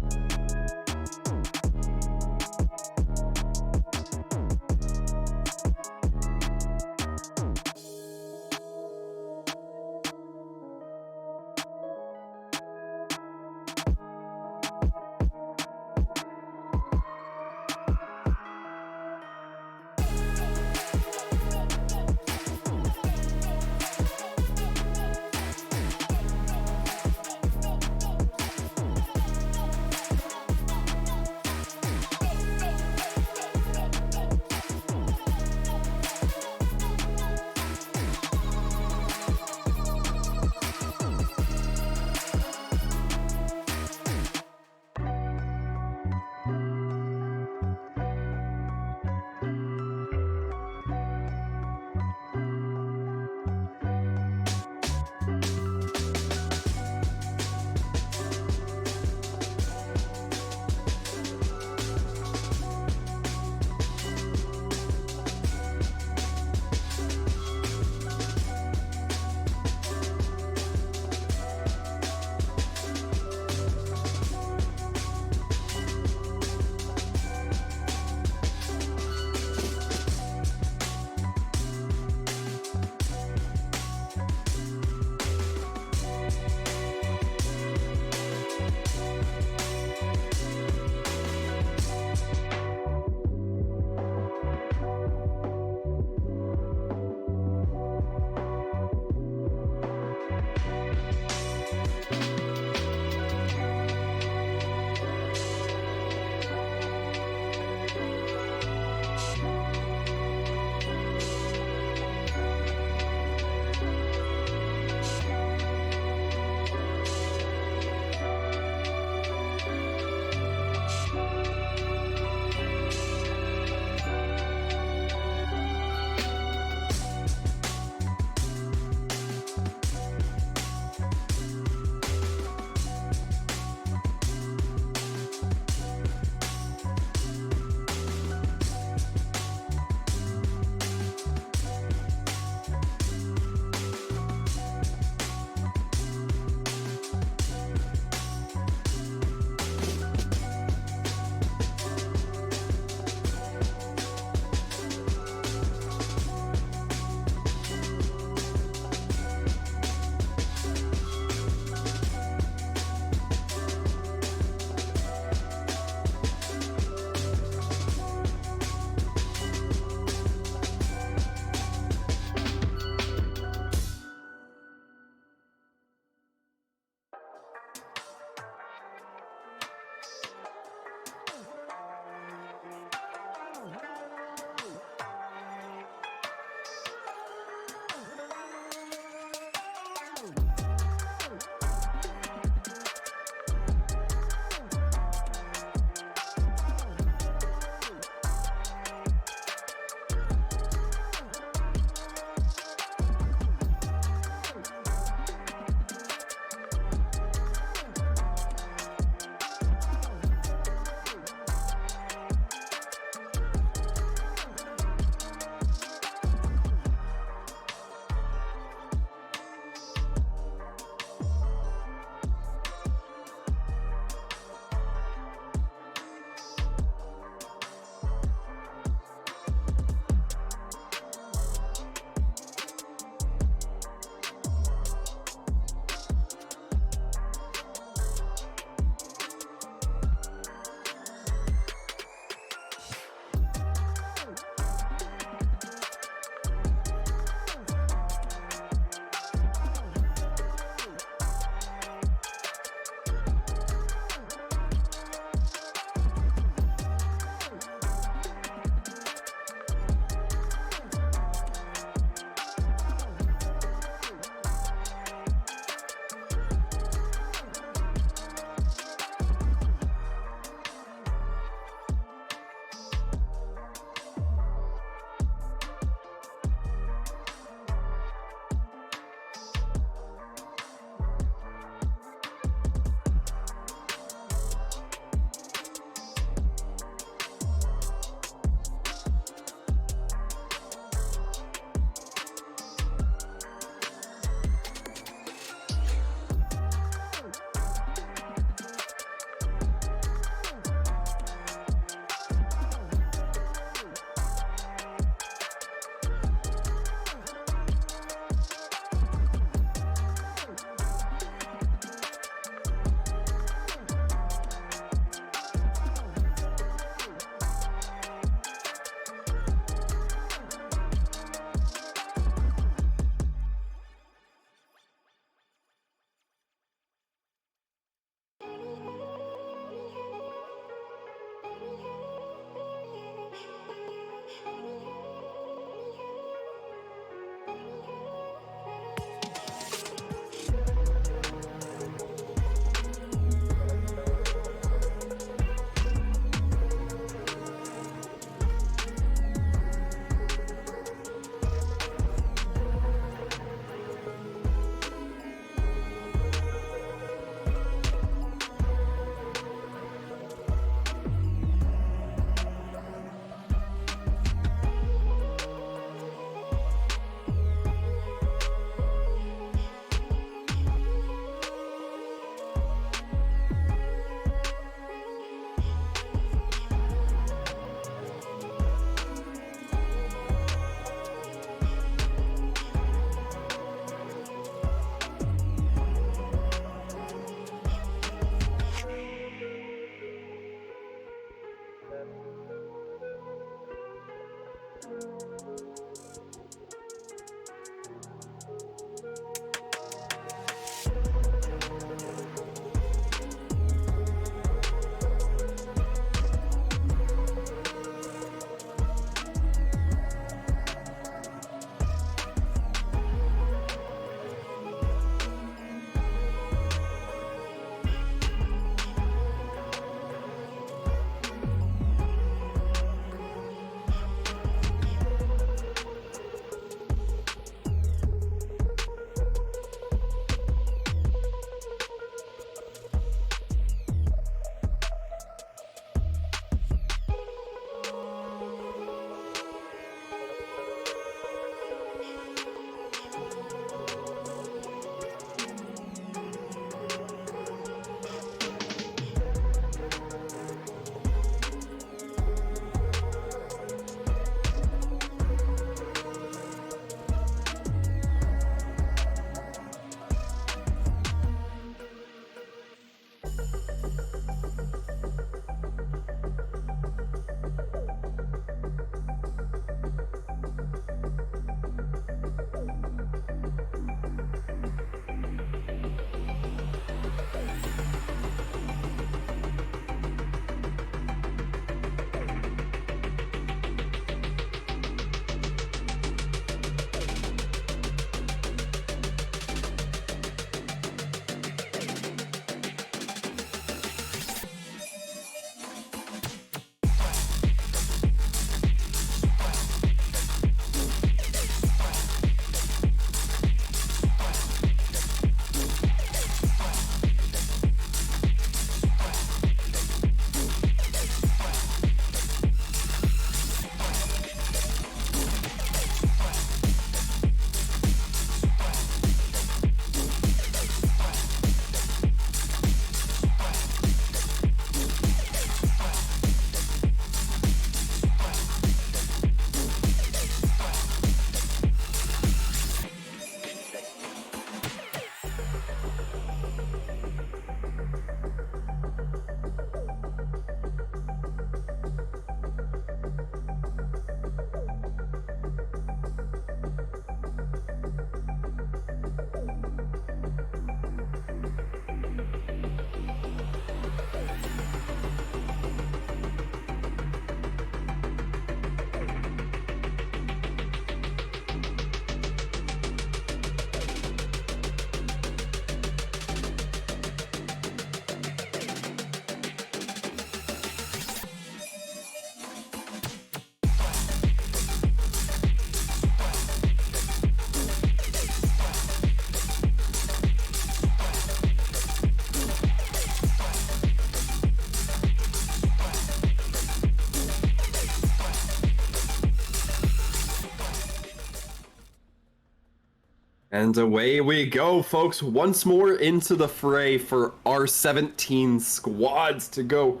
And away we go, folks, once more into the fray for our 17 squads to go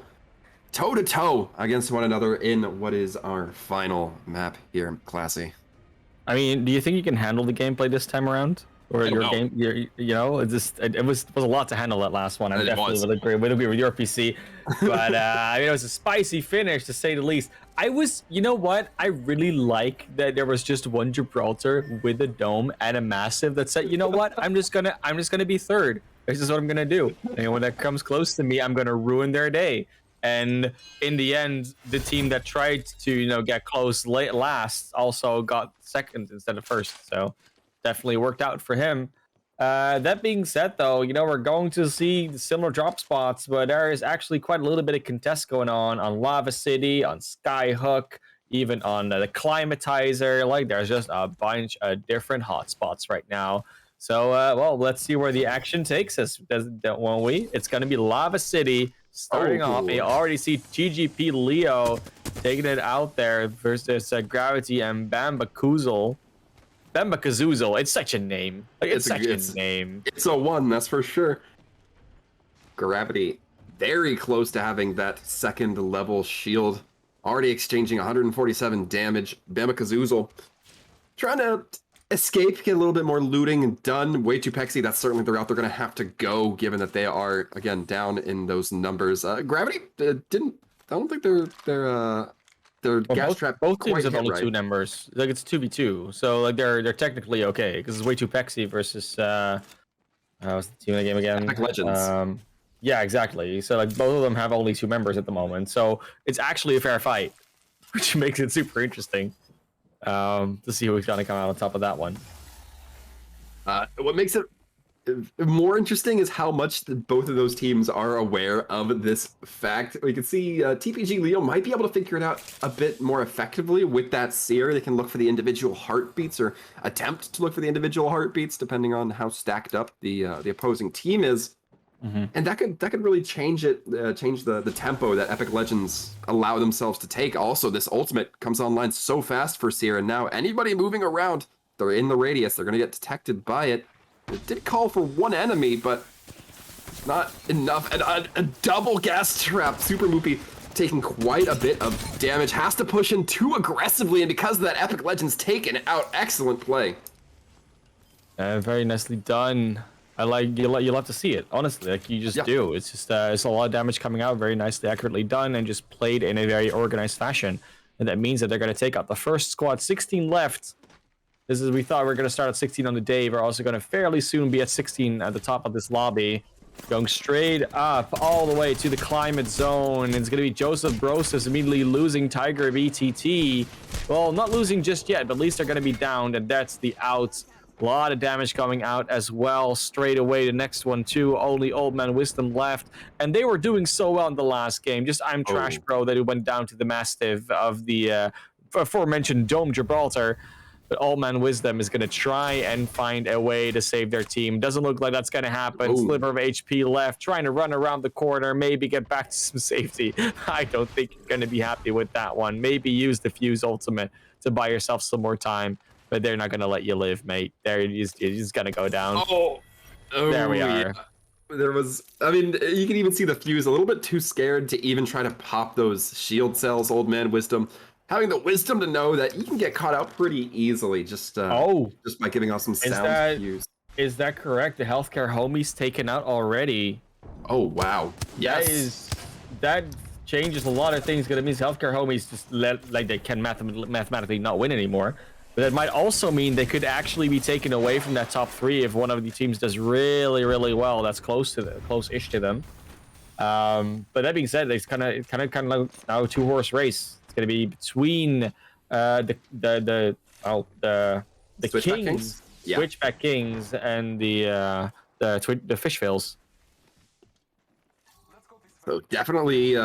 toe-to-toe against one another in what is our final map here, Classy. I mean, do you think you can handle the gameplay this time around? Or I don't your know. game, it was a lot to handle that last one. I It definitely was. would agree with your PC. But I mean, it was a spicy finish to say the least. You know what? I really like that there was just one Gibraltar with a dome and a massive that said, you know what? I'm just gonna be third. This is what I'm gonna do. And when that comes close to me, I'm gonna ruin their day. And in the end, the team that tried to get close last also got second instead of first. So definitely worked out for him. That being said, though, we're going to see similar drop spots, but there is actually quite a little bit of contest going on Lava City, on Skyhook, even on the Climatizer. Like, there's just a bunch of different hotspots right now. So, well, let's see where the action takes us, won't we? It's going to be Lava City starting off. You already see TGP Leo taking it out there versus Gravity and Bambakuzel. Bambakazuzel, it's such a name. Like, it's such a name. It's a one, that's for sure. Gravity, very close to having that second level shield. Already exchanging 147 damage. Bambakazuzel trying to escape, get a little bit more looting done. Way too pexy. That's certainly the route they're going to have to go, given that they are, again, down in those numbers. Gravity I don't think their gas trap both teams have hit only right. 2 numbers. Like, it's 2v2, so like they're technically okay because it's way too pexy versus what's the team in the game again? Epic Legends. Yeah, exactly. So like both of them have only 2 members at the moment, so it's actually a fair fight, which makes it super interesting to see who's gonna come out on top of that one. What makes it more interesting is how much both of those teams are aware of this fact. We can see TPG Leo might be able to figure it out a bit more effectively with that seer. They can look for the individual heartbeats or attempt to look for the individual heartbeats, depending on how stacked up the opposing team is. And that could really change the tempo that Epic Legends allow themselves to take. Also, this ultimate comes online so fast for seer, and now anybody moving around, they're in the radius, they're going to get detected by it. It did call for one enemy, but not enough. And a double gas trap. Super Moopy taking quite a bit of damage. Has to push in too aggressively, and because of that, Epic Legends taken out. Excellent play. Very nicely done. I like you'll have to see it, honestly. Like, you just do. It's just it's a lot of damage coming out, very nicely, accurately done, and just played in a very organized fashion. And that means that they're going to take out the first squad. 16 left. We thought we were going to start at 16 on the day. We're also going to fairly soon be at 16 at the top of this lobby. Going straight up all the way to the climate zone. It's going to be Joseph Brosis immediately losing Tiger BTT. Well, not losing just yet, but at least they're going to be downed, and that's the outs. A lot of damage coming out as well. Straight away, the next one too. Only Old Man Wisdom left, and they were doing so well in the last game. Just I'm Trash Bro that it went down to the Mastiff of the aforementioned Dome Gibraltar. But Old Man Wisdom is going to try and find a way to save their team. Doesn't look like that's going to happen. Sliver of HP left, trying to run around the corner, maybe get back to some safety. I don't think you're going to be happy with that one. Maybe use the Fuse Ultimate to buy yourself some more time, but they're not going to let you live, mate. You're just going to go down. There we are. There was, I mean, you can even see the Fuse a little bit too scared to even try to pop those shield cells, Old Man Wisdom. Having the wisdom to know that you can get caught out pretty easily just by giving off some sound Fuse. Is that correct? The healthcare homies taken out already. Oh, wow. Yes. That changes a lot of things, because it means healthcare homies just they can mathematically not win anymore. But that might also mean they could actually be taken away from that top 3 if one of the teams does really, really well. That's close-ish to them. But that being said, it's kind of now a 2-horse race. It's going to be between the Kings, Switchback Kings, and the Fishfails. So definitely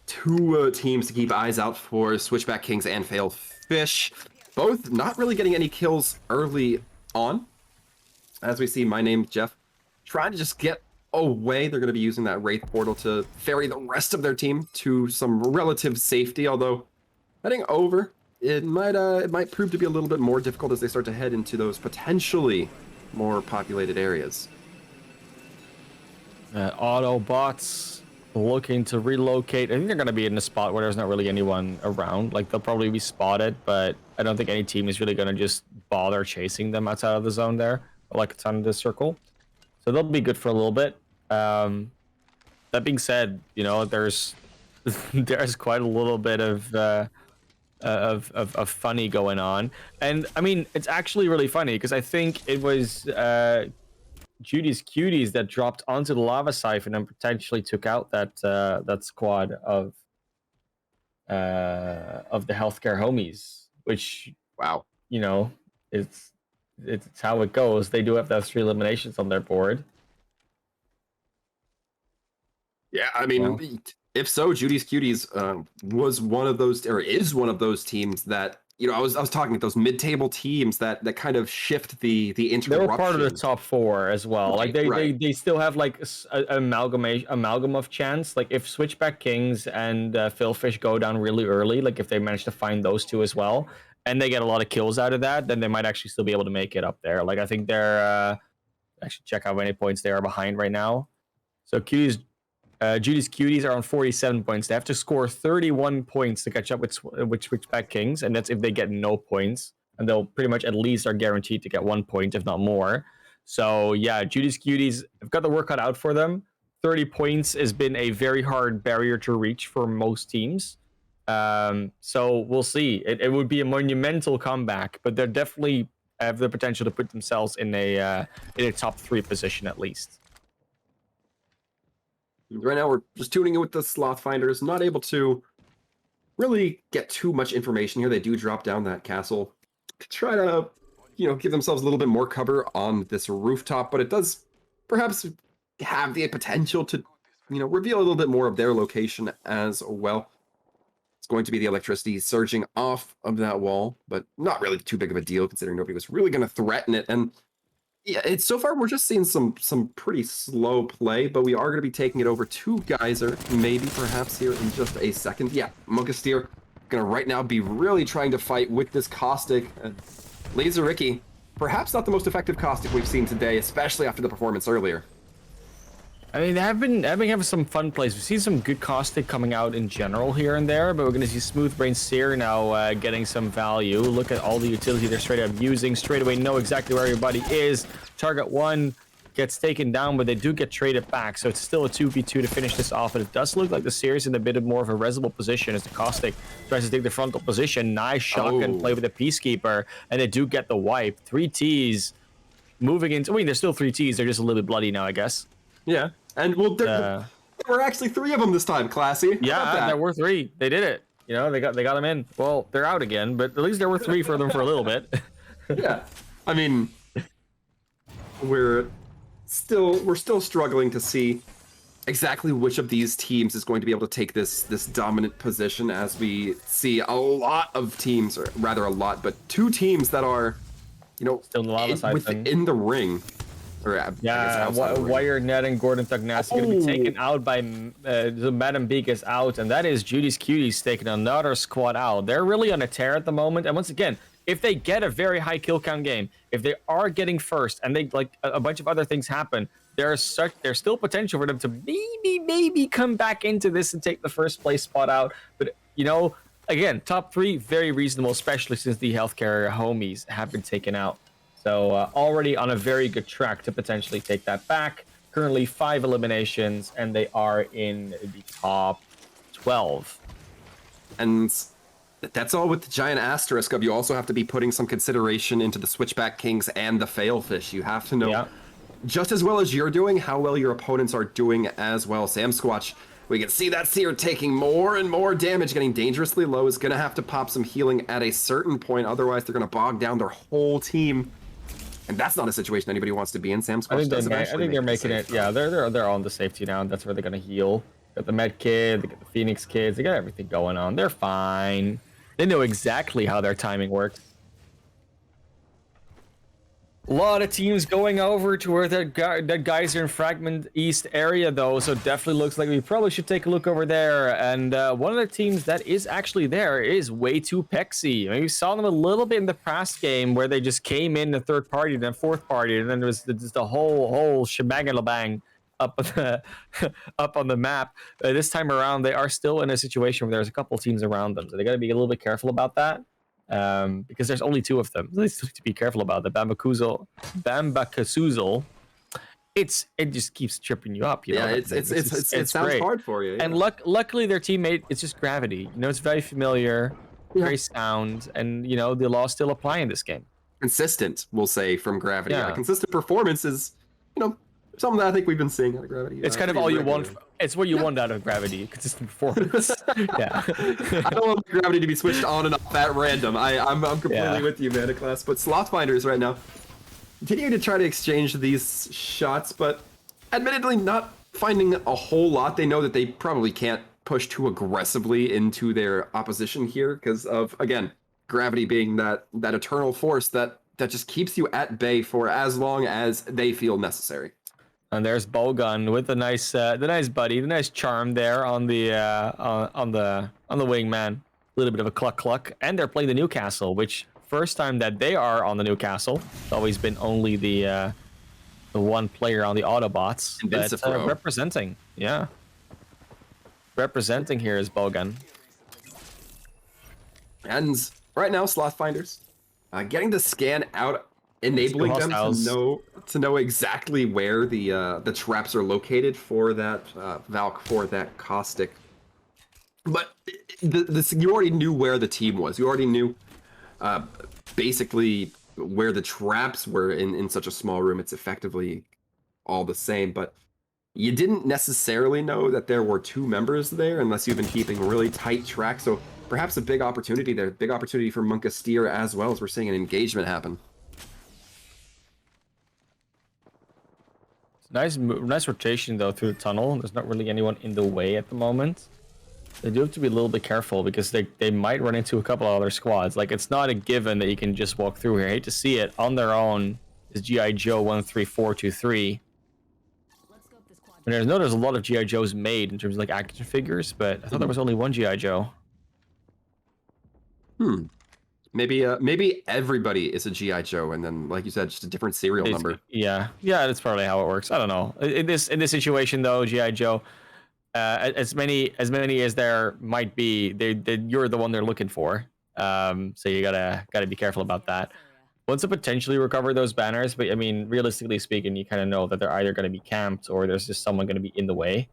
2 teams to keep eyes out for: Switchback Kings and Fail Fish. Both not really getting any kills early on. As we see, My Name's Jeff trying to just get away. They're going to be using that Wraith portal to ferry the rest of their team to some relative safety, although heading over, it might prove to be a little bit more difficult as they start to head into those potentially more populated areas. Autobots looking to relocate. I think they're going to be in a spot where there's not really anyone around. Like, they'll probably be spotted, but I don't think any team is really going to just bother chasing them outside of the zone there, like it's on the circle. So they'll be good for a little bit. That being said, you know, there's there's quite a little bit of funny going on, and I mean, it's actually really funny because I think it was Judy's Cuties that dropped onto the lava siphon and potentially took out that squad of the healthcare homies, which, Wow. you know, it's how it goes. They do have those 3 eliminations on their board. Yeah, I mean, if so, Judy's Cuties was one of those, or is one of those teams that, you know, I was talking about those mid-table teams that kind of shift the interruption. They were part of the top 4 as well. Right, like they still have like an amalgam of chance. Like if Switchback Kings and Philfish go down really early, like if they manage to find those 2 as well, and they get a lot of kills out of that, then they might actually still be able to make it up there. Like I think they're actually check how many points they are behind right now. So Cuties. Judy's Cuties are on 47 points. They have to score 31 points to catch up with Switchback Kings, and that's if they get no points. And they'll pretty much at least are guaranteed to get 1 point, if not more. So yeah, Judy's Cuties have got the work cut out for them. 30 points has been a very hard barrier to reach for most teams. So we'll see. It would be a monumental comeback, but they're definitely have the potential to put themselves in a top 3 position at least. Right now, we're just tuning in with the Sloth Finders, not able to really get too much information here. They do drop down that castle to try to, you know, give themselves a little bit more cover on this rooftop, but it does perhaps have the potential to, you know, reveal a little bit more of their location as well. It's going to be the electricity surging off of that wall, but not really too big of a deal considering nobody was really going to threaten it. And yeah, it's so far we're just seeing some pretty slow play, but we are going to be taking it over to Geyser, maybe perhaps here in just a second. Yeah, Munkasteer going to right now be really trying to fight with this Caustic. Laser Ricky, perhaps not the most effective Caustic we've seen today, especially after the performance earlier. I mean, they have been having some fun plays. We've seen some good Caustic coming out in general here and there, but we're going to see Smooth Brain Seer now getting some value. Look at all the utility they're straight up using. Straight away know exactly where everybody is. Target 1 gets taken down, but they do get traded back, so it's still a 2v2 to finish this off. And it does look like the Seer is in a bit more of a resible position as the Caustic tries to take the frontal position. Nice shotgun play with the Peacekeeper, and they do get the wipe. 3 Ts moving into... I mean, there's still 3 Ts. They're just a little bit bloody now, I guess. Yeah, and well, there were actually 3 of them this time, Classy. Yeah, there were 3. They did it. You know, they got them in. Well, they're out again, but at least there were 3 for them for a little bit. Yeah, I mean, we're still struggling to see exactly which of these teams is going to be able to take this dominant position, as we see a lot of teams, or rather a lot, but 2 teams that are, you know, still in the lava side within the ring. Yeah, Wired Net and Gordon Thugnassi going to be taken out by Madam Beak is out, and that is Judy's Cuties taking another squad out. They're really on a tear at the moment, and once again, if they get a very high kill count game, if they are getting first, and they like a bunch of other things happen, there's still potential for them to maybe come back into this and take the first place spot out. But you know, again, top 3 very reasonable, especially since the healthcare homies have been taken out. So already on a very good track to potentially take that back. Currently 5 eliminations, and they are in the top 12. And that's all with the giant asterisk of you also have to be putting some consideration into the Switchback Kings and the Failfish. You have to know just as well as you're doing, how well your opponents are doing as well. Sam Squatch, we can see that Seer taking more and more damage, getting dangerously low, is going to have to pop some healing at a certain point. Otherwise, they're going to bog down their whole team. And that's not a situation anybody wants to be in. Sam Squatch I think they're making it. Yeah, they're on the safety now, and that's where they're gonna heal. Got the Med Kid, they got the Phoenix Kids, they got everything going on. They're fine. They know exactly how their timing works. A lot of teams going over to where that Geyser and Fragment East area, though, so definitely looks like we probably should take a look over there. And one of the teams that is actually there is Way2Pexi. I mean, we saw them a little bit in the past game where they just came in the third party and then fourth party, and then there was just the whole shebang up on the up on the map. This time around, they are still in a situation where there's a couple teams around them, so they got to be a little bit careful about that. Because there's only 2 of them. So they still need to be careful about the Bambakuzul. It just keeps tripping you up. You know? It sounds great. hard for you. Yeah. And luckily their teammate, it's just Gravity. You know, it's very familiar, very sound, and you know the laws still apply in this game. Consistent, we'll say, from Gravity. Yeah. Consistent performance is, something that I think we've been seeing out of Gravity. It's kind of all you want. It's what you want out of Gravity, consistent performance. Yeah. I don't want Gravity to be switched on and off at random. I'm completely with you, Manaclass. But Slothfinders right now continuing to try to exchange these shots, but admittedly not finding a whole lot. They know that they probably can't push too aggressively into their opposition here because of, again, Gravity being that eternal force that just keeps you at bay for as long as they feel necessary. And there's Bowgun with the nice buddy, the nice charm there on the wingman. A little bit of a cluck, and they're playing the Newcastle, which first time that they are on the Newcastle. It's always been only the one player on the Autobots. But representing here is Bowgun. And right now, Slothfinders getting the scan out, enabling them to know exactly where the traps are located for that Valk, for that Caustic. But you already knew where the team was. You already knew basically where the traps were in such a small room. It's effectively all the same, but you didn't necessarily know that there were 2 members there unless you've been keeping really tight track. So perhaps a big opportunity there. Big opportunity for Munkastyr as well, as we're seeing an engagement happen. Nice rotation though through the tunnel. There's not really anyone in the way at the moment. They do have to be a little bit careful because they might run into a couple of other squads. Like, it's not a given that you can just walk through here. I hate to see it. On their own is G.I. Joe 13423. And there's a lot of G.I. Joes made in terms of like action figures, but I thought there was only one G.I. Joe. Maybe everybody is a G.I. Joe, and then, like you said, just a different serial number. Yeah, that's probably how it works. I don't know. In this situation though, G.I. Joe, as many as there might be, you're the one they're looking for. So you gotta be careful about that. Once to potentially recover those banners, but I mean, realistically speaking, you kind of know that they're either going to be camped or there's just someone going to be in the way.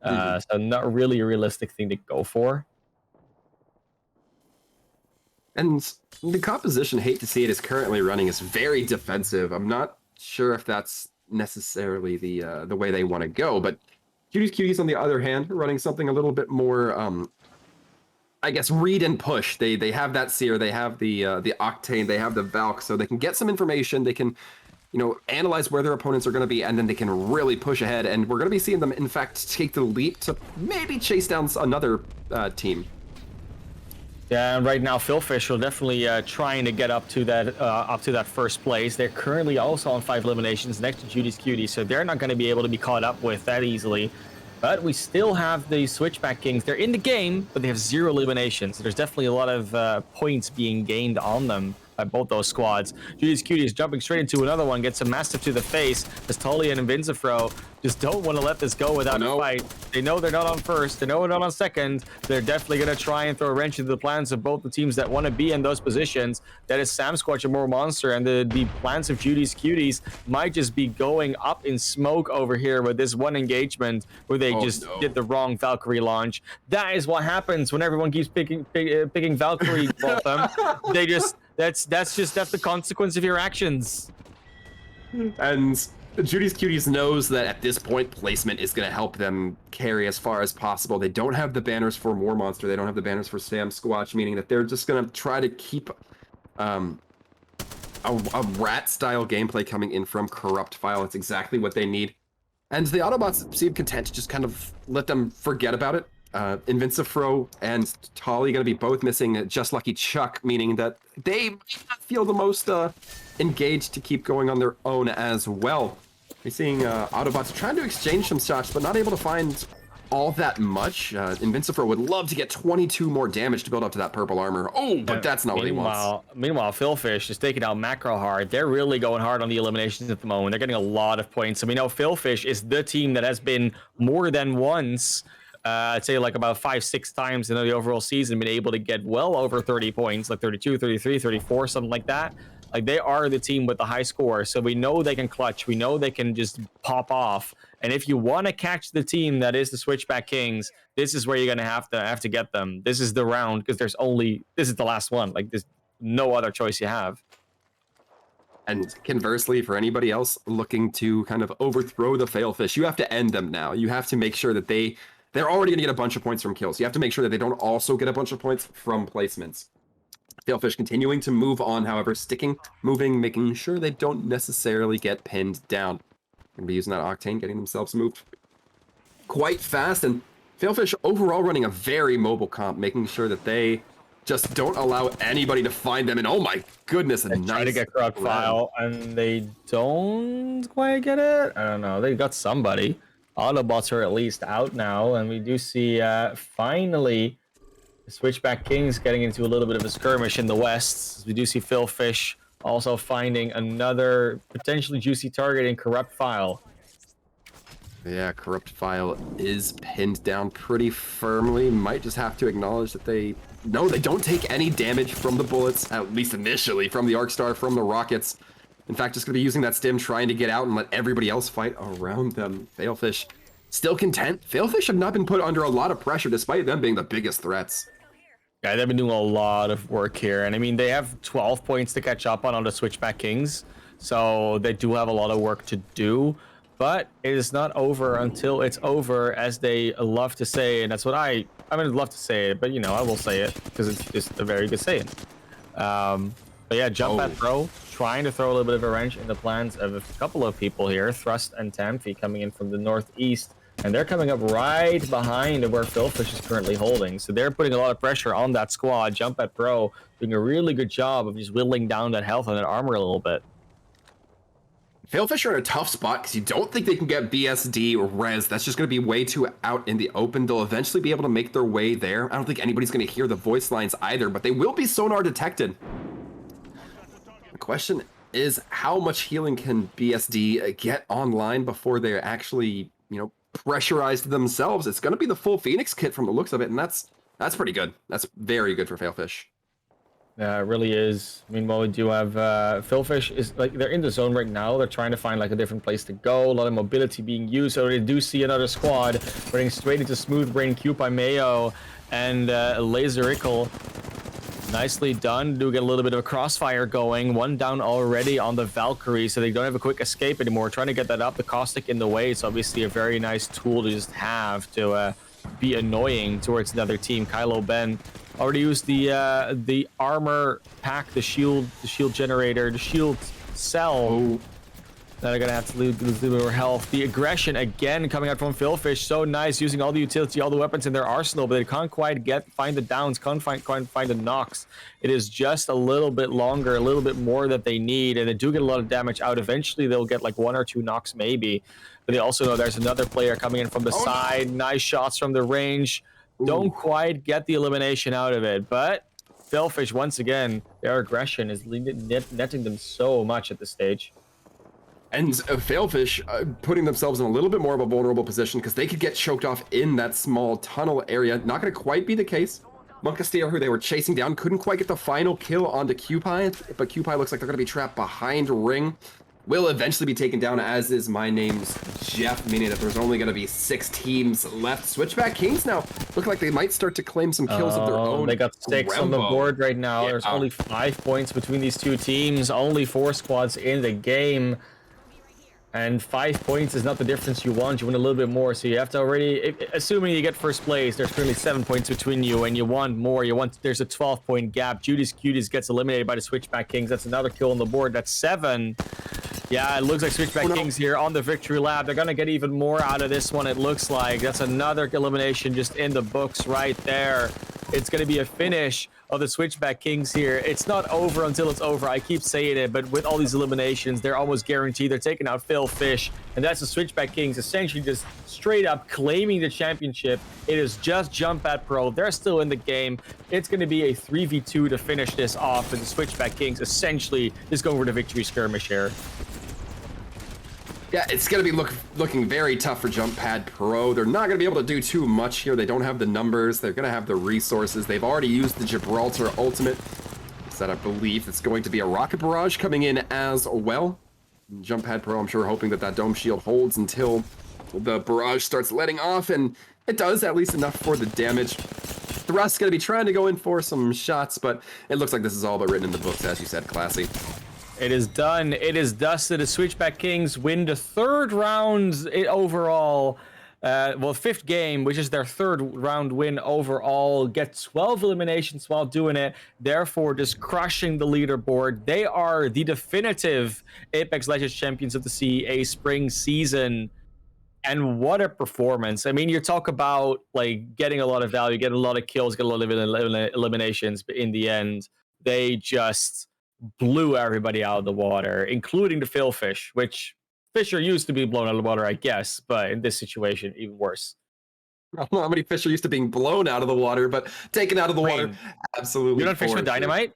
So not really a realistic thing to go for. And the composition, hate to see it, is currently running is very defensive. I'm not sure if that's necessarily the way they want to go, but Cuties on the other hand, running something a little bit more, I guess, read and push. They have that Seer, they have the Octane, they have the Valk, so they can get some information. They can, analyze where their opponents are going to be, and then they can really push ahead. And we're going to be seeing them, in fact, take the leap to maybe chase down another team. Yeah, and right now Philfish are definitely trying to get up to that first place. They're currently also on 5 eliminations next to Judy's Cutie, so they're not going to be able to be caught up with that easily. But we still have the Switchback Kings. They're in the game, but they have 0 eliminations. So there's definitely a lot of points being gained on them by both those squads. Judy's Cutie is jumping straight into another one, gets a Mastiff to the face. Pistolian and Vincifro just don't want to let this go without a fight. They know they're not on first. They know they're not on second. They're definitely going to try and throw a wrench into the plans of both the teams that want to be in those positions. That is Sam Squatch and More Monster, and the plans of Judy's Cuties might just be going up in smoke over here with this one engagement where they did the wrong Valkyrie launch. That is what happens when everyone keeps picking Valkyrie. They just that's the consequence of your actions. And Judy's Cuties knows that at this point, placement is going to help them carry as far as possible. They don't have the banners for War Monster. They don't have the banners for Sam Squatch, meaning that they're just going to try to keep a rat-style gameplay coming in from Corrupt File. It's exactly what they need. And the Autobots seem content to just kind of let them forget about it. Invincifro and Tolly going to be both missing Just Lucky Chuck, meaning that they might not feel the most engaged to keep going on their own as well. We're seeing Autobots trying to exchange some shots, but not able to find all that much. Invincifro would love to get 22 more damage to build up to that purple armor. Oh, but that's not what he wants. Meanwhile, Philfish is taking out Macro hard. They're really going hard on the eliminations at the moment. They're getting a lot of points. And we know Philfish is the team that has been more than once, I'd say like about 5-6 times in the overall season, been able to get well over 30 points, like 32, 33, 34, something like that. Like, they are the team with the high score, so we know they can clutch. We know they can just pop off. And if you want to catch the team that is the Switchback Kings, this is where you're gonna have to get them. This is the round, because this is the last one. Like, there's no other choice you have. And conversely, for anybody else looking to kind of overthrow the Failfish, you have to end them now. You have to make sure that they're already gonna get a bunch of points from kills. You have to make sure that they don't also get a bunch of points from placements. Failfish continuing to move on, however, moving, making sure they don't necessarily get pinned down. Gonna be using that Octane, getting themselves moved quite fast, and Failfish overall running a very mobile comp, making sure that they just don't allow anybody to find them. And oh my goodness, a nice try to get Corrupt File, and they don't quite get it. I don't know. They got somebody. Autobots are at least out now, and we do see finally the Switchback Kings getting into a little bit of a skirmish in the west. We do see Philfish also finding another potentially juicy target in Corrupt File. Yeah, Corrupt File is pinned down pretty firmly. Might just have to acknowledge that they don't take any damage from the bullets, at least initially, from the Arcstar, from the rockets. In fact, just going to be using that stim, trying to get out and let everybody else fight around them. Failfish still content. Failfish have not been put under a lot of pressure, despite them being the biggest threats. Yeah, they've been doing a lot of work here. And I mean, they have 12 points to catch up on the Switchback Kings. So they do have a lot of work to do. But it is not over until it's over, as they love to say. And that's what I love to say it, but you know, I will say it because it's just a very good saying. But yeah, Jump at Throw, trying to throw a little bit of a wrench in the plans of a couple of people here. Thrust and Tamphy coming in from the northeast. And they're coming up right behind where Philfish is currently holding. So they're putting a lot of pressure on that squad. Jump at Pro doing a really good job of just whittling down that health and that armor a little bit. Failfish are in a tough spot because you don't think they can get BSD or Res. That's just going to be way too out in the open. They'll eventually be able to make their way there. I don't think anybody's going to hear the voice lines either, but they will be sonar detected. The question is, how much healing can BSD get online before they're actually, pressurized themselves? It's going to be the full Phoenix kit from the looks of it, and that's pretty good. That's very good for Failfish. Yeah, it really is. Meanwhile, we do have Philfish is like they're in the zone right now. They're trying to find like a different place to go. A lot of mobility being used. So they do see another squad running straight into Smooth Brain, Cupid Mayo, and Laserickel. Nicely done. Do get a little bit of a crossfire going. One down already on the Valkyrie, so they don't have a quick escape anymore. Trying to get that up. The Caustic in the way. It's obviously a very nice tool to just have to be annoying towards another team. Kylo Ben already used the armor pack, the shield generator, the shield cell. That are gonna have to lose a little bit more health. The aggression again coming out from Philfish, so nice, using all the utility, all the weapons in their arsenal, but they can't quite find the downs, can't find the knocks. It is just a little bit longer, a little bit more that they need, and they do get a lot of damage out. Eventually, they'll get like 1 or 2 knocks maybe, but they also know there's another player coming in from the side. Nice shots from the range. Don't quite get the elimination out of it, but Philfish once again, their aggression is netting them so much at this stage. And Failfish putting themselves in a little bit more of a vulnerable position because they could get choked off in that small tunnel area. Not going to quite be the case. Monk Castillo, who they were chasing down, couldn't quite get the final kill onto Cupid, but Cupid looks like they're going to be trapped behind Ring. Will eventually be taken down, as is My Name's Jeff, meaning that there's only going to be 6 teams left. Switchback Kings now look like they might start to claim some kills of their own. They got 6 on the board right now. Yeah. There's only 5 points between these two teams. Only 4 squads in the game. And 5 points is not the difference you want. You want a little bit more, so you have to already, assuming you get first place, there's currently 7 points between you, and you want more. There's a 12-point gap. Judas Cuties gets eliminated by the Switchback Kings. That's another kill on the board. That's 7. Yeah, it looks like Switchback Oh, no. Kings here on the victory lap. They're going to get even more out of this one, it looks like. That's another elimination just in the books right there. It's going to be a finish of the Switchback Kings here. It's not over until it's over. I keep saying it, but with all these eliminations, they're almost guaranteed. They're taking out Phil Fish, and that's the Switchback Kings essentially just straight up claiming the championship. It is just Jumppad Pro. They're still in the game. It's going to be a 3v2 to finish this off, and the Switchback Kings essentially just going for the victory skirmish here. Yeah, it's going to be looking very tough for Jumppad Pro. They're not going to be able to do too much here. They don't have the numbers. They're going to have the resources. They've already used the Gibraltar ultimate. So I believe it's going to be a Rocket Barrage coming in as well. Jumppad Pro, I'm sure, hoping that that Dome Shield holds until the barrage starts letting off, and it does, at least enough for the damage. Thrust's going to be trying to go in for some shots, but it looks like this is all but written in the books, as you said, Classy. It is done. It is dusted. The Switchback Kings win the third round overall. Well, fifth game, which is their third round win overall. Get 12 eliminations while doing it. Therefore, just crushing the leaderboard. They are the definitive Apex Legends champions of the CEA spring season. And what a performance. I mean, you talk about like getting a lot of value, getting a lot of kills, getting a lot of eliminations, but in the end, they just blew everybody out of the water, including the Phil Fish, which Fisher used to be blown out of the water, I guess, but in this situation, even worse. I don't know how many fish are used to being blown out of the water, but taken out of the water, absolutely. You don't fish with dynamite?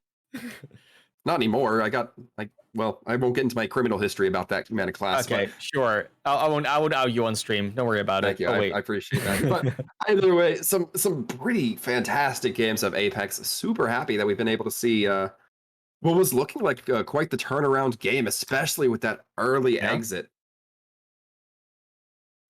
Not anymore. I got well, I won't get into my criminal history about that man of class. Okay, but sure. I won't out you on stream. Don't worry about thank it. you. I appreciate that. But either way, some pretty fantastic games of Apex. Super happy that we've been able to see what was looking like quite the turnaround game, especially with that early exit.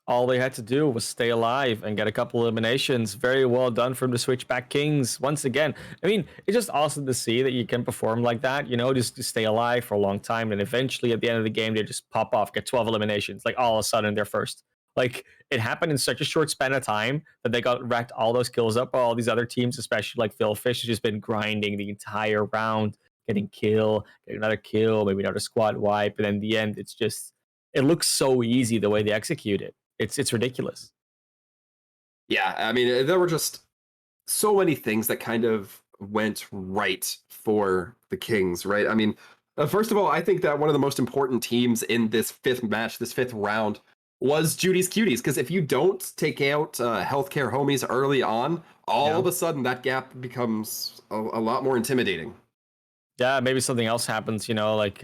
All they had to do was stay alive and get a couple eliminations. Very well done from the Switchback Kings. Once again, I mean, it's just awesome to see that you can perform like that, you know, just to stay alive for a long time. And eventually at the end of the game, they just pop off, get 12 eliminations. Like all of a sudden they're first. Like it happened in such a short span of time that they got racked all those kills up. All these other teams, especially like Phil Fish, has just been grinding the entire round, getting kill, getting another kill, maybe another squad wipe. And in the end, it's just, it looks so easy the way they execute it. It's ridiculous. Yeah, I mean, there were just so many things that kind of went right for the Kings, right? I mean, first of all, I think that one of the most important teams in this fifth match, this fifth round, was Judy's Cuties. Because if you don't take out healthcare homies early on, all of a sudden that gap becomes a lot more intimidating. Yeah, maybe something else happens, you know, like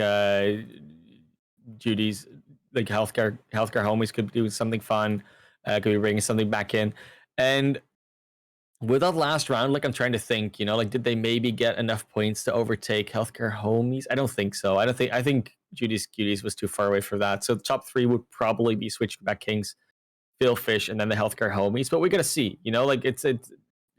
Judy's, like healthcare homies could do something fun, could be bringing something back in. And with that last round, like I'm trying to think, you know, like did they maybe get enough points to overtake healthcare homies? I don't think so. I think Judy's Cuties was too far away for that. So the top three would probably be Switchback Kings, Phil Fish, and then the healthcare homies. But we gotta see, you know, like it's the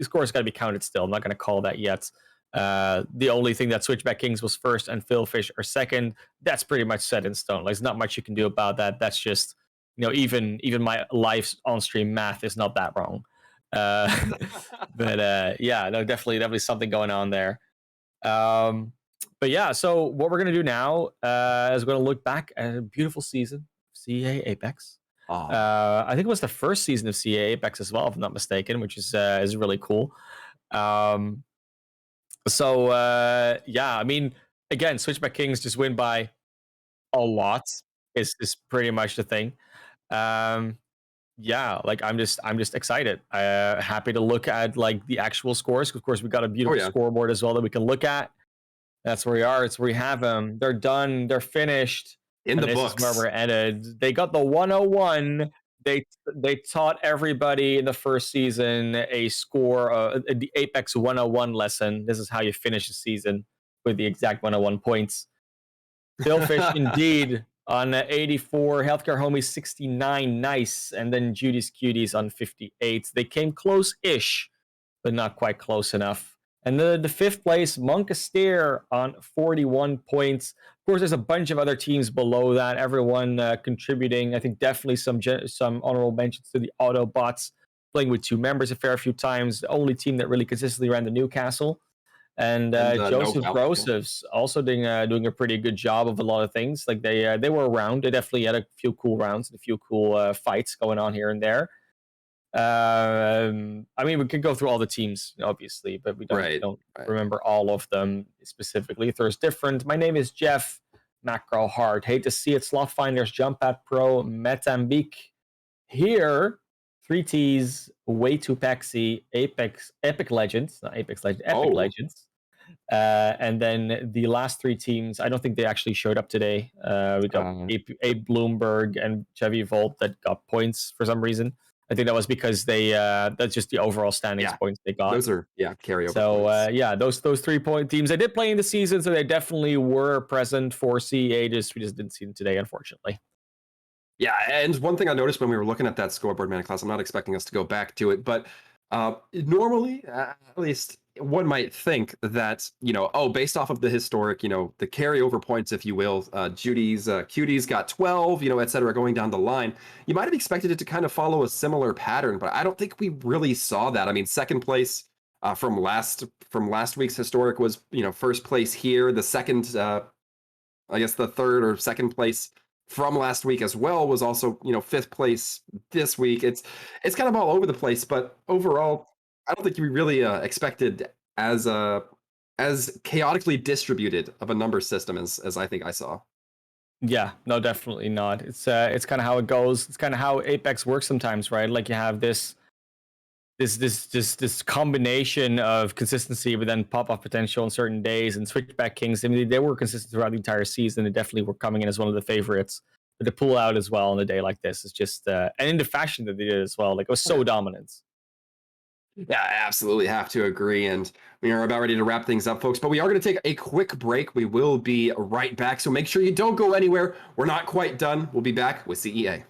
score's gotta be counted still. I'm not gonna call that yet. The only thing that Switchback Kings was first and Phil Fish are second, that's pretty much set in stone. Like, there's not much you can do about that. That's just, you know, even my live on stream math is not that wrong. But yeah, no, definitely something going on there. But yeah, so what we're gonna do now is we're gonna look back at a beautiful season of CEA Apex. I think it was the first season of CEA Apex as well, if I'm not mistaken, which is really cool. So yeah, I mean, again, Switchback Kings just win by a lot. Is pretty much the thing. Yeah, like I'm just excited. Happy to look at like the actual scores. Of course, we got a beautiful scoreboard as well that we can look at. That's where we are. It's where we have them. They're done. They're finished. In the books. This is where we're ended. They got the 101. They taught everybody in the first season a score, the Apex 101 lesson. This is how you finish a season with the exact 101 points. Phil Fish indeed on 84, Healthcare Homies 69, nice, and then Judy's Cuties on 58. They came close-ish, but not quite close enough. And the fifth place, Monkasteer on 41 points. Of course, there's a bunch of other teams below that. Everyone contributing. I think definitely some honorable mentions to the Autobots, playing with two members a fair few times. The only team that really consistently ran the Newcastle. And And no Joseph Valve. Yeah. Grossov's also doing a pretty good job of a lot of things. Like they were around. They definitely had a few cool rounds, a few cool fights going on here and there. I mean, we could go through all the teams, obviously, but we Right. don't Right. remember all of them specifically. There's different. My name is Jeff Macro Hard. Hate to see it. Slot Finders, Jump at Pro, Metambique. Here, 3Ts, Way Too Pexy, Apex, Epic Legends, not Apex Legends, Epic Oh, Legends. And then the last three teams, I don't think they actually showed up today. We got Abe Bloomberg and Chevy Volt that got points for some reason. I think that was because that's just the overall standings yeah. points they got. Those are carryover So points. yeah, those 3-point teams they did play in the season, so they definitely were present for CEA. We just didn't see them today, unfortunately. Yeah, and one thing I noticed when we were looking at that scoreboard, man, class, I'm not expecting us to go back to it, but normally, at least one might think that, based off of the historic, the carryover points, if you will, Cuties got 12, et cetera, going down the line. You might have expected it to kind of follow a similar pattern, but I don't think we really saw that. I mean, second place from last week's historic was, first place here. The second, I guess the third or second place from last week as well was also fifth place this week. It's kind of all over the place, but overall I don't think we really expected as chaotically distributed of a number system as I think I saw. Yeah, no, definitely not. It's kind of how it goes. It's kind of how Apex works sometimes, right? Like you have this combination of consistency, but then pop-off potential on certain days. And Switchback Kings, I mean, they were consistent throughout the entire season. They definitely were coming in as one of the favorites. But to pull out as well on a day like this is just, and in the fashion that they did as well, like it was so dominant. Yeah, I absolutely have to agree. And we are about ready to wrap things up, folks. But we are going to take a quick break. We will be right back. So make sure you don't go anywhere. We're not quite done. We'll be back with CEA.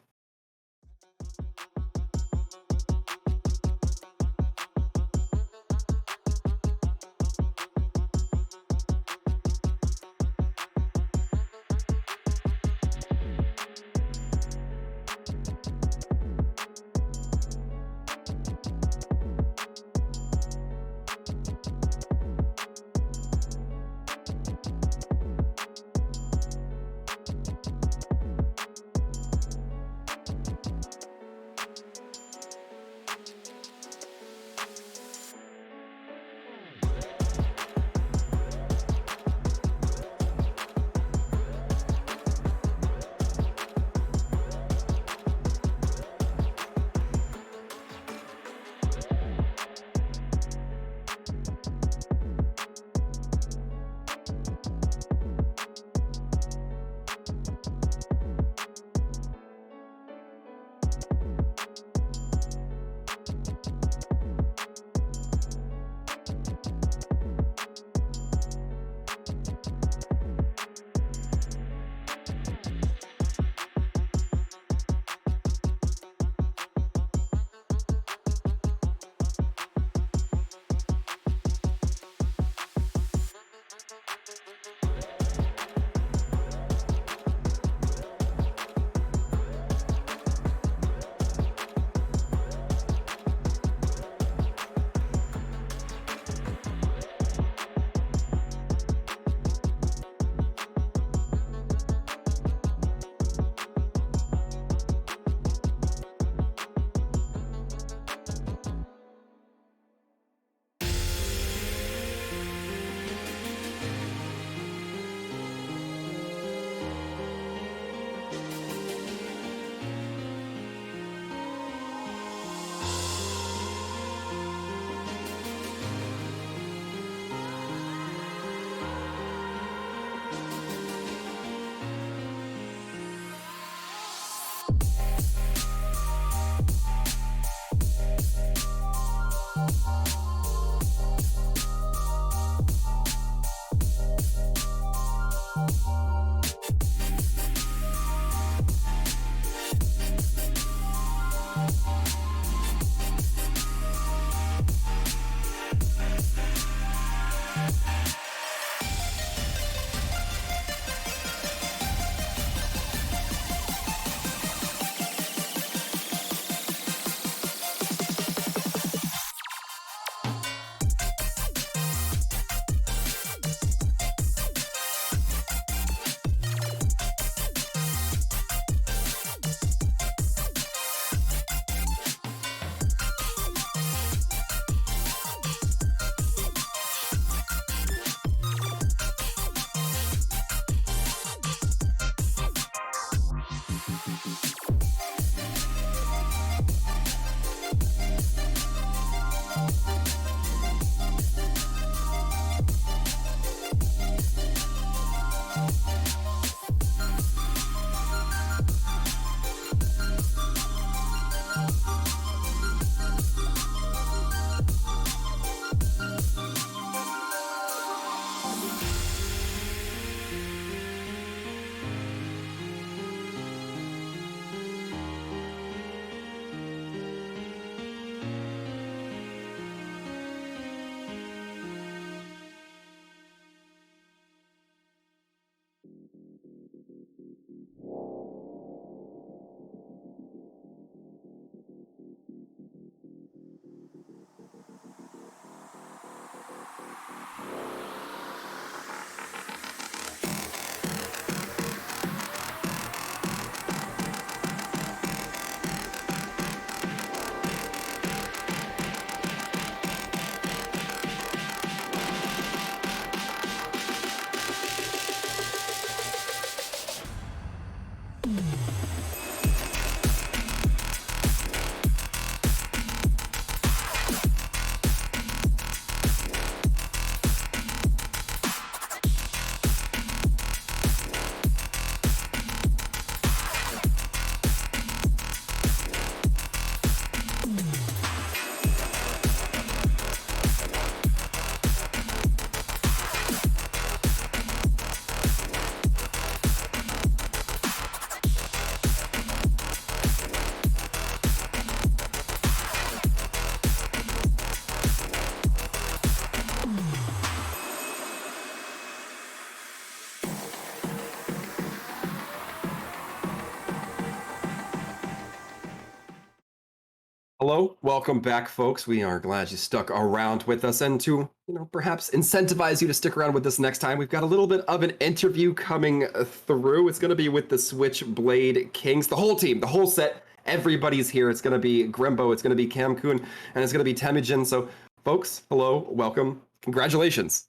Hello, welcome back, folks. We are glad you stuck around with us, and to perhaps incentivize you to stick around with us next time, we've got a little bit of an interview coming through. It's going to be with the Switchblade Kings, the whole team, the whole set. Everybody's here. It's going to be Grembo, it's going to be Camcoon, and it's going to be Temujin. So, folks, hello, welcome, congratulations.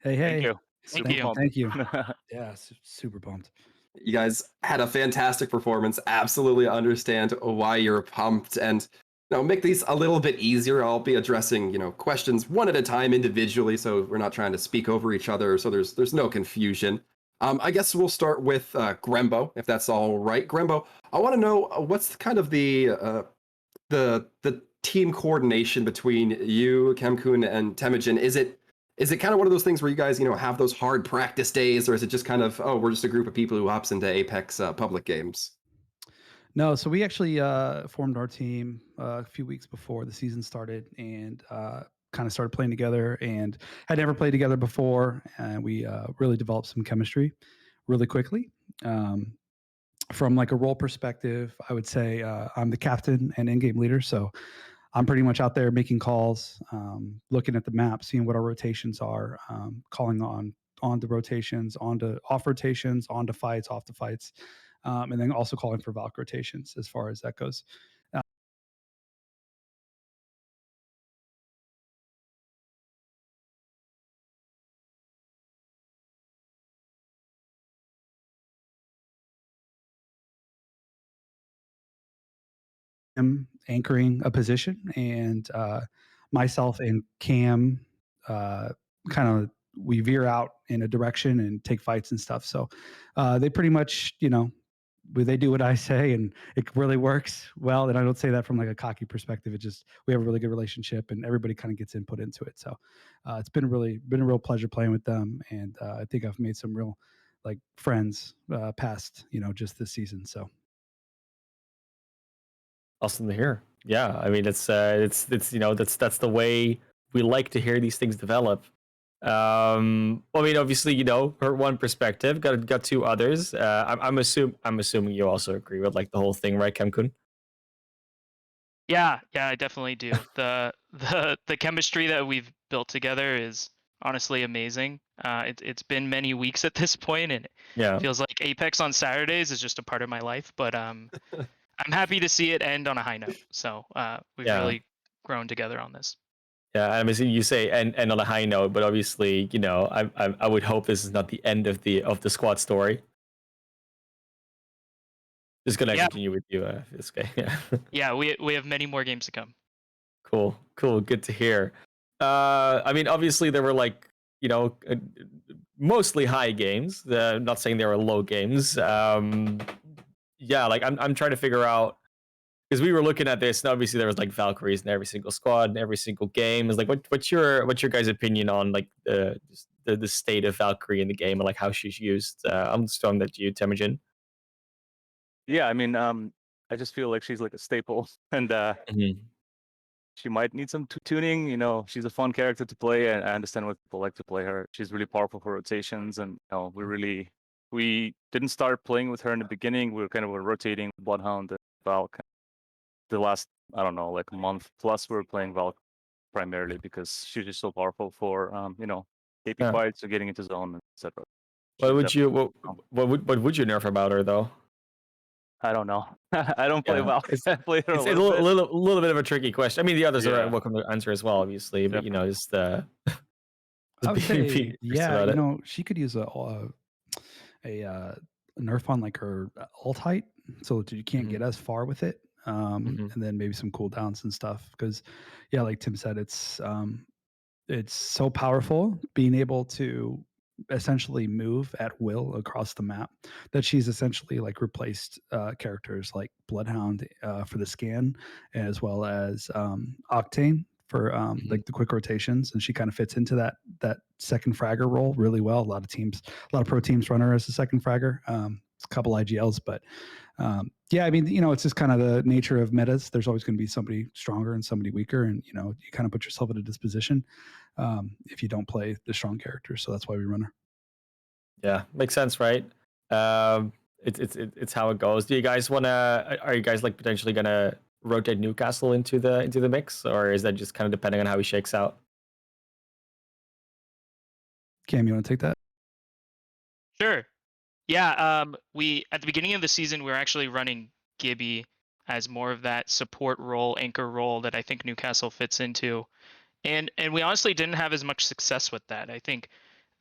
Hey, Thank hey. you. Thank Super you. pumped. Thank you. Yeah, super pumped. You guys had a fantastic performance. Absolutely understand why you're pumped, and make these a little bit easier. I'll be addressing questions one at a time individually, so we're not trying to speak over each other. So there's no confusion. I guess we'll start with Grembo, if that's all right. Grembo, I want to know what's kind of the team coordination between you, Camcoon, and Temujin. Is it kind of one of those things where you guys, have those hard practice days, or is it just kind of, oh, we're just a group of people who hops into Apex public games? No, so we actually formed our team a few weeks before the season started, and kind of started playing together, and had never played together before, and we really developed some chemistry really quickly. From like a role perspective, I would say I'm the captain and in-game leader, so I'm pretty much out there making calls, looking at the map, seeing what our rotations are, calling on the rotations, onto off rotations, onto fights, off the fights, and then also calling for Valk rotations as far as that goes. Anchoring a position, and myself and Cam kind of we veer out in a direction and take fights and stuff. So they pretty much, they do what I say, and it really works well. And I don't say that from like a cocky perspective. It just we have a really good relationship, and everybody kind of gets input into it. So it's been a real pleasure playing with them, and I think I've made some real like friends past just this season. So Awesome to hear. Yeah, I mean it's that's the way we like to hear these things develop. I mean, obviously, her one perspective, got two others. I'm assuming you also agree with like the whole thing, right, Camkun? Yeah, I definitely do. The chemistry that we've built together is honestly amazing. It's been many weeks at this point, and it Yeah. feels like Apex on Saturdays is just a part of my life. But I'm happy to see it end on a high note. So we've Yeah. really grown together on this. Yeah, I'm assuming you say and on a high note, but obviously, I would hope this is not the end of the squad story. Just gonna Yeah. continue with you, this guy. Yeah. Yeah, we have many more games to come. Cool. Good to hear. I mean, obviously there were like, mostly high games. Not saying there were low games. Yeah, like I'm trying to figure out, because we were looking at this, and obviously there was like Valkyries in every single squad, in every single game. Is like, what's your guys' opinion on like the state of Valkyrie in the game, and like how she's used? I'm just throwing that to you, Temujin. Yeah, I mean, I just feel like she's like a staple, and she might need some tuning. She's a fun character to play, and I understand why people like to play her. She's really powerful for rotations, and we really we didn't start playing with her in the beginning. We were kind of rotating Bloodhound and Valk. The last, I don't know, like month plus, we were playing Valk primarily because she's just so powerful for KP Yeah. fights or getting into zone, etc. What would you nerf about her though? I don't know. I don't play Yeah. Valk. I played her It's a a little bit. little bit of a tricky question. I mean, the others are Yeah. welcome to answer as well, obviously, but you know, just I would being say, curious yeah, about you it. know, she could use a nerf on like her ult height, so that you can't get as far with it. Mhm. And then maybe some cooldowns and stuff. Because, yeah, like Tim said, it's so powerful being able to essentially move at will across the map that she's essentially like replaced characters like Bloodhound for the scan, as well as Octane for like the quick rotations, and she kind of fits into that second fragger role really well. A lot of pro teams run her as a second fragger. It's a couple IGLs, but yeah, I mean, you know, it's just kind of the nature of metas. There's always going to be somebody stronger and somebody weaker, and you know, you kind of put yourself at a disposition if you don't play the strong characters. So that's why we run her. Yeah, makes sense, right? It's how it goes. Do you guys wanna? Are you guys like potentially gonna rotate Newcastle into the mix, or is that just kind of depending on how he shakes out? Cam, you want to take that? Sure. Yeah, we at the beginning of the season we were actually running Gibby as more of that support role, anchor role that I think Newcastle fits into. And we honestly didn't have as much success with that. I think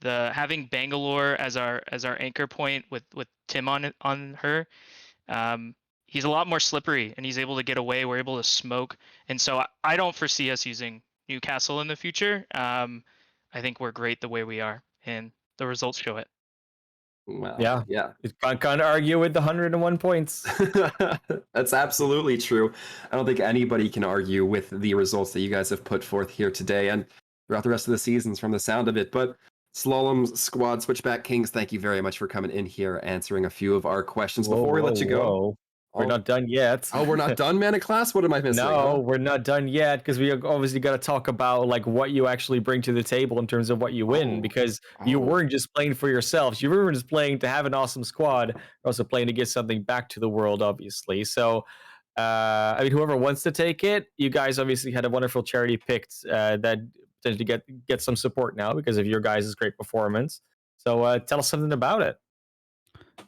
having Bangalore as our anchor point with Tim on her, he's a lot more slippery and he's able to get away. We're able to smoke, and so I don't foresee us using Newcastle in the future. I think we're great the way we are, and the results show it. Well, Yeah, yeah. you can't argue with the 101 points. That's absolutely true. I don't think anybody can argue with the results that you guys have put forth here today and throughout the rest of the seasons from the sound of it. But Slalom Squad Switchback Kings, thank you very much for coming in here, answering a few of our questions. Before we let you go, We're not done yet. Oh, we're not done, Mana Class? What am I missing? No, we're not done yet because we obviously got to talk about like what you actually bring to the table in terms of what you win, because you weren't just playing for yourselves. You weren't just playing to have an awesome squad. You're also playing to give something back to the world, obviously. So, I mean, whoever wants to take it, you guys obviously had a wonderful charity picked that potentially get some support now because of your guys' great performance. So, tell us something about it.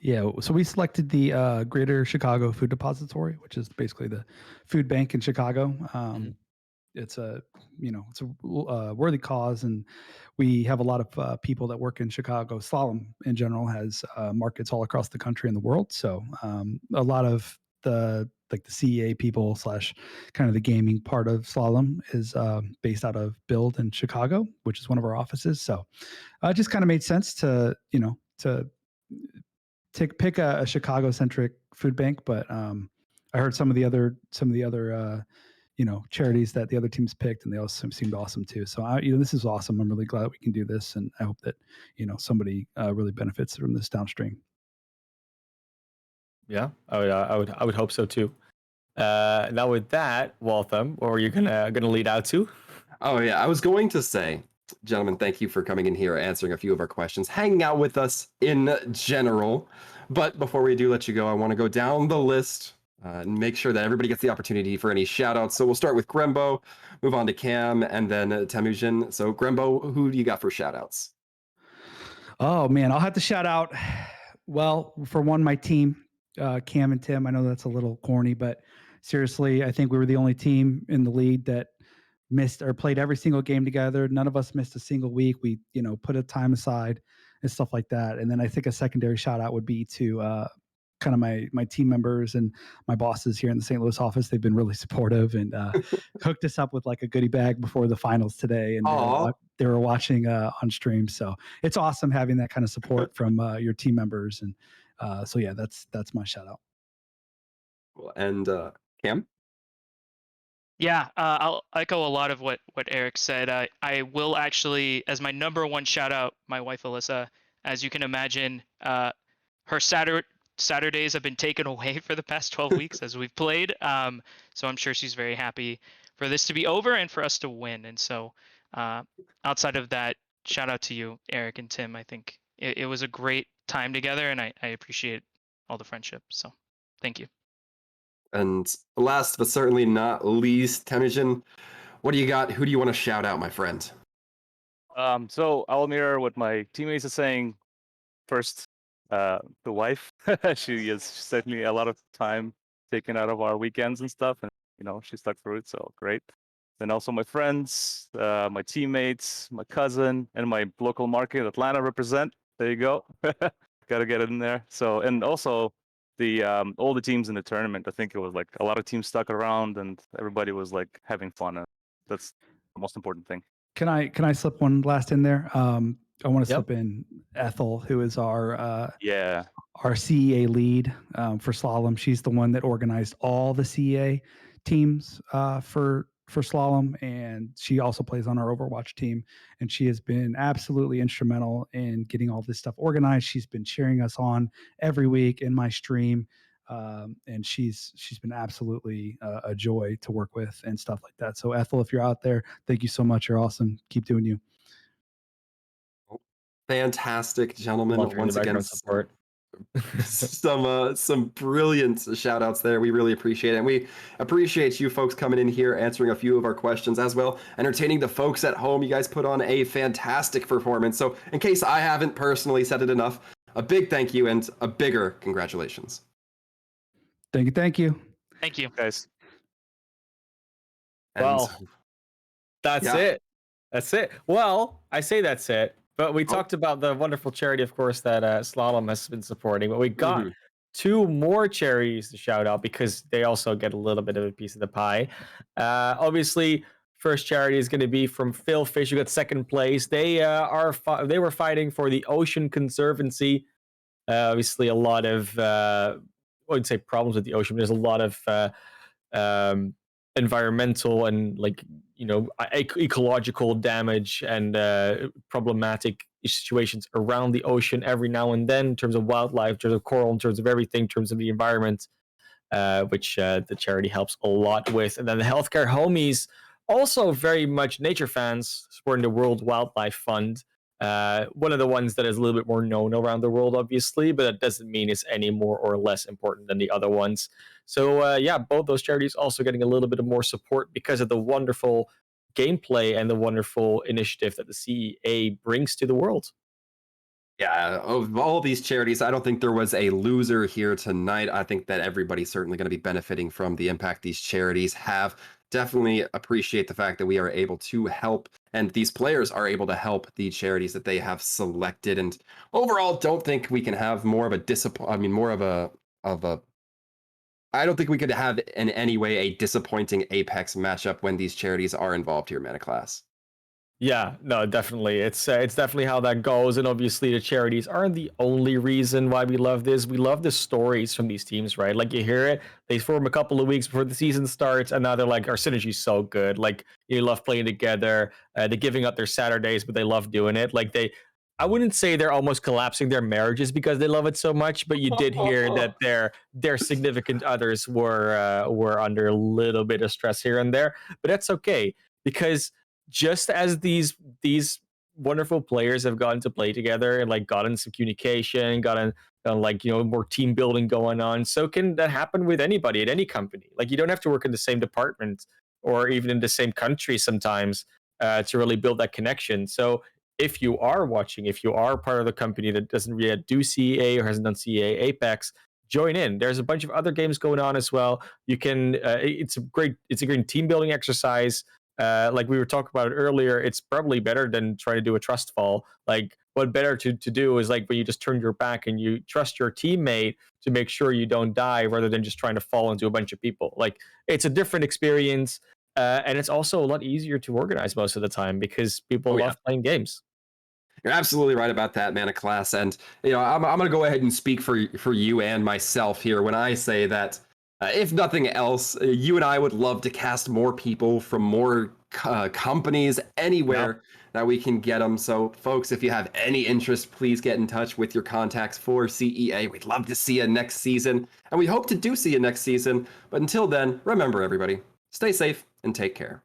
Yeah, so we selected the Greater Chicago Food Depository, which is basically the food bank in Chicago. It's a worthy cause, and we have a lot of people that work in Chicago. Slalom in general has markets all across the country and the world. So a lot of the CEA people / kind of the gaming part of Slalom is based out of Build in Chicago, which is one of our offices. So it just kind of made sense to pick a Chicago centric food bank, but I heard some of the other charities that the other teams picked, and they also seemed awesome too. So this is awesome. I'm really glad that we can do this, and I hope that somebody really benefits from this downstream. Yeah, I would hope so too. Now with that, Waltham, what were you gonna lead out to? Oh yeah, I was going to say, gentlemen, thank you for coming in here, answering a few of our questions, hanging out with us in general. But before we do let you go, I want to go down the list and make sure that everybody gets the opportunity for any shout outs. So we'll start with Grembo, move on to Cam, and then Temujin. So Grembo, who do you got for shout outs? Oh man, I'll have to shout out, well, for one, my team, Cam and Tim. I know that's a little corny, but seriously, I think we were the only team in the league that missed or played every single game together. None of us missed a single week. We, put a time aside and stuff like that. And then I think a secondary shout out would be to kind of my team members and my bosses here in the St. Louis office. They've been really supportive and hooked us up with like a goodie bag before the finals today. And they were watching on stream. So it's awesome having that kind of support from your team members. And so yeah, that's my shout out. And Cam? Yeah, I'll echo a lot of what Eric said. I will actually, as my number one shout out, my wife Alyssa. As you can imagine, her Saturdays have been taken away for the past 12 weeks as we've played. So I'm sure she's very happy for this to be over and for us to win. And so outside of that, shout out to you, Eric and Tim. I think it was a great time together, and I appreciate all the friendship. So thank you. And last but certainly not least, Temujin, what do you got? Who do you want to shout out, my friend? So I'll mirror what my teammates are saying. First, the wife. She has certainly a lot of time taken out of our weekends and stuff, and she stuck through it, so great. Then also my friends, my teammates, my cousin, and my local market, Atlanta represent. There you go. Got to get it in there. So, and also the all the teams in the tournament. I think it was like a lot of teams stuck around, and everybody was like having fun. And that's the most important thing. Can I slip one last in there? I want to Yep. slip in Ethel, who is our Yeah. CEA lead for slalom. She's the one that organized all the CEA teams for slalom, and she also plays on our Overwatch team. And she has been absolutely instrumental in getting all this stuff organized. She's been cheering us on every week in my stream, and she's been absolutely a joy to work with and stuff like that. So Ethel, if you're out there, thank you so much. You're awesome. Keep doing you. Fantastic, gentlemen. Love hearing Once the again, background support. some brilliant shout outs there. We really appreciate it. And we appreciate you folks coming in here, answering a few of our questions as well, entertaining the folks at home. You guys put on a fantastic performance. So in case I haven't personally said it enough, a big thank you and a bigger congratulations. Thank you. Thank you. Thank you. Guys. And Well, that's yeah. it. That's it. Well, I say that's it, but we Oh. talked about the wonderful charity, of course, that Slalom has been supporting. But we got Mhm. 2 more charities to shout out because they also get a little bit of a piece of the pie. Obviously, first charity is going to be from Phil Fish, who got second place. They they were fighting for the Ocean Conservancy. Obviously, a lot of I wouldn't say problems with the ocean, but there's a lot of environmental and ecological damage and problematic situations around the ocean every now and then in terms of wildlife, in terms of coral, in terms of everything, in terms of the environment, which the charity helps a lot with. And then the Healthcare Homies, also very much nature fans, supporting the World Wildlife Fund. One of the ones that is a little bit more known around the world, obviously, but that doesn't mean it's any more or less important than the other ones. So yeah, both those charities also getting a little bit of more support because of the wonderful gameplay and the wonderful initiative that the CEA brings to the world. Yeah, of all these charities, I don't think there was a loser here tonight. I think that everybody's certainly going to be benefiting from the impact these charities have. Definitely appreciate the fact that we are able to help and these players are able to help the charities that they have selected. And overall, don't think we can have more of a I don't think we could have in any way a disappointing Apex matchup when these charities are involved here, Mana Class. Yeah, no, definitely. It's definitely how that goes, and obviously the charities aren't the only reason why we love this. We love the stories from these teams, right? Like you hear it, they form a couple of weeks before the season starts, and now they're like, our synergy's so good. Like you love playing together. They're giving up their Saturdays, but they love doing it. I wouldn't say they're almost collapsing their marriages because they love it so much, but you did hear that their significant others were under a little bit of stress here and there, but that's okay because just as these wonderful players have gotten to play together and like gotten some communication, gotten more team building going on, so can that happen with anybody at any company. Like you don't have to work in the same department or even in the same country sometimes to really build that connection. So if you are watching, if you are part of the company that doesn't yet do CEA or hasn't done CEA Apex, join in. There's a bunch of other games going on as well. You can it's a great team building exercise. Like we were talking about earlier, it's probably better than trying to do a trust fall. Like what better to do is like when you just turn your back and you trust your teammate to make sure you don't die rather than just trying to fall into a bunch of people. Like it's a different experience. And it's also a lot easier to organize most of the time because people love playing games. You're absolutely right about that, Mana Class. And I'm going to go ahead and speak for you and myself here when I say that if nothing else, you and I would love to cast more people from more companies anywhere that we can get them. So, folks, if you have any interest, please get in touch with your contacts for CEA. We'd love to see you next season, and we hope to do see you next season. But until then, remember, everybody, stay safe and take care.